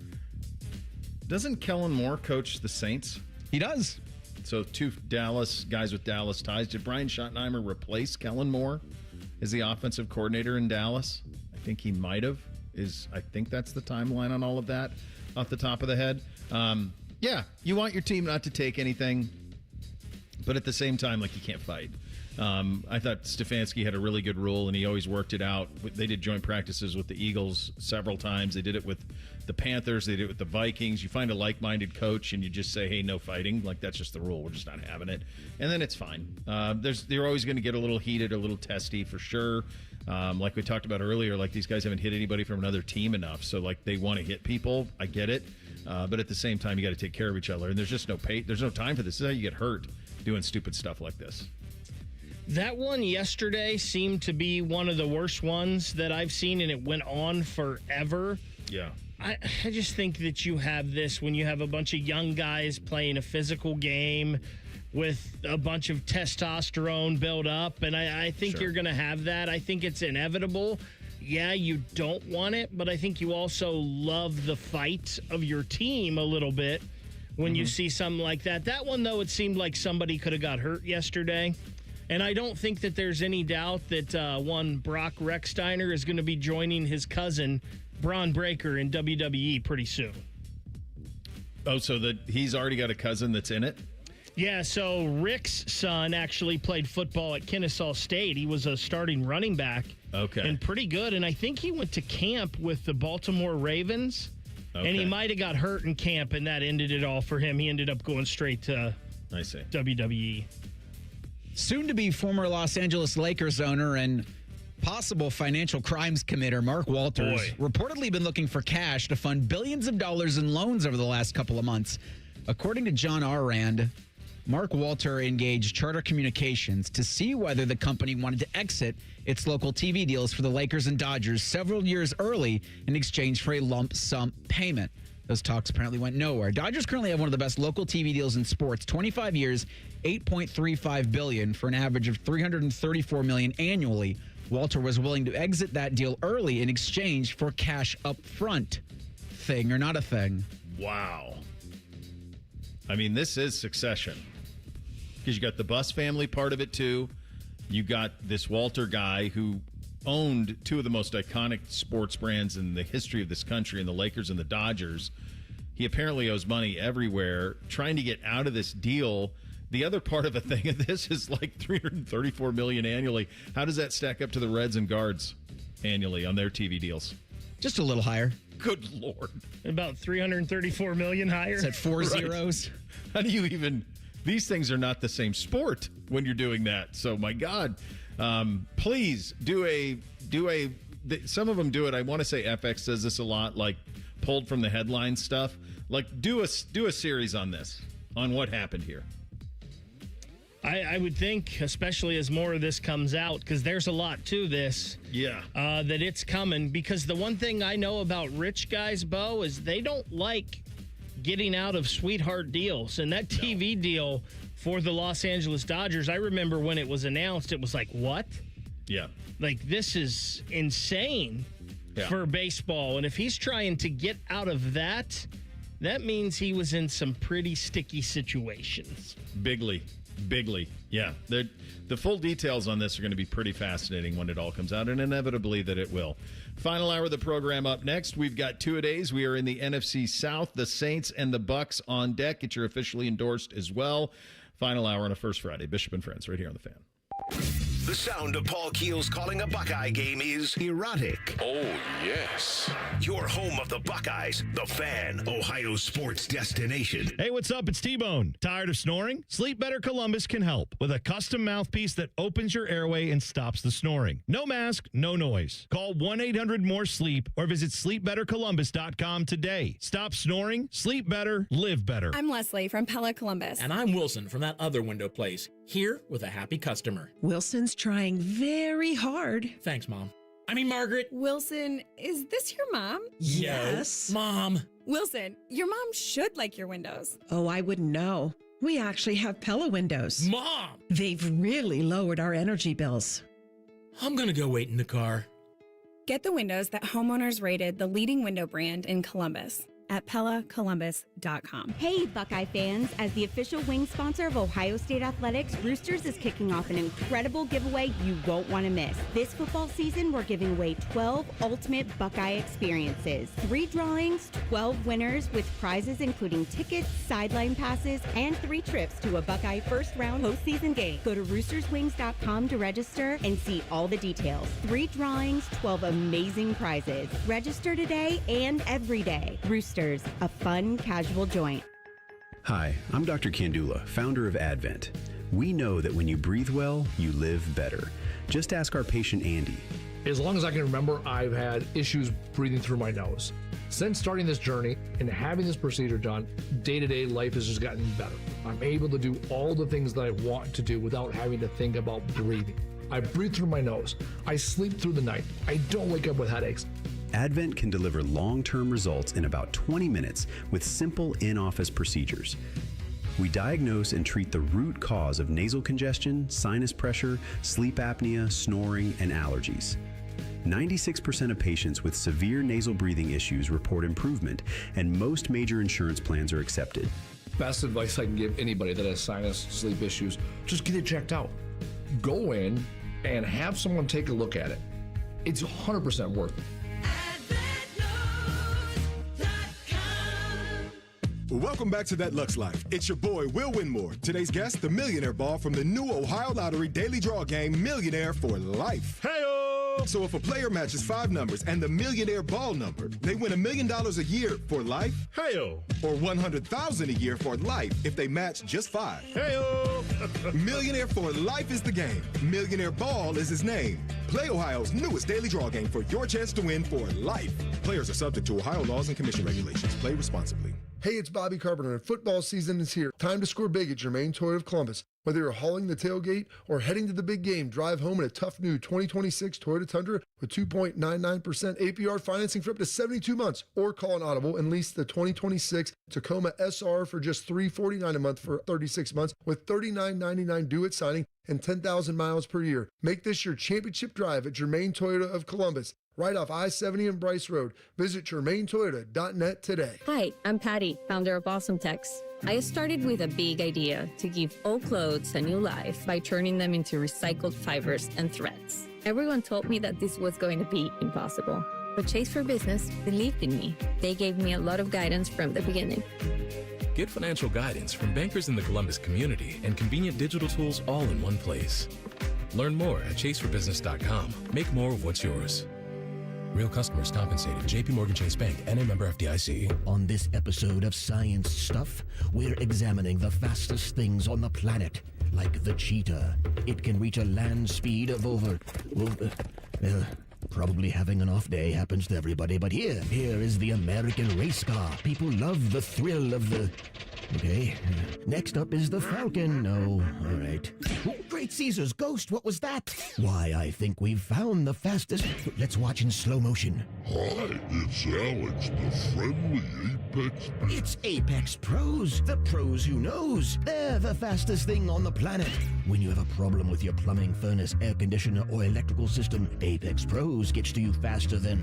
Doesn't Kellen Moore coach the Saints? He does. So two Dallas guys with Dallas ties. Did Brian Schottenheimer replace Kellen Moore as the offensive coordinator in Dallas? I think he might have. I think that's the timeline on all of that off the top of the head. Yeah, you want your team not to take anything, but at the same time, like, you can't fight. I thought Stefanski had a really good rule, and he always worked it out. They did joint practices with the Eagles several times. They did it with the Panthers. They did it with the Vikings. You find a like-minded coach, and you just say, hey, no fighting. Like, that's just the rule. We're just not having it. And then it's fine. They're always going to get a little heated, a little testy for sure. Like we talked about earlier, like, these guys haven't hit anybody from another team enough. So, like, they want to hit people. I get it. But at the same time, you got to take care of each other. And there's just there's no time for this. This is how you get hurt, doing stupid stuff like this. That one yesterday seemed to be one of the worst ones that I've seen, and it went on forever. Yeah. I just think that you have this when you have a bunch of young guys playing a physical game with a bunch of testosterone built up, and I think you're going to have that. I think it's inevitable. Yeah, you don't want it, but I think you also love the fight of your team a little bit when you see something like that. That one, though, it seemed like somebody could have got hurt yesterday. And I don't think that there's any doubt that one Brock Rechsteiner is going to be joining his cousin, Braun Breaker, in WWE pretty soon. Oh, so he's already got a cousin that's in it? Yeah, so Rick's son actually played football at Kennesaw State. He was a starting running back. Okay. And pretty good. And I think he went to camp with the Baltimore Ravens. Okay. And he might have got hurt in camp, and that ended it all for him. He ended up going straight to WWE. Soon to be former Los Angeles Lakers owner and possible financial crimes committer Mark Walters reportedly been looking for cash to fund billions of dollars in loans over the last couple of months. According to John R. Rand, Mark Walter engaged Trotter Communications to see whether the company wanted to exit its local TV deals for the Lakers and Dodgers several years early in exchange for a lump sum payment. Those talks apparently went nowhere. Dodgers currently have one of the best local TV deals in sports. 25 years, $8.35 billion for an average of $334 million annually. Walter was willing to exit that deal early in exchange for cash up front. Thing or not a thing? Wow. I mean, this is Succession. Because you got the Buss family part of it, too. You got this Walter guy who owned two of the most iconic sports brands in the history of this country, in the Lakers and the Dodgers. He apparently owes money everywhere, trying to get out of this deal. The other part of a thing of this is like $334 million annually. How does that stack up to the Reds and Guards annually on their TV deals? Just a little higher. Good Lord. About $334 million higher. Is that four zeros? How do you even... These things are not the same sport when you're doing that. So, my God, please do a. Some of them do it. I want to say FX does this a lot, like pulled from the headline stuff. Like do a series on this, on what happened here. I would think, especially as more of this comes out, because there's a lot to this. Yeah. That it's coming. Because the one thing I know about rich guys, Bo, is they don't like getting out of sweetheart deals. And that TV deal for the Los Angeles Dodgers, I remember when it was announced, it was like, what? Yeah. Like, this is insane for baseball. And if he's trying to get out of that, that means he was in some pretty sticky situations. Bigly. Yeah. The full details on this are going to be pretty fascinating when it all comes out, and inevitably that it will. Final hour of the program up next. We've got two-a-days. We are in the NFC South, the Saints and the Bucks on deck. Get your officially endorsed as well. Final hour on a First Friday. Bishop and Friends right here on The Fan. The sound of Paul Keels calling a Buckeye game is erotic. Oh, yes. Your home of the Buckeyes, The Fan, Ohio sports destination. Hey, what's up? It's T-Bone. Tired of snoring? Sleep Better Columbus can help with a custom mouthpiece that opens your airway and stops the snoring. No mask, no noise. Call 1-800-MORE-SLEEP or visit sleepbettercolumbus.com today. Stop snoring, sleep better, live better. I'm Leslie from Pella Columbus. And I'm Wilson from that other window place, here with a happy customer. Wilson's trying very hard. Thanks, Mom. I mean, Margaret. Wilson, is this your mom? Yes. Mom. Wilson, your mom should like your windows. Oh, I wouldn't know. We actually have Pella windows. Mom! They've really lowered our energy bills. I'm going to go wait in the car. Get the windows that homeowners rated the leading window brand in Columbus at PellaColumbus.com. Hey, Buckeye fans. As the official wing sponsor of Ohio State Athletics, Roosters is kicking off an incredible giveaway you won't want to miss. This football season, we're giving away 12 ultimate Buckeye experiences. 3 drawings, 12 winners with prizes including tickets, sideline passes, and 3 trips to a Buckeye first-round postseason game. Go to roosterswings.com to register and see all the details. 3 drawings, 12 amazing prizes. Register today and every day. Roosters, a fun, casual joint. Hi, I'm Dr. Kandula, founder of Advent. We know that when you breathe well, you live better. Just ask our patient Andy. As long as I can remember, I've had issues breathing through my nose. Since starting this journey and having this procedure done, day-to-day life has just gotten better. I'm able to do all the things that I want to do without having to think about breathing. I breathe through my nose. I sleep through the night. I don't wake up with headaches. Advent can deliver long-term results in about 20 minutes with simple in-office procedures. We diagnose and treat the root cause of nasal congestion, sinus pressure, sleep apnea, snoring, and allergies. 96% of patients with severe nasal breathing issues report improvement, and most major insurance plans are accepted. Best advice I can give anybody that has sinus sleep issues, just get it checked out. Go in and have someone take a look at it. It's 100% worth it. Welcome back to That Lux Life. It's your boy, Will Winmore. Today's guest, the Millionaire Ball from the new Ohio Lottery Daily Draw game, Millionaire for Life. Hey-o! So if a player matches 5 numbers and the Millionaire Ball number, they win $1 million a year for life. Hey-o! Or $100,000 a year for life if they match just 5. Hey-o! Millionaire for Life is the game. Millionaire Ball is his name. Play Ohio's newest daily draw game for your chance to win for life. Players are subject to Ohio laws and commission regulations. Play responsibly. Hey, it's Bobby Carpenter, and football season is here. Time to score big at Germain Toyota of Columbus. Whether you're hauling the tailgate or heading to the big game, drive home in a tough new 2026 Toyota Tundra with 2.99% APR financing for up to 72 months. Or call an Audible and lease the 2026 Tacoma SR for just $349 a month for 36 months with $39.99 due at signing and 10,000 miles per year. Make this your championship drive at Germain Toyota of Columbus. Right off I-70 and Bryce Road. Visit GermainToyota.net today. Hi, I'm Patty, founder of Awesome Tex. I started with a big idea to give old clothes a new life by turning them into recycled fibers and threads. Everyone told me that this was going to be impossible, but Chase for Business believed in me. They gave me a lot of guidance from the beginning. Get financial guidance from bankers in the Columbus community and convenient digital tools all in one place. Learn more at chaseforbusiness.com. Make more of what's yours. Real customers compensated. JP Morgan Chase Bank, and a member FDIC. On this episode of Science Stuff, we're examining the fastest things on the planet, like the cheetah. It can reach a land speed of over... probably having an off day happens to everybody, but here is the American race car. People love the thrill of the Okay. Next up is the Falcon. No. All right. Oh, Great Caesar's ghost. What was that? Why, I think we've found the fastest. Let's watch in slow motion. Hi, it's Alex, the friendly Apex. It's Apex Pros. The pros who knows. They're the fastest thing on the planet. When you have a problem with your plumbing, furnace, air conditioner, or electrical system, Apex Pros gets to you faster than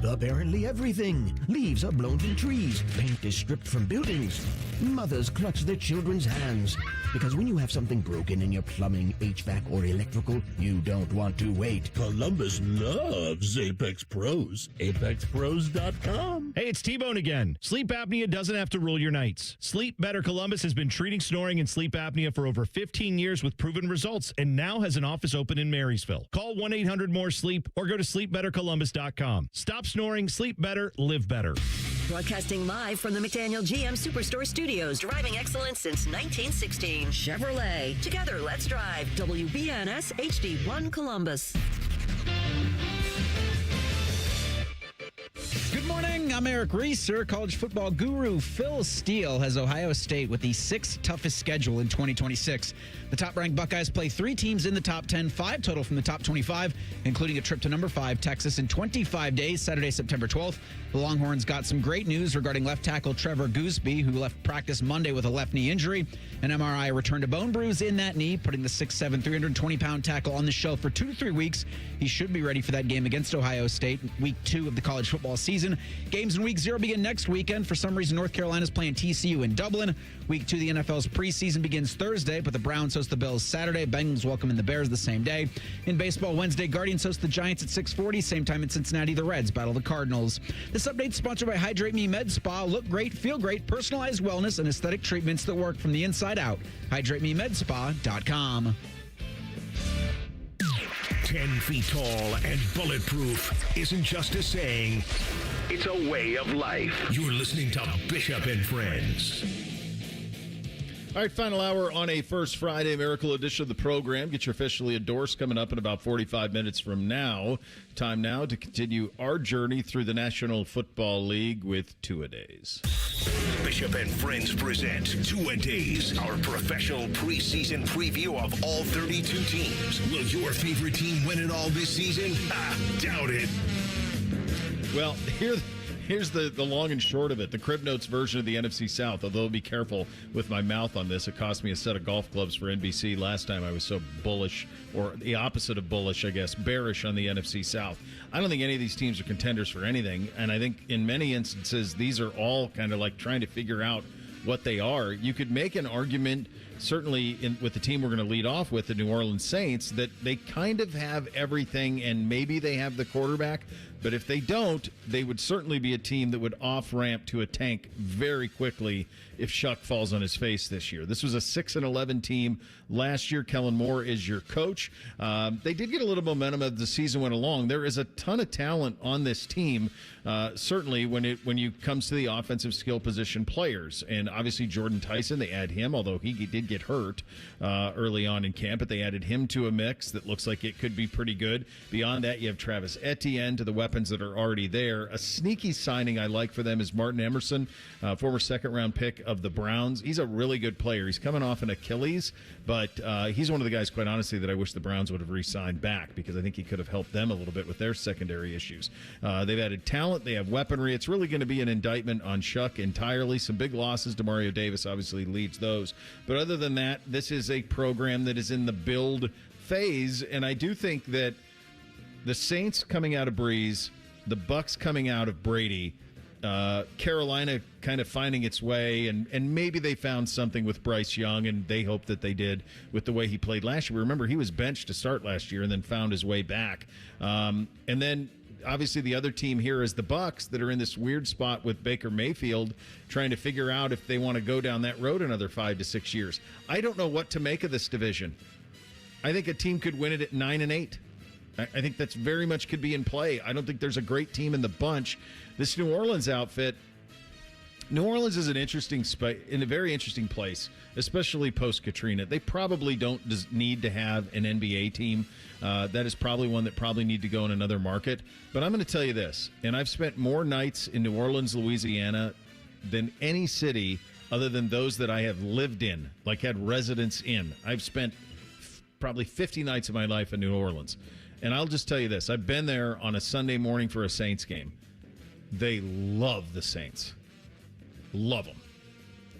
apparently everything. Leaves are blown from trees. Paint is stripped from buildings. Mothers clutch their children's hands. Because when you have something broken in your plumbing, HVAC, or electrical, you don't want to wait. Columbus loves Apex Pros. ApexPros.com. Hey, it's T-Bone again. Sleep apnea doesn't have to rule your nights. Sleep Better Columbus has been treating snoring and sleep apnea for over 15 years with proven results and now has an office open in Marysville. Call 1-800-MORE-SLEEP or go to sleepbettercolumbus.com. Stop snoring, sleep better, live better. Broadcasting live from the McDaniel GM Superstore Studios, driving excellence since 1916. Chevrolet. Together, let's drive. WBNS HD1 Columbus. Good morning. I'm Eric Reeser. College football guru Phil Steele has Ohio State with the sixth toughest schedule in 2026. The top-ranked Buckeyes play 3 teams in the top 10, 5 total from the top 25, including a trip to number 5, Texas, in 25 days, Saturday, September 12th. The Longhorns got some great news regarding left tackle Trevor Gooseby, who left practice Monday with a left knee injury. An MRI returned a bone bruise in that knee, putting the 6'7", 320-pound tackle on the shelf for 2 to 3 weeks. He should be ready for that game against Ohio State, week 2 of the college football season. Games in week 0 begin next weekend. For some reason, North Carolina's playing TCU in Dublin. Week 2 of the NFL's preseason begins Thursday, but the Browns host the Bills Saturday. Bengals welcome in the Bears the same day. In baseball, Wednesday, Guardians host the Giants at 6:40. Same time in Cincinnati, the Reds battle the Cardinals. This update is sponsored by Hydrate Me Med Spa. Look great, feel great, personalized wellness and aesthetic treatments that work from the inside out. HydrateMeMedSpa.com. 10 feet tall and bulletproof isn't just a saying, it's a way of life. You're listening to Bishop and Friends. All right, final hour on a First Friday Miracle edition of the program. Get your officially endorsed coming up in about 45 minutes from now. Time now to continue our journey through the National Football League with Two-A-Days. Bishop and Friends present Two-A-Days, our professional preseason preview of all 32 teams. Will your favorite team win it all this season? Doubt it. Well, Here's the long and short of it. The Crib Notes version of the NFC South, although be careful with my mouth on this. It cost me a set of golf clubs for NBC last time I was so bullish, or the opposite of bullish, I guess, bearish on the NFC South. I don't think any of these teams are contenders for anything, and I think in many instances these are all kind of like trying to figure out what they are. You could make an argument, certainly with the team we're going to lead off with, the New Orleans Saints, that they kind of have everything and maybe they have the quarterback. But if they don't, they would certainly be a team that would off-ramp to a tank very quickly if Shuck falls on his face this year. This was a 6-11 team last year. Kellen Moore is your coach. They did get a little momentum as the season went along. There is a ton of talent on this team, certainly when it comes to the offensive skill position players. And obviously Jordan Tyson, they add him, although he did get hurt early on in camp, but they added him to a mix that looks like it could be pretty good. Beyond that, you have Travis Etienne to the weapons that are already there. A sneaky signing I like for them is Martin Emerson, former second-round pick of the Browns. He's a really good player. He's coming off an Achilles, but he's one of the guys, quite honestly, that I wish the Browns would have re-signed back because I think he could have helped them a little bit with their secondary issues. They've added talent. They have weaponry. It's really going to be an indictment on Shuck entirely. Some big losses. DeMario Davis obviously leads those. But other than that, this is a program that is in the build phase, and I do think that the Saints coming out of Breeze, the Bucs coming out of Brady, Carolina kind of finding its way, and maybe they found something with Bryce Young, and they hope that they did with the way he played last year. Remember, he was benched to start last year and then found his way back. And then obviously the other team here is the Bucs that are in this weird spot with Baker Mayfield trying to figure out if they want to go down that road another 5 to 6 years. I don't know what to make of this division. I think a team could win it at 9-8. I think that's very much could be in play. I don't think there's a great team in the bunch. This New Orleans outfit, New Orleans is in a very interesting place, especially post-Katrina. They probably don't need to have an NBA team. That is probably one that probably need to go in another market. But I'm going to tell you this, and I've spent more nights in New Orleans, Louisiana than any city other than those that I have lived in, like had residence in. I've spent probably 50 nights of my life in New Orleans. And I'll just tell you this. I've been there on a Sunday morning for a Saints game. They love the Saints. Love them.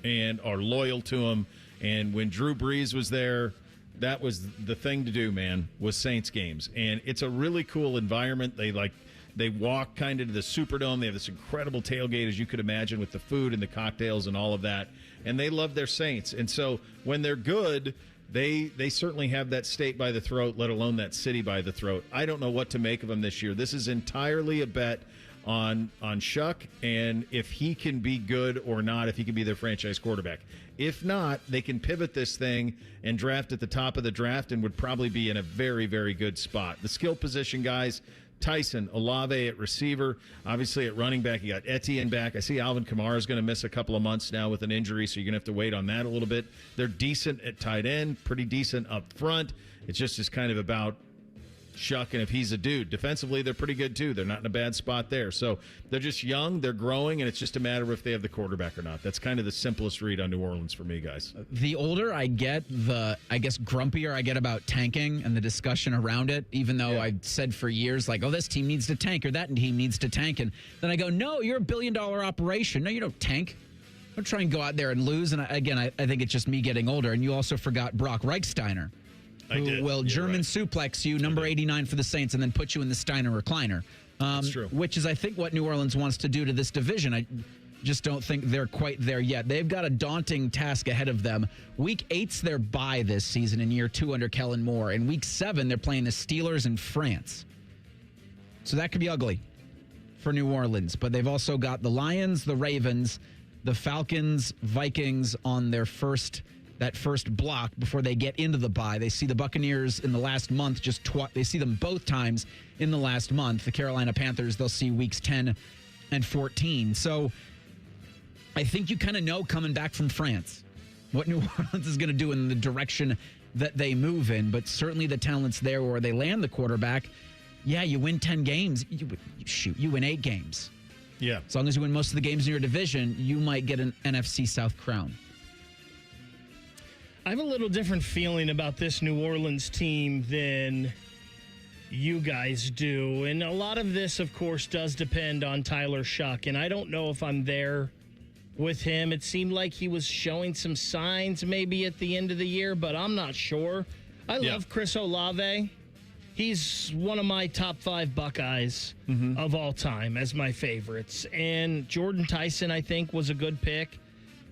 And are loyal to them. And when Drew Brees was there, that was the thing to do, man, was Saints games. And it's a really cool environment. They walk kind of to the Superdome. They have this incredible tailgate, as you could imagine, with the food and the cocktails and all of that. And they love their Saints. And so when they're good, they certainly have that state by the throat, let alone that city by the throat. I don't know what to make of them this year. This is entirely a bet on Shuck and if he can be good or not, if he can be their franchise quarterback. If not, they can pivot this thing and draft at the top of the draft and would probably be in a very, very good spot. The skill position guys, Tyson, Olave at receiver. Obviously at running back, you got Etienne back. I see Alvin Kamara is going to miss a couple of months now with an injury, so you're going to have to wait on that a little bit. They're decent at tight end, pretty decent up front. It's just kind of about Shuck and if he's a dude. Defensively, they're pretty good too. They're not in a bad spot there. So they're just young, they're growing, and it's just a matter of if they have the quarterback or not. That's kind of the simplest read on New Orleans for me, guys. The older I get, the, I guess, grumpier I get about tanking and the discussion around it, even though I've said for years, like, oh, this team needs to tank or that team needs to tank. And then I go, no, you're a $1 billion operation. No, you don't tank. Don't try and go out there and lose. And again, I think it's just me getting older. And you also forgot Brock Reichsteiner, who will German suplex you, number 89 for the Saints, and then put you in the Steiner recliner. That's true. Which is, I think, what New Orleans wants to do to this division. I just don't think they're quite there yet. They've got a daunting task ahead of them. Week 8's their bye this season in year 2 under Kellen Moore. In Week 7, they're playing the Steelers in France. So that could be ugly for New Orleans. But they've also got the Lions, the Ravens, the Falcons, Vikings on their first block before they get into the bye. They see the Buccaneers in the last month, they see them both times in the last month. The Carolina Panthers, they'll see weeks 10 and 14. So I think you kind of know coming back from France what New Orleans is going to do in the direction that they move in, but certainly the talent's there where they land the quarterback. Yeah, you win 10 games. You win 8 games. Yeah. As long as you win most of the games in your division, you might get an NFC South crown. I have a little different feeling about this New Orleans team than you guys do. And a lot of this, of course, does depend on Tyler Shuck. And I don't know if I'm there with him. It seemed like he was showing some signs maybe at the end of the year, but I'm not sure. I love Chris Olave. He's one of my top 5 Buckeyes of all time as my favorites. And Jordan Tyson, I think, was a good pick.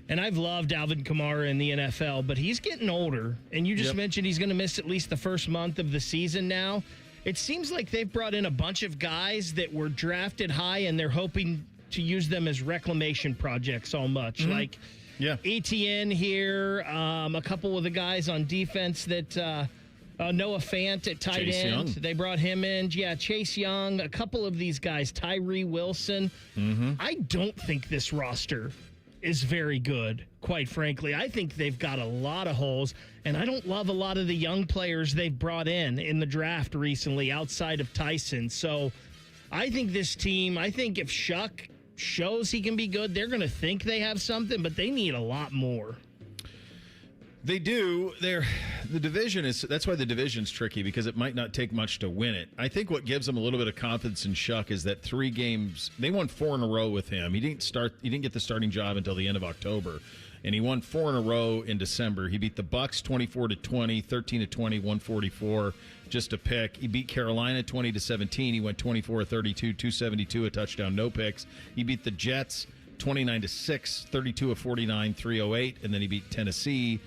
And I've loved Alvin Kamara in the NFL, but he's getting older. And you just mentioned he's going to miss at least the first month of the season now. It seems like they've brought in a bunch of guys that were drafted high, and they're hoping to use them as reclamation projects so much. Like Etienne here, a couple of the guys on defense that Noah Fant at tight Chase end. Young. They brought him in. Yeah, Chase Young, a couple of these guys, Tyree Wilson. I don't think this roster is very good, quite frankly. I think they've got a lot of holes, and I don't love a lot of the young players they've brought in the draft recently outside of Tyson. So I think this team, if Shuck shows he can be good, they're going to think they have something, but they need a lot more. They do. The division is, that's why the division's tricky, because it might not take much to win it. I think what gives them a little bit of confidence in Shuck is that 3 games, they won 4 in a row with him. He didn't get the starting job until the end of October, and he won 4 in a row in December. He beat the Bucs 24-20, 13-20, 144, just a pick. He beat Carolina 20-17. He went 24-32, 272, a touchdown, no picks. He beat the Jets 29-6, 32-49, 308, and then he beat Tennessee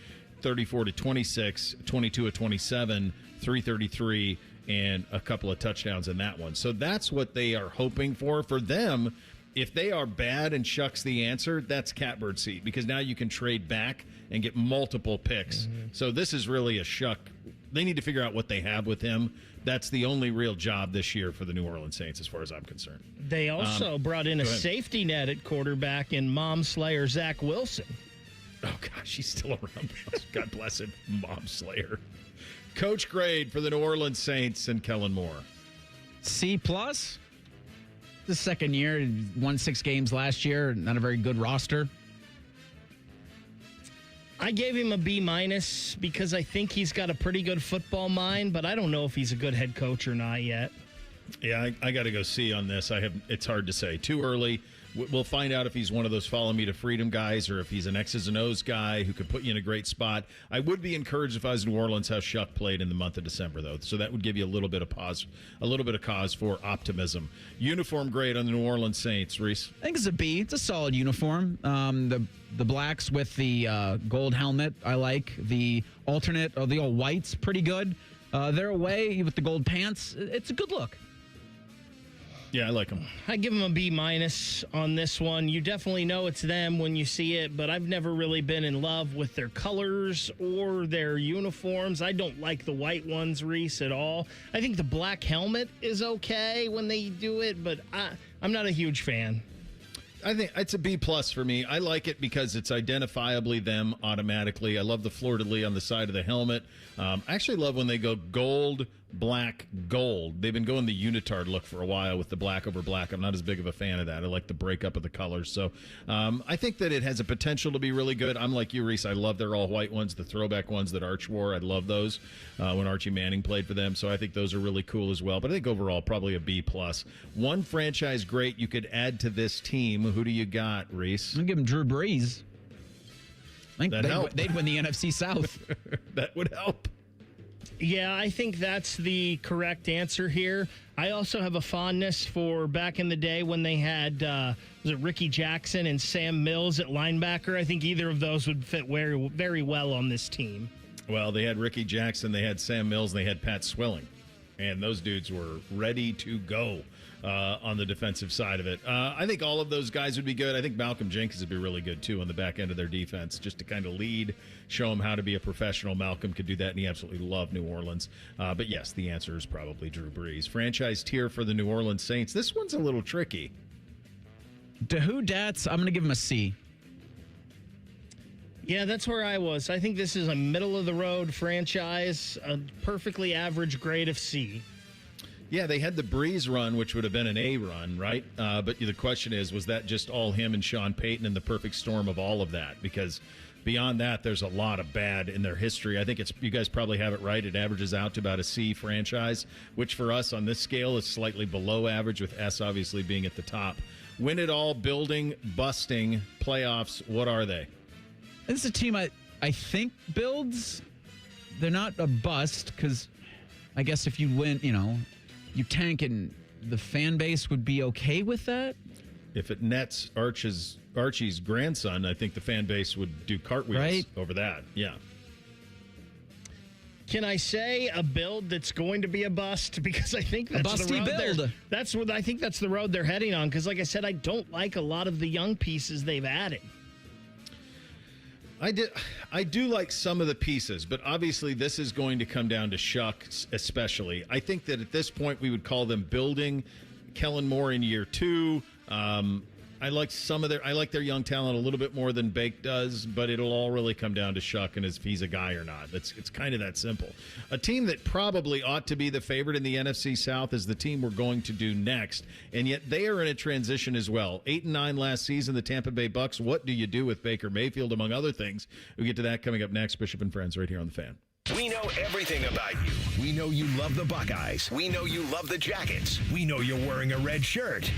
34-26, 22-27, 333, and a couple of touchdowns in that one. So that's what they are hoping for. For them, if they are bad and Shuck's the answer, that's catbird seat, because now you can trade back and get multiple picks. So this is really a Shuck. They need to figure out what they have with him. That's the only real job this year for the New Orleans Saints, as far as I'm concerned. They also brought in a safety net at quarterback in Mom Slayer Zach Wilson. Oh, gosh, he's still around. God bless him, Mom Slayer. Coach grade for the New Orleans Saints and Kellen Moore. C+. The second year, won 6 games last year. Not a very good roster. I gave him a B- because I think he's got a pretty good football mind, but I don't know if he's a good head coach or not yet. Yeah, I got to go C on this. It's hard to say. Too early. We'll find out if he's one of those follow me to freedom guys or if he's an X's and O's guy who could put you in a great spot. I would be encouraged if I was New Orleans how Shuck played in the month of December, though. So that would give you a little bit of cause for optimism. Uniform grade on the New Orleans Saints, Reese. I think it's a B. It's a solid uniform. The blacks with the gold helmet, I like. The alternate, the all whites, pretty good. They're away with the gold pants. It's a good look. Yeah, I like them. I give them a B- on this one. You definitely know it's them when you see it, but I've never really been in love with their colors or their uniforms. I don't like the white ones, Reese, at all. I think the black helmet is okay when they do it, but I'm not a huge fan. I think it's a B+ for me. I like it because it's identifiably them automatically. I love the fleur-de-lis on the side of the helmet. I actually love when they go gold, black, gold. They've been going the unitard look for a while with the black over black. I'm not as big of a fan of that. I like the breakup of the colors. So I think that it has a potential to be really good. I'm like you, Reese. I love their all-white ones, the throwback ones that Arch wore. I love those when Archie Manning played for them. So I think those are really cool as well. But I think overall, probably a B+. One franchise great you could add to this team. Who do you got, Reese? I'm going to give him Drew Brees. I think they'd win the NFC South. That would help. Yeah, I think that's the correct answer here. I also have a fondness for back in the day when they had, was it Ricky Jackson and Sam Mills at linebacker? I think either of those would fit very, very well on this team. Well, they had Ricky Jackson, they had Sam Mills, and they had Pat Swilling. And those dudes were ready to go on the defensive side of it. I think all of those guys would be good. I think Malcolm Jenkins would be really good, too, on the back end of their defense, just to kind of lead, show them how to be a professional. Malcolm could do that, and he absolutely loved New Orleans. But, yes, the answer is probably Drew Brees. Franchise tier for the New Orleans Saints. This one's a little tricky. To who dats, I'm going to give him a C. Yeah, that's where I was. I think this is a middle-of-the-road franchise, a perfectly average grade of C. Yeah, they had the Breeze run, which would have been an A run, right? But the question is, was that just all him and Sean Payton and the perfect storm of all of that? Because beyond that, there's a lot of bad in their history. I think you guys probably have it right. It averages out to about a C franchise, which for us on this scale is slightly below average, with S obviously being at the top. Win it all, building, busting, playoffs, what are they? This is a team I think builds. They're not a bust because I guess if you win, you tank and the fan base would be okay with that. If it nets Archie's grandson, I think the fan base would do cartwheels over that. Yeah. Can I say a build that's going to be a bust? Because I think that's the road build. That's what I think that's the road they're heading on. Because like I said, I don't like a lot of the young pieces they've added. I do like some of the pieces, but obviously this is going to come down to Shuck especially. I think that at this point we would call them building. Kellen Moore in year 2. I like their young talent a little bit more than Bake does, but it'll all really come down to Shuck and if he's a guy or not. It's kind of that simple. A team that probably ought to be the favorite in the NFC South is the team we're going to do next, and yet they are in a transition as well. 8-9 last season, the Tampa Bay Bucks. What do you do with Baker Mayfield, among other things? We'll get to that coming up next. Bishop and Friends right here on The Fan. We know everything about you. We know you love the Buckeyes. We know you love the Jackets. We know you're wearing a red shirt.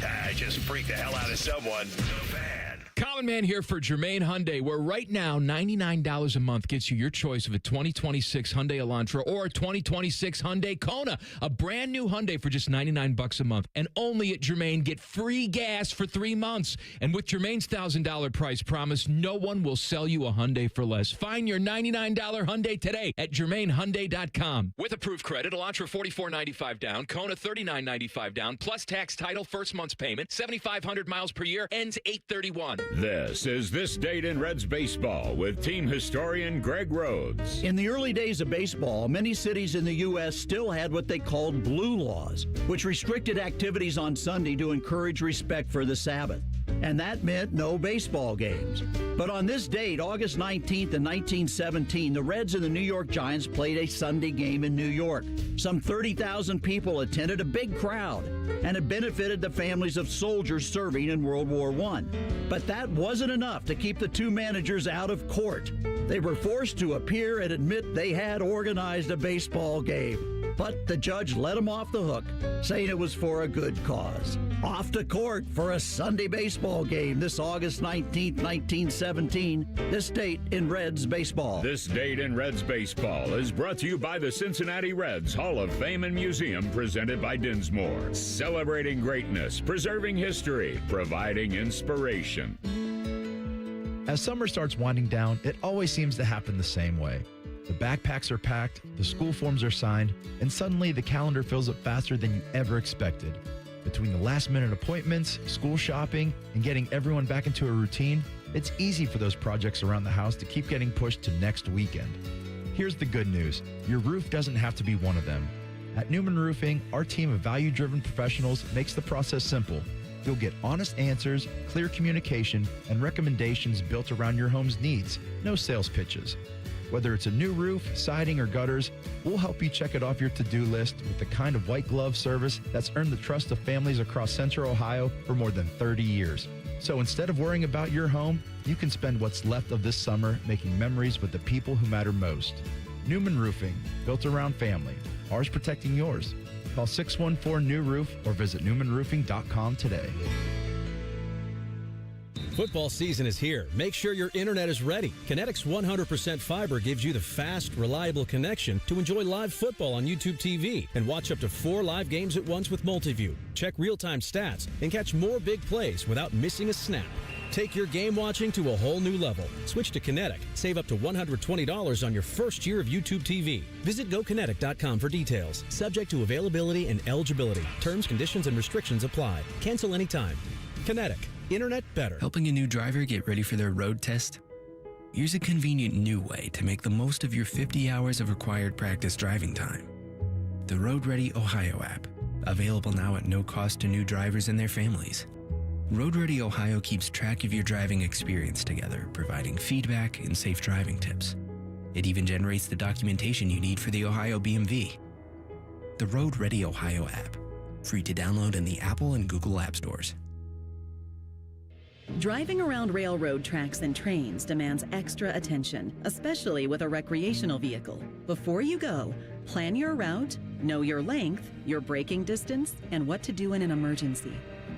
I just freaked the hell out of someone. The Fan. Common Man here for Germain Hyundai, where right now $99 a month gets you your choice of a 2026 Hyundai Elantra or a 2026 Hyundai Kona. A brand new Hyundai for just $99 a month. And only at Germain, get free gas for 3 months. And with Germain's $1,000 price promise, no one will sell you a Hyundai for less. Find your $99 Hyundai today at GermainHyundai.com. With approved credit, Elantra $44.95 down, Kona $39.95 down, plus tax, title, first month's payment, 7,500 miles per year, ends 8/31. This is This Date in Reds Baseball with team historian Greg Rhodes. In the early days of baseball, many cities in the U.S. still had what they called blue laws, which restricted activities on Sunday to encourage respect for the Sabbath. and that meant no baseball games. But on this date, August 19th in 1917, the Reds and the New York Giants played a Sunday game in New York. Some 30,000 people attended, a big crowd, and it benefited the families of soldiers serving in World War I. But that wasn't enough to keep the two managers out of court. They were forced to appear and admit they had organized a baseball game. But the judge let them off the hook, saying it was for a good cause. Off to court for a Sunday baseball game this August 19th, 1917. This date in Reds baseball. This date in Reds baseball is brought to you by the Cincinnati Reds Hall of Fame and Museum, presented by Dinsmore. Celebrating greatness, preserving history, providing inspiration. As summer starts winding down, it always seems to happen the same way. The backpacks are packed, the school forms are signed, and suddenly the calendar fills up faster than you ever expected. Between the last-minute appointments, school shopping, and getting everyone back into a routine, it's easy for those projects around the house to keep getting pushed to next weekend. Here's the good news. Your roof doesn't have to be one of them. At Newman Roofing, our team of value-driven professionals makes the process simple. You'll get honest answers, clear communication, and recommendations built around your home's needs. No sales pitches. Whether it's a new roof, siding, or gutters, we'll help you check it off your to-do list with the kind of white glove service that's earned the trust of families across Central Ohio for more than 30 years. So instead of worrying about your home, you can spend what's left of this summer making memories with the people who matter most. Newman Roofing, built around family. Ours protecting yours. Call 614-NEW-ROOF or visit newmanroofing.com today. Football season is here. Make sure your internet is ready. Kinetic's 100% fiber gives you the fast, reliable connection to enjoy live football on YouTube TV and watch up to 4 live games at once with Multiview. Check real-time stats and catch more big plays without missing a snap. Take your game watching to a whole new level. Switch to Kinetic. Save up to $120 on your first year of YouTube TV. Visit GoKinetic.com for details. Subject to availability and eligibility. Terms, conditions, and restrictions apply. Cancel anytime. Kinetic. Internet better. Helping a new driver get ready for their road test? Here's a convenient new way to make the most of your 50 hours of required practice driving time. The Road Ready Ohio app, available now at no cost to new drivers and their families. Road Ready Ohio keeps track of your driving experience together, providing feedback and safe driving tips. It even generates the documentation you need for the Ohio BMV. The Road Ready Ohio app, free to download in the Apple and Google App Stores. Driving around railroad tracks and trains demands extra attention, especially with a recreational vehicle. Before you go, plan your route, know your length, your braking distance, and what to do in an emergency.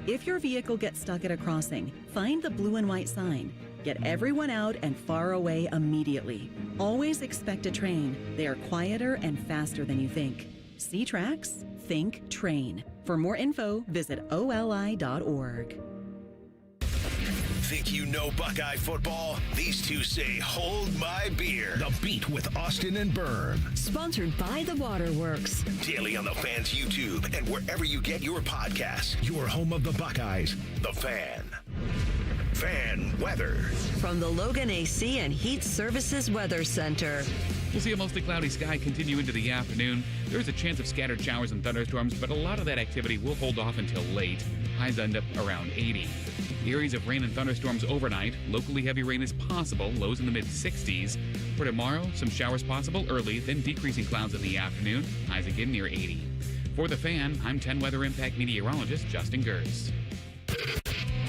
If your vehicle gets stuck at a crossing, find the blue and white sign. Get everyone out and far away immediately. Always expect a train. They are quieter and faster than you think. See tracks? Think train. For more info, visit oli.org. Think you know Buckeye football? These two say, hold my beer. The Beat with Austin and Berm. Sponsored by the Waterworks. Daily on the Fan's YouTube and wherever you get your podcasts. Your home of the Buckeyes, The Fan. Fan weather. From the Logan AC and Heat Services Weather Center. We'll see a mostly cloudy sky continue into the afternoon. There's a chance of scattered showers and thunderstorms, but a lot of that activity will hold off until late. Highs end up around 80. Areas of rain and thunderstorms overnight. Locally heavy rain is possible. Lows in the mid-60s. For tomorrow, some showers possible early, then decreasing clouds in the afternoon. Highs again near 80. For The Fan, I'm 10 Weather Impact meteorologist Justin Gertz.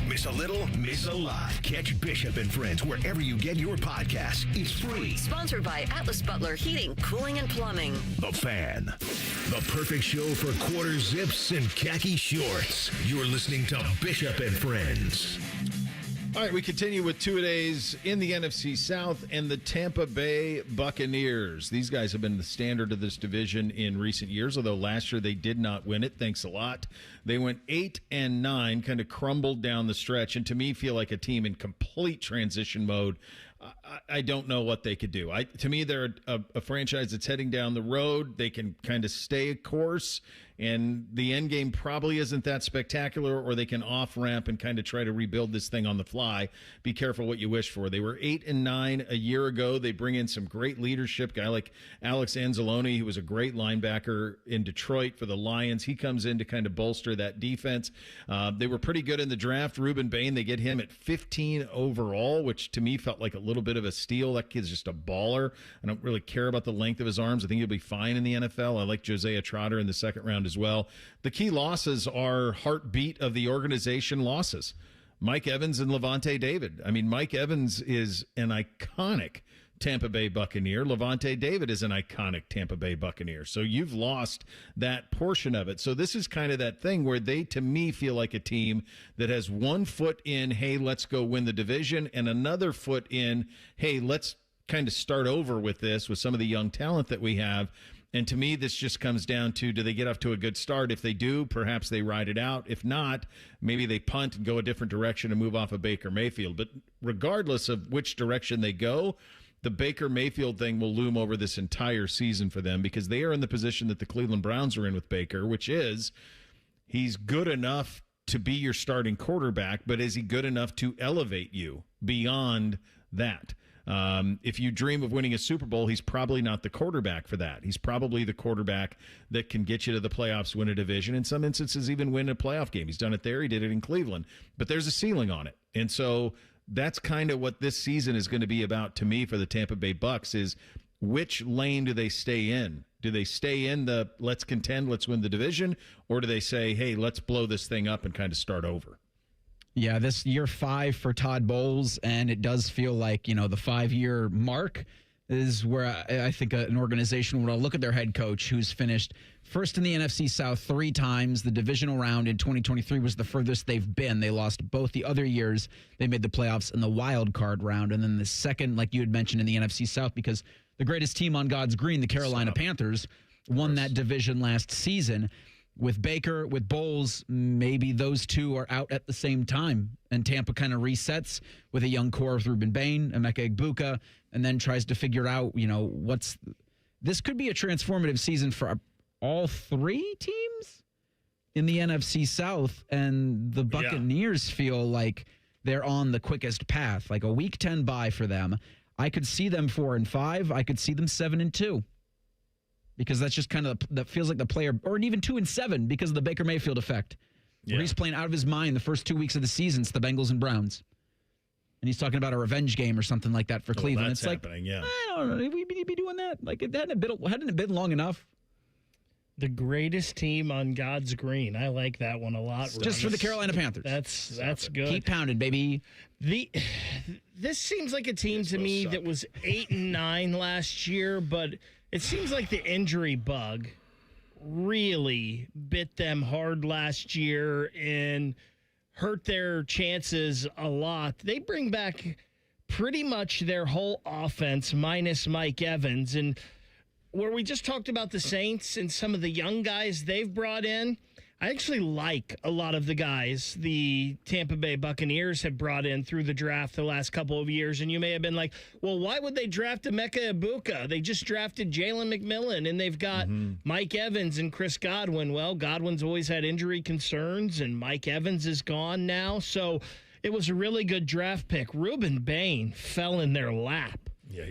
Miss a little, miss a lot. Catch Bishop and Friends wherever you get your podcasts. It's free. Sponsored by Atlas Butler Heating, Cooling, and Plumbing. The Fan. The perfect show for quarter zips and khaki shorts. You're listening to Bishop and Friends. All right, we continue with two-a-days in the NFC South and the Tampa Bay Buccaneers. These guys have been the standard of this division in recent years, although last year they did not win it. Thanks a lot. They went 8-9, kind of crumbled down the stretch, and to me feel like a team in complete transition mode. I don't know what they could do. To me, they're a franchise that's heading down the road. They can kind of stay a course, and the end game probably isn't that spectacular, or they can off-ramp and kind of try to rebuild this thing on the fly. Be careful what you wish for. They were 8-9 a year ago. They bring in some great leadership. Guy like Alex Anzalone, who was a great linebacker in Detroit for the Lions. He comes in to kind of bolster that defense. They were pretty good in the draft. Ruben Bain, they get him at 15 overall, which to me felt like a little bit of a steal. That kid's just a baller. I don't really care about the length of his arms. I think he'll be fine in the NFL. I like Josiah Trotter in the second round as well. The key losses are heartbeat of the organization losses. Mike Evans and Levante David. I mean, Mike Evans is an iconic Tampa Bay Buccaneer. Levante David is an iconic Tampa Bay Buccaneer. So you've lost that portion of it. So this is kind of that thing where they, to me, feel like a team that has one foot in, hey, let's go win the division, and another foot in, hey, let's kind of start over with this with some of the young talent that we have. And to me, this just comes down to, do they get off to a good start? If they do, perhaps they ride it out. If not, maybe they punt and go a different direction and move off of Baker Mayfield. But regardless of which direction they go, the Baker Mayfield thing will loom over this entire season for them, because they are in the position that the Cleveland Browns are in with Baker, which is he's good enough to be your starting quarterback, but is he good enough to elevate you beyond that? If you dream of winning a Super Bowl, he's probably not the quarterback for that. He's probably the quarterback that can get you to the playoffs, win a division, in some instances even win a playoff game. He's done it there. He did it in Cleveland. But there's a ceiling on it. And so that's kind of what this season is going to be about to me for the Tampa Bay Bucks, is which lane do they stay in? Do they stay in the let's contend, let's win the division, or do they say, hey, let's blow this thing up and kind of start over? Yeah, this year 5 for Todd Bowles, and it does feel like, the 5-year mark is where I think an organization will look at their head coach, who's finished first in the NFC South 3 times. The divisional round in 2023 was the furthest they've been. They lost both the other years. They made the playoffs in the wild card round. And then the second, like you had mentioned, in the NFC South, because the greatest team on God's green, the Carolina Panthers, won that division last season. With Baker, with Bowles, maybe those two are out at the same time, and Tampa kind of resets with a young core of Ruben Bain, Emeka Egbuka, and then tries to figure out, this could be a transformative season for all 3 teams in the NFC South, and the Buccaneers feel like they're on the quickest path, like a Week 10 bye for them. I could see them 4-5. I could see them 7-2. Because that's just kind of, that feels like the player, or even 2-7 because of the Baker Mayfield effect. Where he's playing out of his mind the first 2 weeks of the season. It's the Bengals and Browns. And he's talking about a revenge game or something like that for Cleveland. That's it's happening, like, I don't know, we'd be doing that. Like, hadn't it been long enough? The greatest team on God's green. I like that one a lot. Just for the Carolina Panthers. That's good. Keep pounding, baby. This seems like a team to me that was 8-9 last year, but it seems like the injury bug really bit them hard last year and hurt their chances a lot. They bring back pretty much their whole offense minus Mike Evans. And where we just talked about the Saints and some of the young guys they've brought in, I actually like a lot of the guys the Tampa Bay Buccaneers have brought in through the draft the last couple of years. And you may have been like, well, why would they draft Emeka Egbuka? They just drafted Jalen McMillan, and they've got Mike Evans and Chris Godwin. Well, Godwin's always had injury concerns, and Mike Evans is gone now. So it was a really good draft pick. Ruben Bain fell in their lap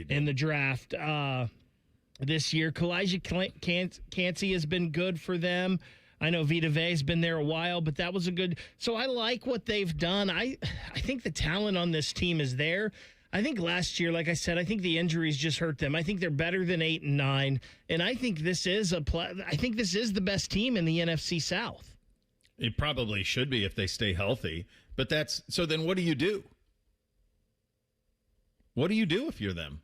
in the draft this year. Kalijah Cansey has been good for them. I know Vita Vea's been there a while, but that was a good. So I like what they've done. I think the talent on this team is there. I think last year, like I said, I think the injuries just hurt them. I think they're better than 8-9, and I think this is the best team in the NFC South. It probably should be if they stay healthy. But so then what do you do? What do you do if you're them?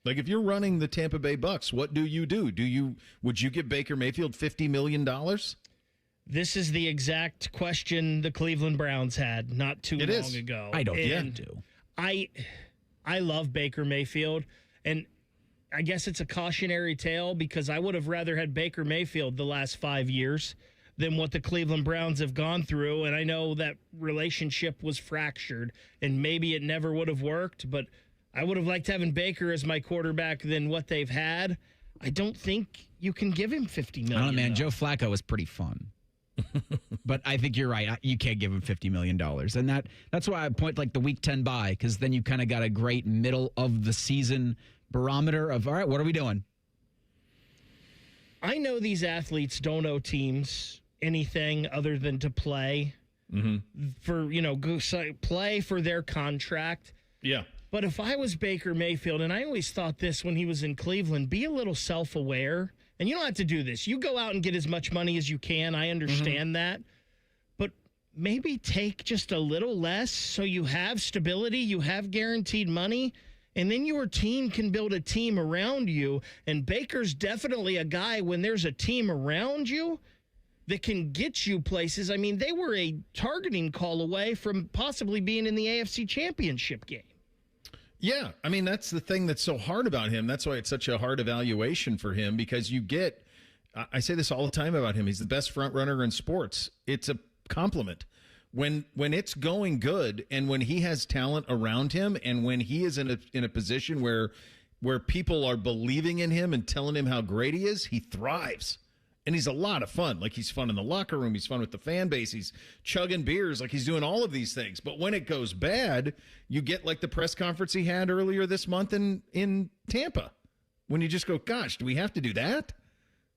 Like, if you're running the Tampa Bay Bucks, what do you do? Would you give Baker Mayfield $50 million? This is the exact question the Cleveland Browns had not too long ago. I don't do. I love Baker Mayfield, and I guess it's a cautionary tale because I would have rather had Baker Mayfield the last 5 years than what the Cleveland Browns have gone through, and I know that relationship was fractured, and maybe it never would have worked, but I would have liked having Baker as my quarterback than what they've had. I don't think you can give him $50 million. I don't know, man. Joe Flacco was pretty fun. But I think you're right. You can't give him $50 million. And that's why I point like the Week 10 bye, because then you kind of got a great middle of the season barometer of, all right, what are we doing? I know these athletes don't owe teams anything other than to play for, play for their contract. Yeah. But if I was Baker Mayfield, and I always thought this when he was in Cleveland, be a little self-aware. And you don't have to do this. You go out and get as much money as you can. I understand that. But maybe take just a little less so you have stability, you have guaranteed money, and then your team can build a team around you. And Baker's definitely a guy when there's a team around you that can get you places. I mean, they were a targeting call away from possibly being in the AFC Championship game. Yeah, I mean, that's the thing that's so hard about him. That's why it's such a hard evaluation for him, because you get, I say this all the time about him, he's the best front runner in sports. It's a compliment. When it's going good and when he has talent around him and when he is in a position where people are believing in him and telling him how great he is, he thrives. And he's a lot of fun. Like, he's fun in the locker room. He's fun with the fan base. He's chugging beers. Like, he's doing all of these things. But when it goes bad, you get like the press conference he had earlier this month in Tampa, when you just go, gosh, do we have to do that?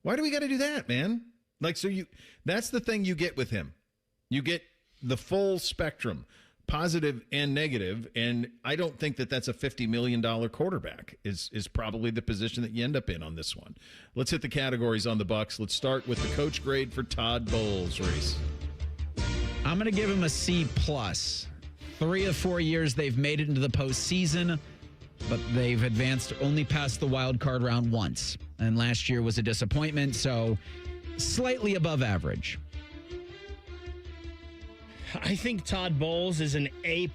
Why do we got to do that, man? Like, so that's the thing you get with him. You get the full spectrum, positive and negative, and I don't think that that's a $50 million quarterback is probably the position that you end up in on this one. Let's hit the categories on the Bucs. Let's start with the coach grade for Todd Bowles, Reese. I'm going to give him a C+. 3 of 4 years they've made it into the postseason, but they've advanced only past the wild card round once. And last year was a disappointment, so slightly above average. I think Todd Bowles is an A+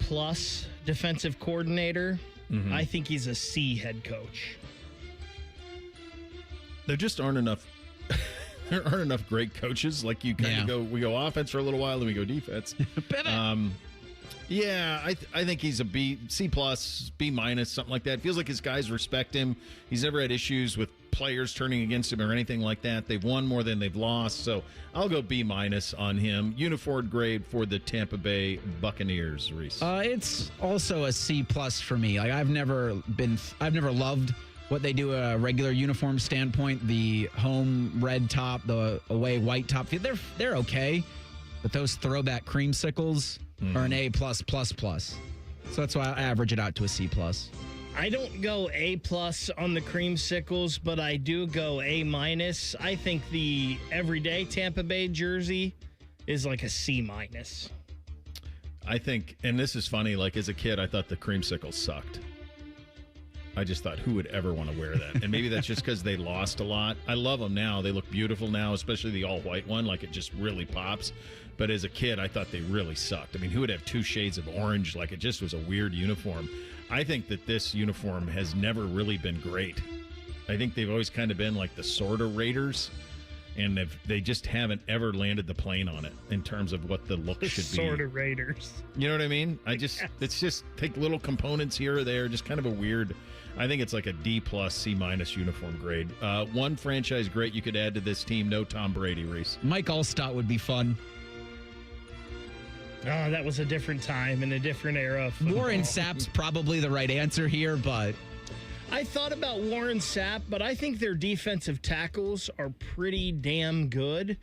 defensive coordinator. I think he's a C head coach. There just aren't enough. There aren't enough great coaches. Like, you kind of we go offense for a little while, then we go defense. Yeah, I think he's a B, C+, B-, something like that. Feels like his guys respect him. He's never had issues with players turning against him or anything like that. They've won more than they've lost, so I'll go B- on him. Uniform grade for the Tampa Bay Buccaneers, Reese. It's also a C+ for me. Like, I've never loved what they do a regular uniform standpoint. The home red top, the away white top, they're okay, but those throwback creamsicles are an A+++. So that's why I average it out to a C+. I don't go A+ on the creamsicles, but I do go A-. I think the everyday Tampa Bay jersey is like a C-. I think, and this is funny, like, as a kid, I thought the creamsicles sucked. I just thought, who would ever want to wear that? And maybe that's just because they lost a lot. I love them now. They look beautiful now, especially the all-white one. Like, it just really pops. But as a kid, I thought they really sucked. I mean, who would have 2 shades of orange? Like, it just was a weird uniform. I think that this uniform has never really been great. I think they've always kind of been like the sort of Raiders, and they just haven't ever landed the plane on it in terms of what the look should be. Sort of Raiders. You know what I mean? It's just take little components here or there, just kind of a weird. I think it's like a D+, C- uniform grade. One franchise great you could add to this team, no Tom Brady, Reese. Mike Allstott would be fun. Oh, that was a different time and a different era of football. Warren Sapp's probably the right answer here, but I thought about Warren Sapp, but I think their defensive tackles are pretty damn good.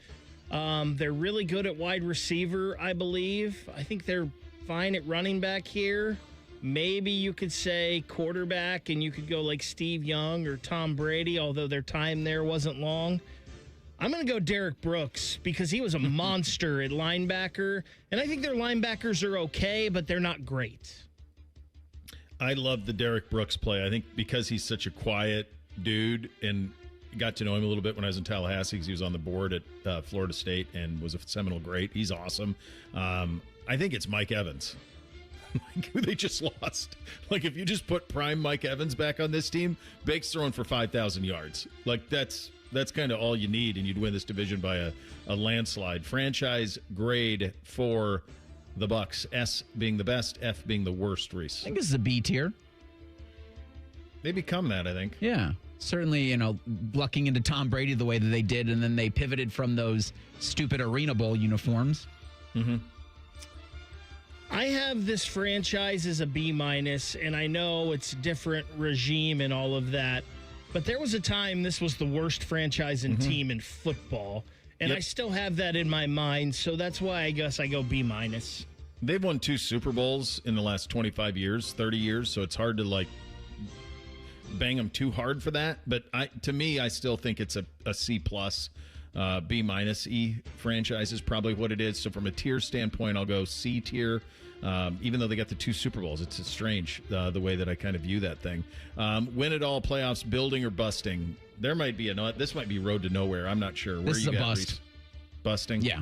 They're really good at wide receiver, I believe. I think they're fine at running back here. Maybe you could say quarterback, and you could go like Steve Young or Tom Brady, although their time there wasn't long. I'm going to go Derek Brooks because he was a monster at linebacker, and I think their linebackers are okay, but they're not great. I love the Derek Brooks play. I think because he's such a quiet dude, and got to know him a little bit when I was in Tallahassee because he was on the board at Florida State and was a Seminole great. He's awesome. I think it's Mike Evans. Who they just lost. Like, if you just put prime Mike Evans back on this team, Bake's throwing for 5,000 yards. Like, that's kind of all you need, and you'd win this division by a landslide. Franchise grade for the Bucs. S being the best, F being the worst, Reese. I think this is a B tier. They become that, I think. Yeah. Certainly, lucking into Tom Brady the way that they did, and then they pivoted from those stupid Arena Bowl uniforms. Mm-hmm. I have this franchise as a B-, and I know it's different regime and all of that, but there was a time this was the worst franchise and team in football, And I still have that in my mind, so that's why I guess I go B-. They've won 2 Super Bowls in the last 25 years, 30 years, so it's hard to, bang them too hard for that. But to me, I still think it's a C+, B- E franchise is probably what it is. So from a tier standpoint, I'll go C tier. Even though they got the 2 Super Bowls, it's strange the way that I kind of view that thing. Win it all playoffs, building or busting. There might be this might be road to nowhere. I'm not sure. This is a bust. Reese? Busting? Yeah.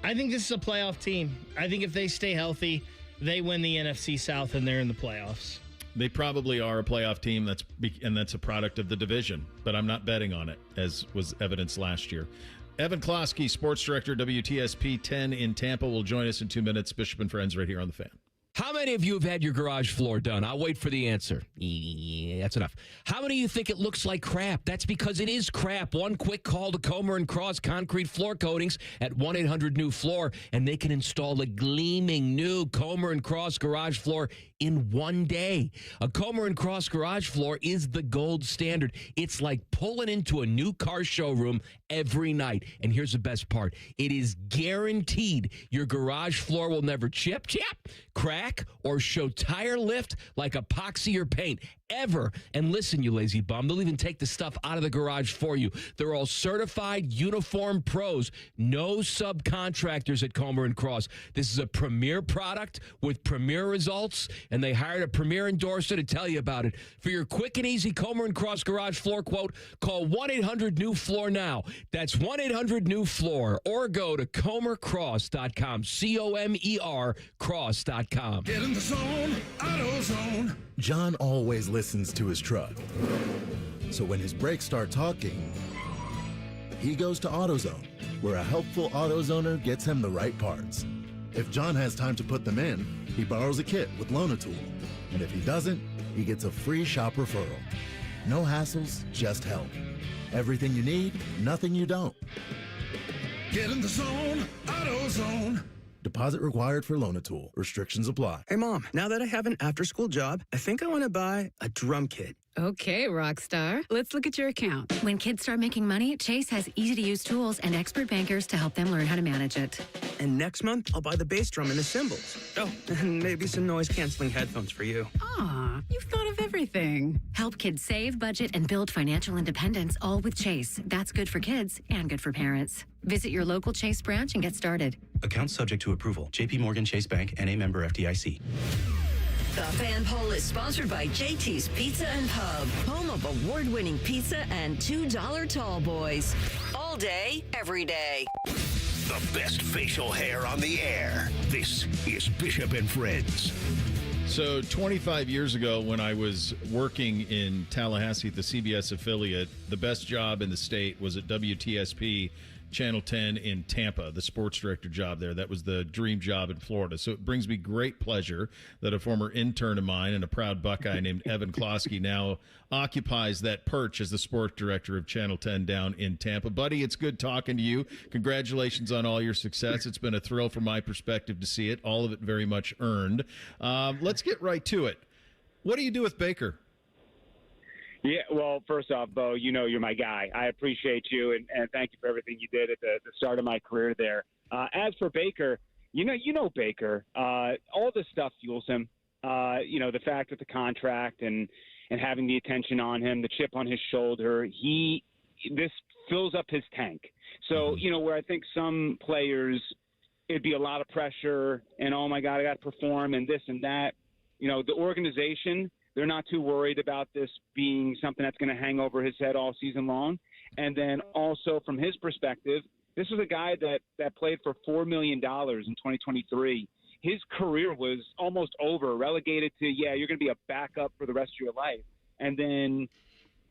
I think this is a playoff team. I think if they stay healthy, they win the NFC South and they're in the playoffs. They probably are a playoff team, and that's a product of the division, but I'm not betting on it, as was evidenced last year. Evan Klosky, sports director, WTSP 10 in Tampa, will join us in 2 minutes. Bishop and Friends right here on The Fan. How many of you have had your garage floor done? I'll wait for the answer. Yeah, that's enough. How many of you think it looks like crap? That's because it is crap. One quick call to Comer & Cross Concrete Floor Coatings at 1-800-NEW-FLOOR, and they can install a gleaming new Comer & Cross garage floor in 1 day. A Comer & Cross garage floor is the gold standard. It's like pulling into a new car showroom every night. And here's the best part. It is guaranteed your garage floor will never chip, crack, or show tire lift like epoxy or paint ever. And listen, you lazy bum, they'll even take the stuff out of the garage for you. They're all certified uniform pros. No subcontractors at Comer & Cross. This is a premier product with premier results, and they hired a premier endorser to tell you about it. For your quick and easy Comer & Cross garage floor quote, call 1-800-NEW-FLOOR now. That's 1-800-NEW-FLOOR, or go to comercross.com, C-O-M-E-R cross.com. Get in the zone, AutoZone. John always listens to his truck. So when his brakes start talking, he goes to AutoZone, where a helpful AutoZoner gets him the right parts. If John has time to put them in, he borrows a kit with Loan-A-Tool. And if he doesn't, he gets a free shop referral. No hassles, just help. Everything you need, nothing you don't. Get in the zone, AutoZone. Deposit required for Loan-A-Tool. Restrictions apply. Hey, Mom, now that I have an after-school job, I think I want to buy a drum kit. Okay, Rockstar. Let's look at your account. When kids start making money, Chase has easy-to-use tools and expert bankers to help them learn how to manage it. And next month, I'll buy the bass drum and the cymbals. Oh, and maybe some noise-canceling headphones for you. Aw, you've thought of everything. Help kids save, budget, and build financial independence, all with Chase. That's good for kids and good for parents. Visit your local Chase branch and get started. Account subject to approval. J.P. Morgan Chase Bank, N.A. member FDIC. The Fan Poll is sponsored by JT's Pizza and Pub, home of award-winning pizza and $2 tall boys. All day, every day. The best facial hair on the air. This is Bishop and Friends. So 25 years ago, when I was working in Tallahassee at the CBS affiliate, the best job in the state was at WTSP Channel 10 in Tampa, the sports director job there. That was the dream job in Florida. So it brings me great pleasure that a former intern of mine and a proud Buckeye named Evan Klosky now occupies that perch as the sports director of Channel 10 down in Tampa. Buddy, it's good talking to you. Congratulations on all your success. It's been a thrill from my perspective to see it, all of it very much earned. Let's get right to it. What do you do with Baker? Yeah, well, first off, Bo, you know you're my guy. I appreciate you, and thank you for everything you did at the start of my career there. As for Baker, you know Baker. All this stuff fuels him. The fact with the contract and having the attention on him, the chip on his shoulder, this fills up his tank. So, where I think some players, it'd be a lot of pressure and, oh, my God, I got to perform and this and that. The organization, they're not too worried about this being something that's going to hang over his head all season long. And then also from his perspective, this was a guy that played for $4 million in 2023. His career was almost over, relegated to, you're going to be a backup for the rest of your life. And then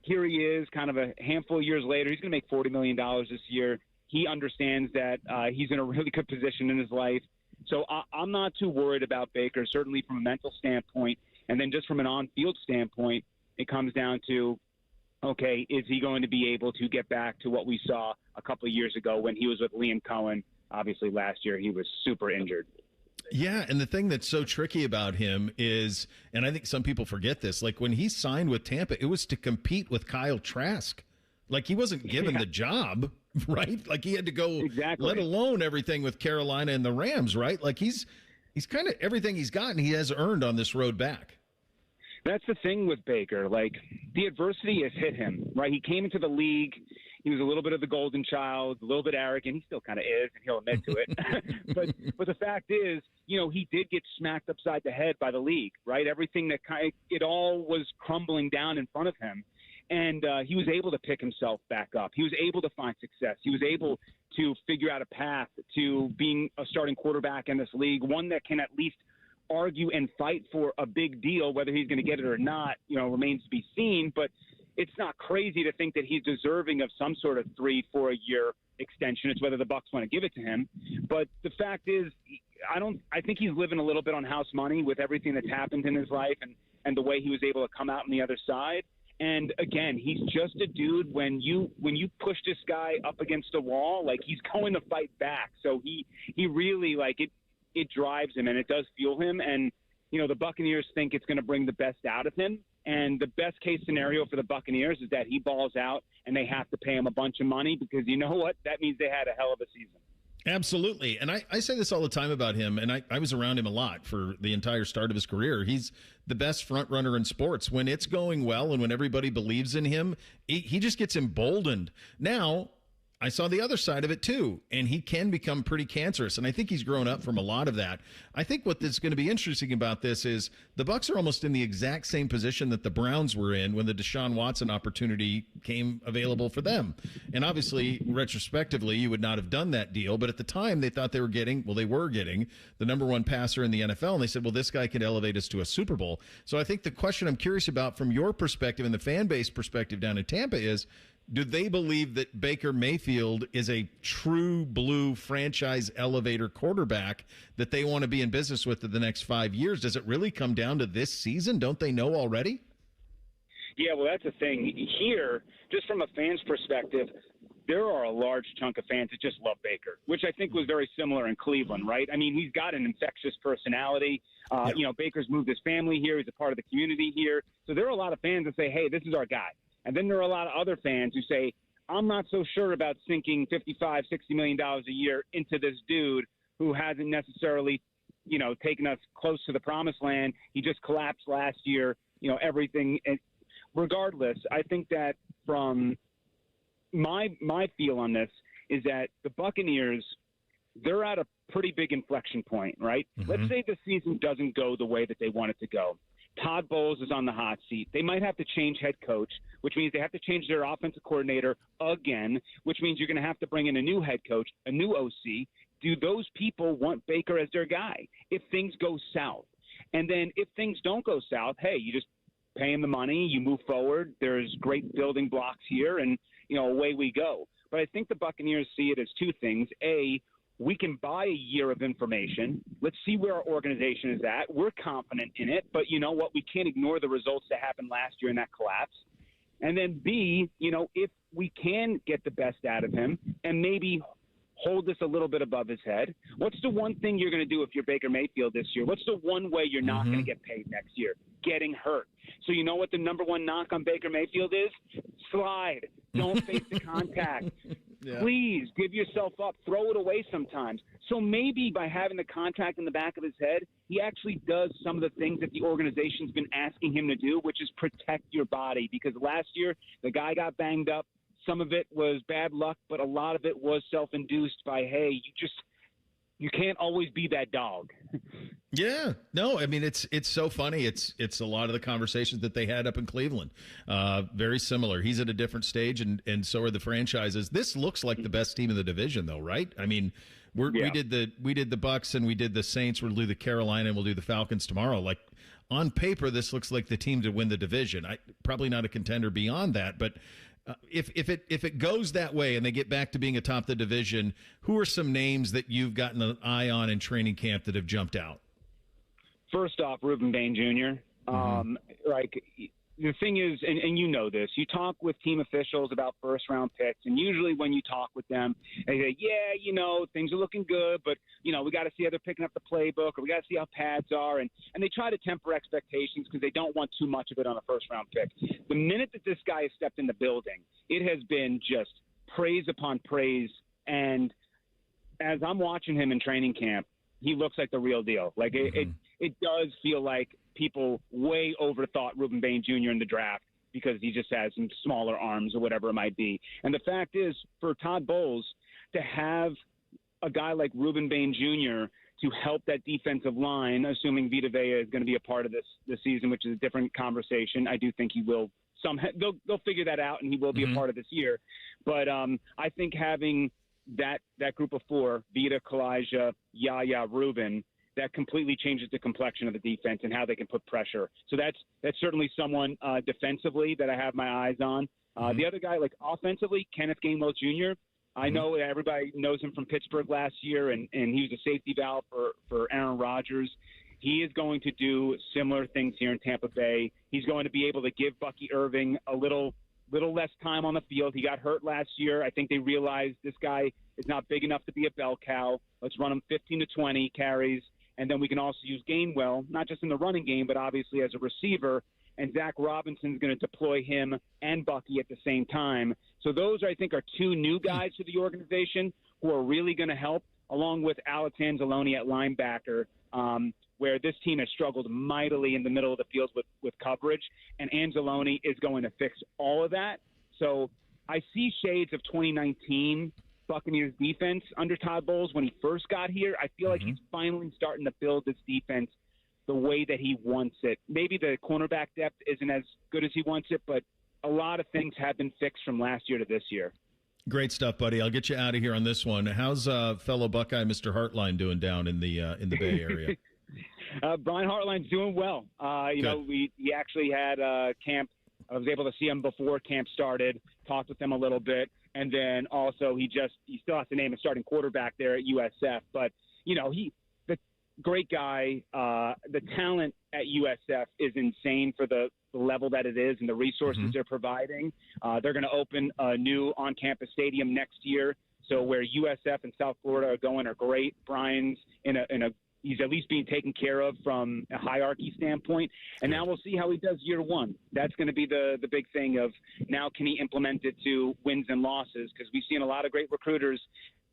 here he is kind of a handful of years later. He's going to make $40 million this year. He understands that he's in a really good position in his life. So I'm not too worried about Baker, certainly from a mental standpoint. And then just from an on-field standpoint, it comes down to, okay, is he going to be able to get back to what we saw a couple of years ago when he was with Liam Cohen? Obviously, last year he was super injured. Yeah, and the thing that's so tricky about him is, and I think some people forget this, like when he signed with Tampa, it was to compete with Kyle Trask. Like he wasn't given the job. right? Like he had to go, let alone everything with Carolina and the Rams, right? Like he's kind of everything he's gotten, he has earned on this road back. That's the thing with Baker. Like, the adversity has hit him, right? He came into the league. He was a little bit of the golden child, a little bit arrogant. He still kind of is, and he'll admit to it. but the fact is, he did get smacked upside the head by the league, right? Everything it all was crumbling down in front of him. And he was able to pick himself back up. He was able to find success. He was able to figure out a path to being a starting quarterback in this league, one that can at least argue and fight for a big deal. Whether he's going to get it or not, remains to be seen. But it's not crazy to think that he's deserving of some sort of 3-4 year extension. It's whether the Bucs want to give it to him. But the fact is, I think he's living a little bit on house money with everything that's happened in his life and the way he was able to come out on the other side. And again, he's just a dude. When you push this guy up against a wall, like, he's going to fight back. So he really, like, it drives him and it does fuel him. And, the Buccaneers think it's going to bring the best out of him. And the best case scenario for the Buccaneers is that he balls out and they have to pay him a bunch of money, because you know what? That means they had a hell of a season. Absolutely. And I say this all the time about him, and I was around him a lot for the entire start of his career. He's the best front runner in sports. When it's going well and when everybody believes in him, he just gets emboldened. Now, I saw the other side of it too, and he can become pretty cancerous, and I think he's grown up from a lot of that. I think what is going to be interesting about this is the Bucs are almost in the exact same position that the Browns were in when the Deshaun Watson opportunity came available for them. And obviously, retrospectively, you would not have done that deal, but at the time they thought they were getting the number one passer in the NFL, and they said, well, this guy could elevate us to a Super Bowl. So I think the question I'm curious about from your perspective and the fan base perspective down in Tampa is, do they believe that Baker Mayfield is a true blue franchise elevator quarterback that they want to be in business with in the next 5 years? Does it really come down to this season? Don't they know already? Yeah, well, that's the thing. Here, just from a fan's perspective, there are a large chunk of fans that just love Baker, which I think was very similar in Cleveland, right? I mean, he's got an infectious personality. Baker's moved his family here. He's a part of the community here. So there are a lot of fans that say, hey, this is our guy. And then there are a lot of other fans who say, I'm not so sure about sinking $55, $60 million a year into this dude who hasn't necessarily, taken us close to the promised land. He just collapsed last year, everything. And regardless, I think that from my feel on this is that the Buccaneers, they're at a pretty big inflection point, right? Mm-hmm. Let's say the season doesn't go the way that they want it to go. Todd Bowles is on the hot seat. They might have to change head coach, which means they have to change their offensive coordinator again, which means you're going to have to bring in a new head coach, a new OC. Do those people want Baker as their guy if things go south? And then if things don't go south, hey, you just pay him the money, you move forward. There's great building blocks here, and, away we go. But I think the Buccaneers see it as two things. A, we can buy a year of information. Let's see where our organization is at. We're confident in it, but you know what? We can't ignore the results that happened last year in that collapse. And then B, if we can get the best out of him and maybe hold this a little bit above his head, what's the one thing you're going to do if you're Baker Mayfield this year? What's the one way you're not going to get paid next year? Getting hurt. So you know what the number one knock on Baker Mayfield is? Slide. Don't face the contact. Yeah. Please give yourself up. Throw it away sometimes. So maybe by having the contract in the back of his head, he actually does some of the things that the organization's been asking him to do, which is protect your body. Because last year, the guy got banged up. Some of it was bad luck, but a lot of it was self-induced by, hey, you can't always be that dog. Yeah. No, I mean, it's so funny. It's a lot of the conversations that they had up in Cleveland. Very similar. He's at a different stage, and so are the franchises. This looks like the best team in the division, though, right? I mean, we did the Bucs and we did the Saints. We'll do the Carolina and we'll do the Falcons tomorrow. Like, on paper, this looks like the team to win the division. Probably not a contender beyond that, but if it goes that way and they get back to being atop the division, who are some names that you've gotten an eye on in training camp that have jumped out? First off, Reuben Bain Jr. The thing is, and you know this, you talk with team officials about first-round picks, and usually when you talk with them, they say, things are looking good, but, we got to see how they're picking up the playbook, or we got to see how pads are, and they try to temper expectations because they don't want too much of it on a first-round pick. The minute that this guy has stepped in the building, it has been just praise upon praise. And as I'm watching him in training camp, he looks like the real deal. Like it does feel like people way overthought Ruben Bain Jr. in the draft because he just has some smaller arms or whatever it might be. And the fact is, for Todd Bowles to have a guy like Ruben Bain Jr. to help that defensive line, assuming Vita Vea is going to be a part of this season, which is a different conversation. I do think he will they'll figure that out, and he will be a part of this year. But I think having that group of four, Vita, Kalijah, Yaya, Ruben, that completely changes the complexion of the defense and how they can put pressure. So that's certainly someone defensively that I have my eyes on. The other guy, like offensively, Kenneth Gainwell Jr., I know everybody knows him from Pittsburgh last year, and he was a safety valve for Aaron Rodgers. He is going to do similar things here in Tampa Bay. He's going to be able to give Bucky Irving a little less time on the field. He got hurt last year. I think they realized this guy is not big enough to be a bell cow. Let's run him 15 to 20 carries, and then we can also use Gainwell, not just in the running game, but obviously as a receiver. And Zach Robinson's going to deploy him and Bucky at the same time. So those, I think, are two new guys to the organization who are really going to help, along with Alex Anzalone at linebacker, where this team has struggled mightily in the middle of the field with coverage, and Anzalone is going to fix all of that. So I see shades of 2019 Buccaneers defense under Todd Bowles when he first got here. I feel like he's finally starting to build this defense the way that he wants it. Maybe the cornerback depth isn't as good as he wants it, but a lot of things have been fixed from last year to this year. Great stuff, buddy. I'll get you out of here on this one. How's fellow Buckeye Mr. Hartline doing down in the Bay Area? Brian Hartline's doing well. You know, he actually had camp. I was able to see him before camp started, talked with him a little bit, and then also he still has to name a starting quarterback there at USF. But you know, the great guy. The talent at USF is insane for the level that it is and the resources they're providing. They're going to open a new on-campus stadium next year. So where USF and South Florida are going are great. Brian's he's at least being taken care of from a hierarchy standpoint. And now we'll see how he does year one. That's going to be the big thing of now can he implement it to wins and losses? Because we've seen a lot of great recruiters,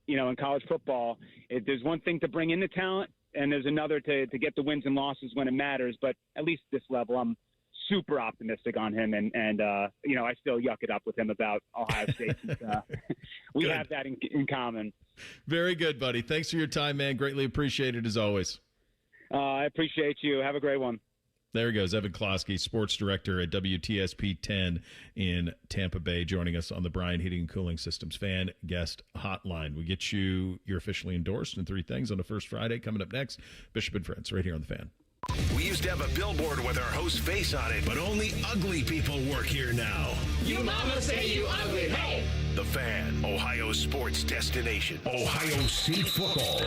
you know, in college football. There's one thing to bring in the talent, and there's another to get the wins and losses when it matters. But at least at this level, I'm super optimistic on him. And you know, I still yuck it up with him about Ohio State. We have that in common. Very good, buddy. Thanks for your time, man. Greatly appreciated as always. I appreciate you. Have a great one. There he goes, Evan Klosky, sports director at WTSP 10 in Tampa Bay, joining us on the Bryan Heating and Cooling Systems Fan Guest Hotline. We get you're officially endorsed in 3 things on the first Friday. Coming up next, Bishop and Friends, right here on The Fan. We used to have a billboard with our host's face on it, but only ugly people work here now. You mama say you ugly, hey! The Fan, Ohio's sports destination. Ohio State football.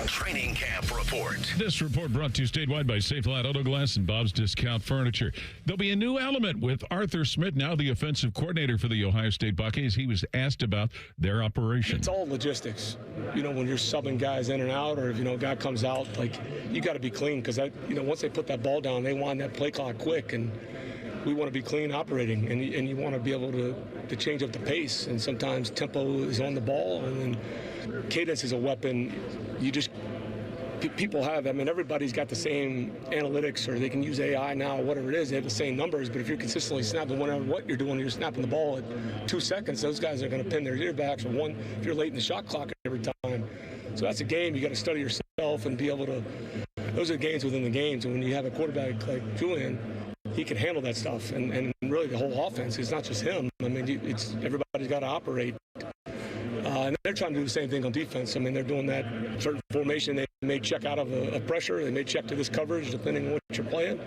Training camp report. This report brought to you statewide by Safe Lot Auto Glass and Bob's Discount Furniture. There'll be a new element with Arthur Smith, now the offensive coordinator for the Ohio State Buckeyes. He was asked about their operation. It's all logistics. You know, when you're subbing guys in and out, or if, you know, a guy comes out, like, you got to be clean because, you know, once they put that ball down, they wind that play clock quick, and we want to be clean operating, and you want to be able to change up the pace, and sometimes tempo is on the ball, and then cadence is a weapon. People have, I mean, everybody's got the same analytics, or they can use AI now, whatever it is, they have the same numbers, but if you're consistently snapping, whatever what you're doing, you're snapping the ball at 2 seconds, those guys are going to pin their ear backs, or one, if you're late in the shot clock every time. So that's a game. You got to study yourself and be able to, those are games within the games, and when you have a quarterback like Julian, he can handle that stuff, and really the whole offense. It's not just him. I mean, everybody's got to operate. And they're trying to do the same thing on defense. I mean, they're doing that certain formation. They may check out of a pressure. They may check to this coverage, depending on what you're playing.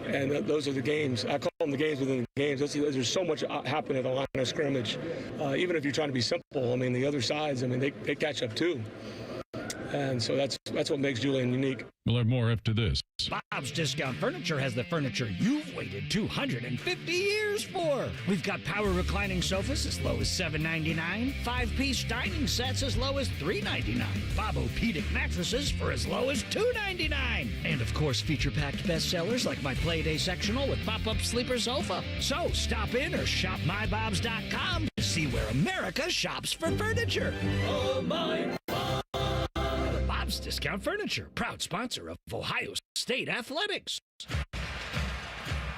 And those are the games. I call them the games within the games. There's so much happening at the line of scrimmage. Even if you're trying to be simple, I mean, the other sides, I mean, they catch up too. And so that's what makes Julian unique. We'll have more after this. Bob's Discount Furniture has the furniture you've waited 250 years for. We've got power reclining sofas as low as $7.99, 5-piece dining sets as low as $3.99, Bobo-pedic mattresses for as low as $2.99, and of course feature-packed bestsellers like my Playday sectional with pop-up sleeper sofa. So stop in or shop mybobs.com to see where America shops for furniture. Oh my Bob's Discount Furniture, proud sponsor of Ohio State Athletics.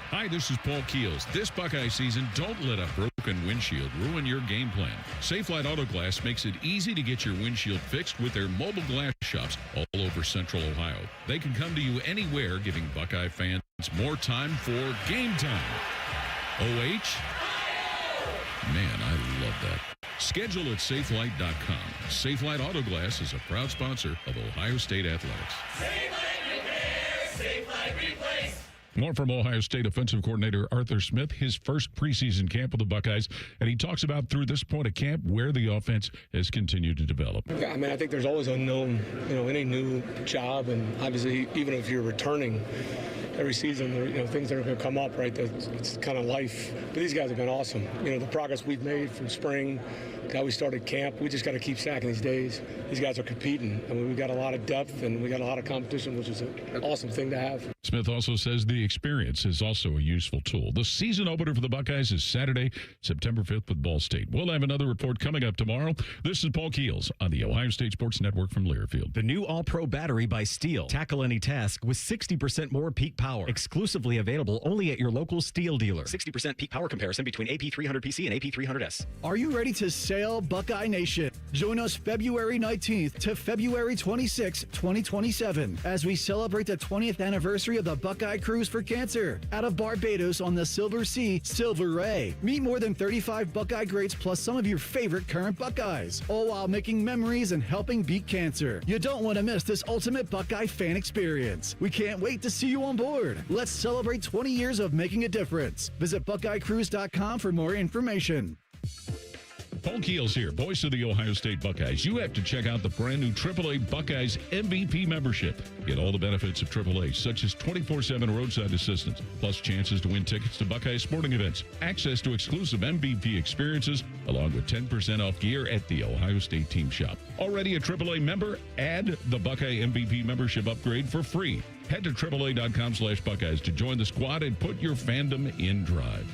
Hi, this is Paul Keels. This Buckeye season, don't let a broken windshield ruin your game plan. Safelite Auto Glass makes it easy to get your windshield fixed with their mobile glass shops all over Central Ohio. They can come to you anywhere, giving Buckeye fans more time for game time. OH? Man, I love that. Schedule at safelite.com. Safelite Auto Glass is a proud sponsor of Ohio State Athletics. Safelite repair, Safelite replace. More from Ohio State offensive coordinator Arthur Smith, his first preseason camp with the Buckeyes, and he talks about through this point of camp where the offense has continued to develop. I mean, I think there's always unknown, any new job, and obviously even if you're returning every season, things that are going to come up, right? It's kind of life. But these guys have been awesome. The progress we've made from spring to how we started camp, we just got to keep stacking these days. These guys are competing. I mean, we've got a lot of depth and we got a lot of competition, which is an awesome thing to have. Smith also says the experience is also a useful tool. The season opener for the Buckeyes is Saturday, September 5th with Ball State. We'll have another report coming up tomorrow. This is Paul Keels on the Ohio State Sports Network from Learfield. The new All-Pro battery by Steel. Tackle any task with 60% more peak power. Exclusively available only at your local Steel dealer. 60% peak power comparison between AP300PC and AP300S. Are you ready to sail, Buckeye Nation? Join us February 19th to February 26th, 2027, as we celebrate the 20th anniversary of the Buckeye Cruise for Cancer out of Barbados on the Silver Sea, Silver Ray. Meet more than 35 Buckeye greats plus some of your favorite current Buckeyes, all while making memories and helping beat cancer. You don't want to miss this ultimate Buckeye fan experience. We can't wait to see you on board. Let's celebrate 20 years of making a difference. Visit BuckeyeCruise.com for more information. Paul Keels here, voice of the Ohio State Buckeyes. You have to check out the brand new AAA Buckeyes MVP membership. Get all the benefits of AAA, such as 24/7 roadside assistance, plus chances to win tickets to Buckeye sporting events, access to exclusive MVP experiences, along with 10% off gear at the Ohio State team shop. Already a AAA member? Add the Buckeye MVP membership upgrade for free. Head to AAA.com/Buckeyes to join the squad and put your fandom in drive.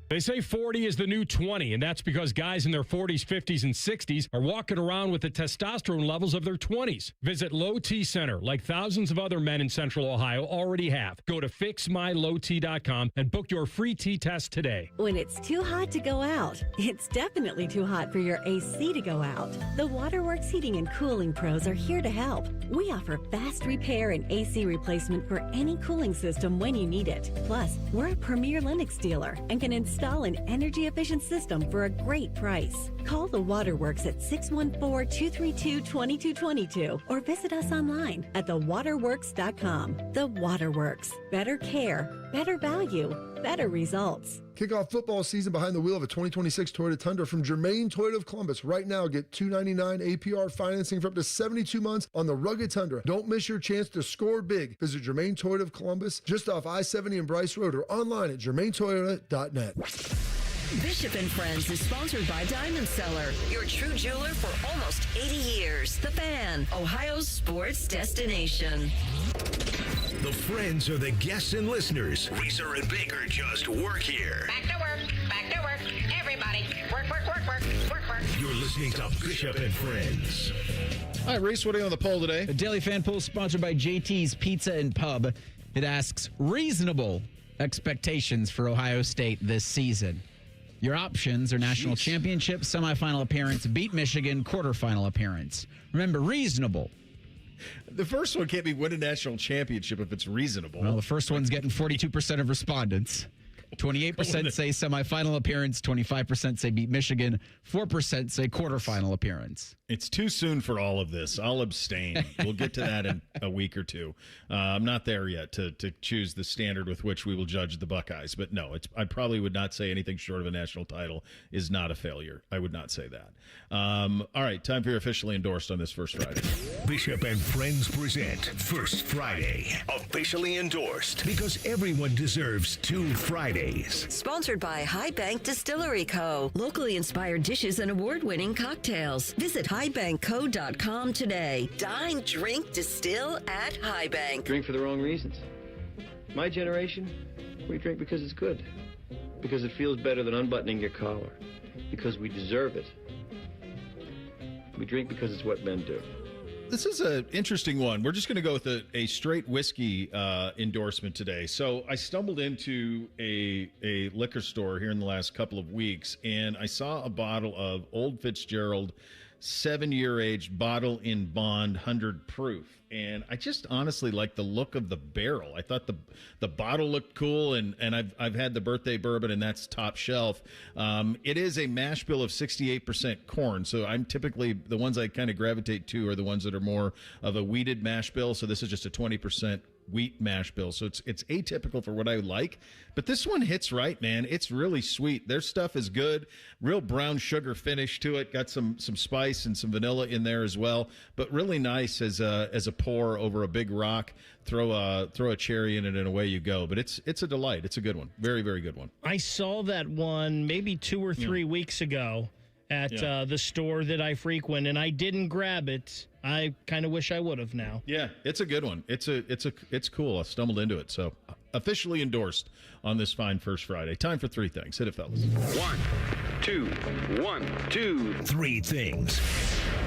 They say 40 is the new 20, and that's because guys in their 40s, 50s, and 60s are walking around with the testosterone levels of their 20s. Visit Low T Center, like thousands of other men in Central Ohio already have. Go to fixmylowt.com and book your free T test today. When it's too hot to go out, it's definitely too hot for your AC to go out. The Waterworks Heating and Cooling Pros are here to help. We offer fast repair and AC replacement for any cooling system when you need it. Plus, we're a premier Lennox dealer and can install an energy-efficient system for a great price. Call the Waterworks at 614-232-2222 or visit us online at thewaterworks.com. The Waterworks. Better care, better value, better results. Kick off football season behind the wheel of a 2026 Toyota Tundra from Germain Toyota of Columbus. Right now, get $299 APR financing for up to 72 months on the rugged Tundra. Don't miss your chance to score big. Visit Germain Toyota of Columbus, just off I-70 and Bryce Road, or online at germaintoyota.net. Bishop and Friends is sponsored by Diamond Seller, your true jeweler for almost 80 years. The Fan, Ohio's sports destination. The friends are the guests and listeners. Reeser and Baker just work here. Back to work, back to work. Everybody, work, work, work, work, work, work. You're listening to Bishop and Friends. All right, Reese, what are you on the poll today? The Daily Fan Poll sponsored by JT's Pizza and Pub. It asks reasonable expectations for Ohio State this season. Your options are national championship, semifinal appearance, beat Michigan, quarterfinal appearance. Remember, reasonable. The first one can't be win a national championship if it's reasonable. Well, the first one's getting 42% of respondents. 28% say semifinal appearance. 25% say beat Michigan. 4% say quarterfinal appearance. It's too soon for all of this. I'll abstain. We'll get to that in a week or two. I'm not there yet to choose the standard with which we will judge the Buckeyes. But no, I probably would not say anything short of a national title is not a failure. I would not say that. All right, time for your officially endorsed on this First Friday. Bishop and Friends present First Friday. Officially endorsed because everyone deserves 2 Fridays. Sponsored by High Bank Distillery Co. Locally inspired dishes and award-winning cocktails. Visit highbankco.com today. Dine, drink, distill at High Bank. Drink for the wrong reasons. My generation, we drink because it's good. Because it feels better than unbuttoning your collar. Because we deserve it. We drink because it's what men do. This is an interesting one. We're just going to go with a straight whiskey endorsement today. So I stumbled into a liquor store here in the last couple of weeks, and I saw a bottle of Old Fitzgerald 7-year aged bottle in bond 100 proof. And I just honestly like the look of the barrel. I thought the bottle looked cool, and I've had the birthday bourbon, and that's top shelf. It is a mash bill of 68% corn, so I'm typically the ones I kind of gravitate to are the ones that are more of a wheated mash bill. So this is just a 20% wheat mash bill, so it's atypical for what I like, but this one hits right, man. It's really sweet. Their stuff is good, real brown sugar finish to it, got some spice and some vanilla in there as well, but really nice as a pour over a big rock. Throw a cherry in it and away you go. But it's a delight. It's a good one. Very, very good one. I saw that one maybe 2 or 3 weeks ago at the store that I frequent, and I didn't grab it. I kind of wish I would have now. Yeah, it's a good one. It's cool. I stumbled into it. So officially endorsed on this fine First Friday. Time for 3 things. Hit it, fellas. 1, 2, 3 things.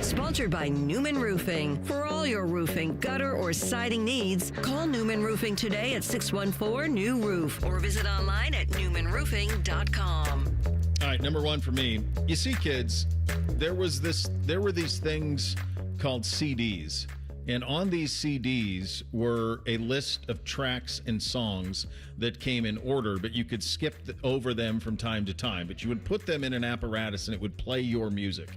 Sponsored by Newman Roofing. For all your roofing, gutter, or siding needs, call Newman Roofing today at 614-NEW-ROOF or visit online at newmanroofing.com. All right, number 1 for me. You see, kids, there were these things called CDs. And on these CDs were a list of tracks and songs that came in order, but you could skip over them from time to time. But you would put them in an apparatus and it would play your music.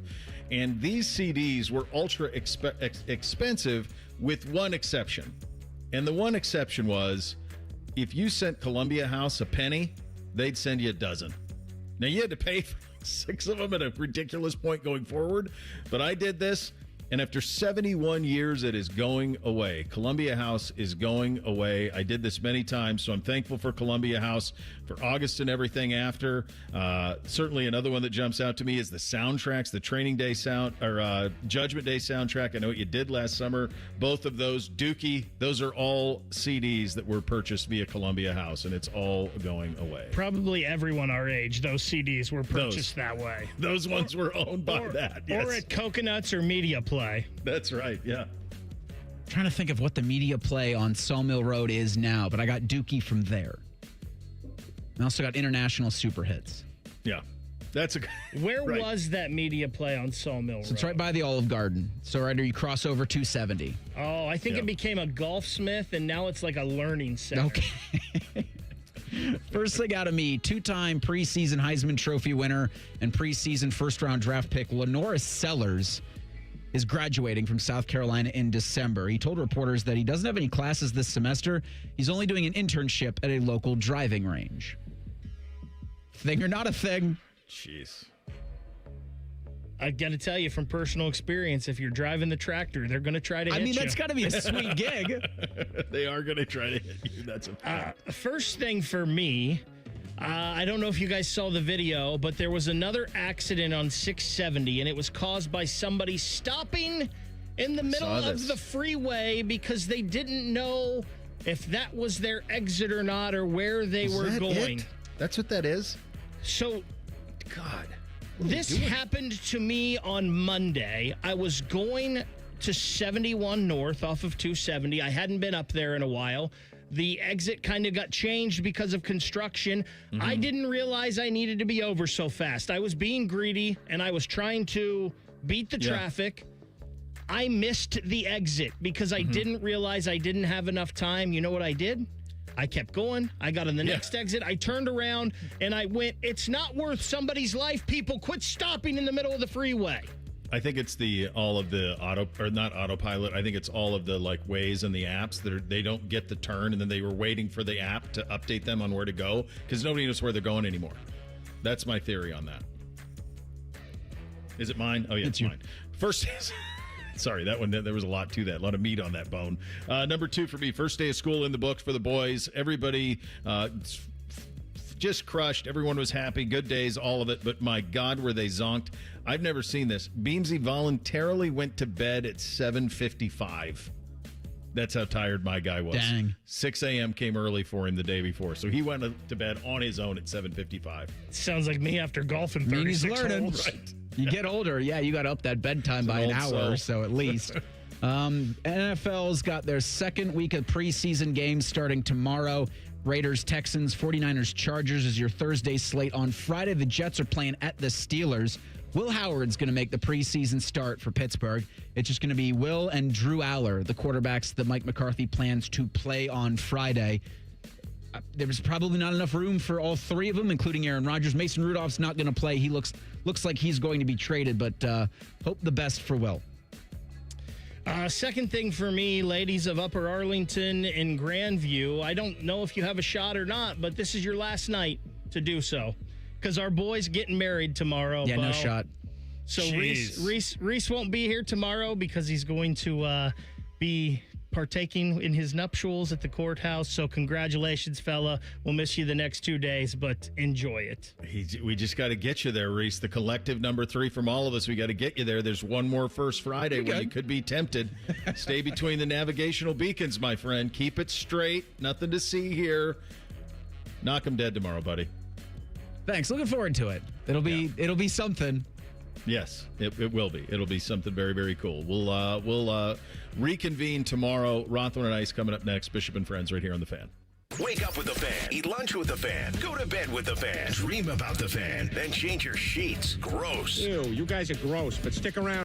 And these CDs were ultra expensive with one exception. And the one exception was if you sent Columbia House a penny, they'd send you a dozen. Now, you had to pay for 6 of them at a ridiculous point going forward, but I did this. And after 71 years, it is going away. Columbia House is going away. I did this many times, so I'm thankful for Columbia House, for August and everything after. Certainly another one that jumps out to me is the soundtracks, the Training Day sound or Judgment Day soundtrack. I know what you did last summer. Both of those, Dookie, those are all CDs that were purchased via Columbia House, and it's all going away. Probably everyone our age, those CDs were purchased that way. Those ones were owned by that, yes. Or at Coconuts or Media Play. That's right, yeah. Trying to think of what the Media Play on Sawmill Road is now, but I got Dookie from there. I also got International Super Hits. Yeah. That's a Where was that Media Play on Sawmill Road? So it's right by the Olive Garden. So right after you cross over 270. Oh, I think it became a Golfsmith, and now it's like a learning center. Okay. First thing out of me, 2-time preseason Heisman Trophy winner and preseason first-round draft pick Lenora Sellers is graduating from South Carolina in December. He told reporters that he doesn't have any classes this semester. He's only doing an internship at a local driving range. Thing or not a thing? Jeez. I got to tell you from personal experience, if you're driving the tractor, they're going to try to hit you. I mean, that's got to be a sweet gig. They are going to try to hit you. That's a fact. First thing for me, I don't know if you guys saw the video, but there was another accident on 670, and it was caused by somebody stopping in the middle of the freeway because they didn't know if that was their exit or not or where they were going. It? That's what that is? So, God. This happened to me on Monday. I was going to 71 North off of 270. I hadn't been up there in a while. The exit kind of got changed because of construction. Mm-hmm. I didn't realize I needed to be over so fast. I was being greedy, and I was trying to beat the traffic. I missed the exit because I didn't realize I didn't have enough time. You know what I did? I kept going. I got on the next exit. I turned around and I went, it's not worth somebody's life. People, quit stopping in the middle of the freeway. I think it's all of the not autopilot. I think it's all of the like Waze and the apps that they don't get the turn, and then they were waiting for the app to update them on where to go because nobody knows where they're going anymore. That's my theory on that. Is it mine? Oh yeah, it's mine. First. Sorry, that one, there was a lot to that. A lot of meat on that bone. Number 2 for me, first day of school in the books for the boys. Everybody just crushed. Everyone was happy. Good days, all of it. But my God, were they zonked. I've never seen this. Beamsy voluntarily went to bed at 7:55. That's how tired my guy was. Dang. 6 a.m. came early for him the day before. So he went to bed on his own at 7:55. Sounds like me after golfing 36 holes. Right. You get older, you got to up that bedtime by an hour or so at least. NFL's got their second week of preseason games starting tomorrow. Raiders, Texans, 49ers, Chargers is your Thursday slate. On Friday, the Jets are playing at the Steelers. Will Howard's going to make the preseason start for Pittsburgh. It's just going to be Will and Drew Aller, the quarterbacks that Mike McCarthy plans to play on Friday. There was probably not enough room for all three of them, including Aaron Rodgers. Mason Rudolph's not going to play. He looks like he's going to be traded, but hope the best for Will. Second thing for me, ladies of Upper Arlington and Grandview, I don't know if you have a shot or not, but this is your last night to do so because our boy's getting married tomorrow. Yeah, no shot. So Reese won't be here tomorrow because he's going to be partaking in his nuptials at the courthouse. So congratulations, fella. We'll miss you the next 2 days, but enjoy it. We just got to get you there, Reese. The collective number 3 from all of us. We got to get you there. There's one more First Friday where you could be tempted. Stay between the navigational beacons, my friend. Keep it straight. Nothing to see here. Knock 'em dead tomorrow, buddy. Thanks. Looking forward to it. It'll be something. Yes, it will be. It'll be something very, very cool. We'll reconvene tomorrow. Rothman and Ice coming up next. Bishop and Friends right here on The Fan. Wake up with the Fan. Eat lunch with the Fan. Go to bed with the Fan. Dream about the Fan. Then change your sheets. Gross. Ew, you guys are gross, but stick around.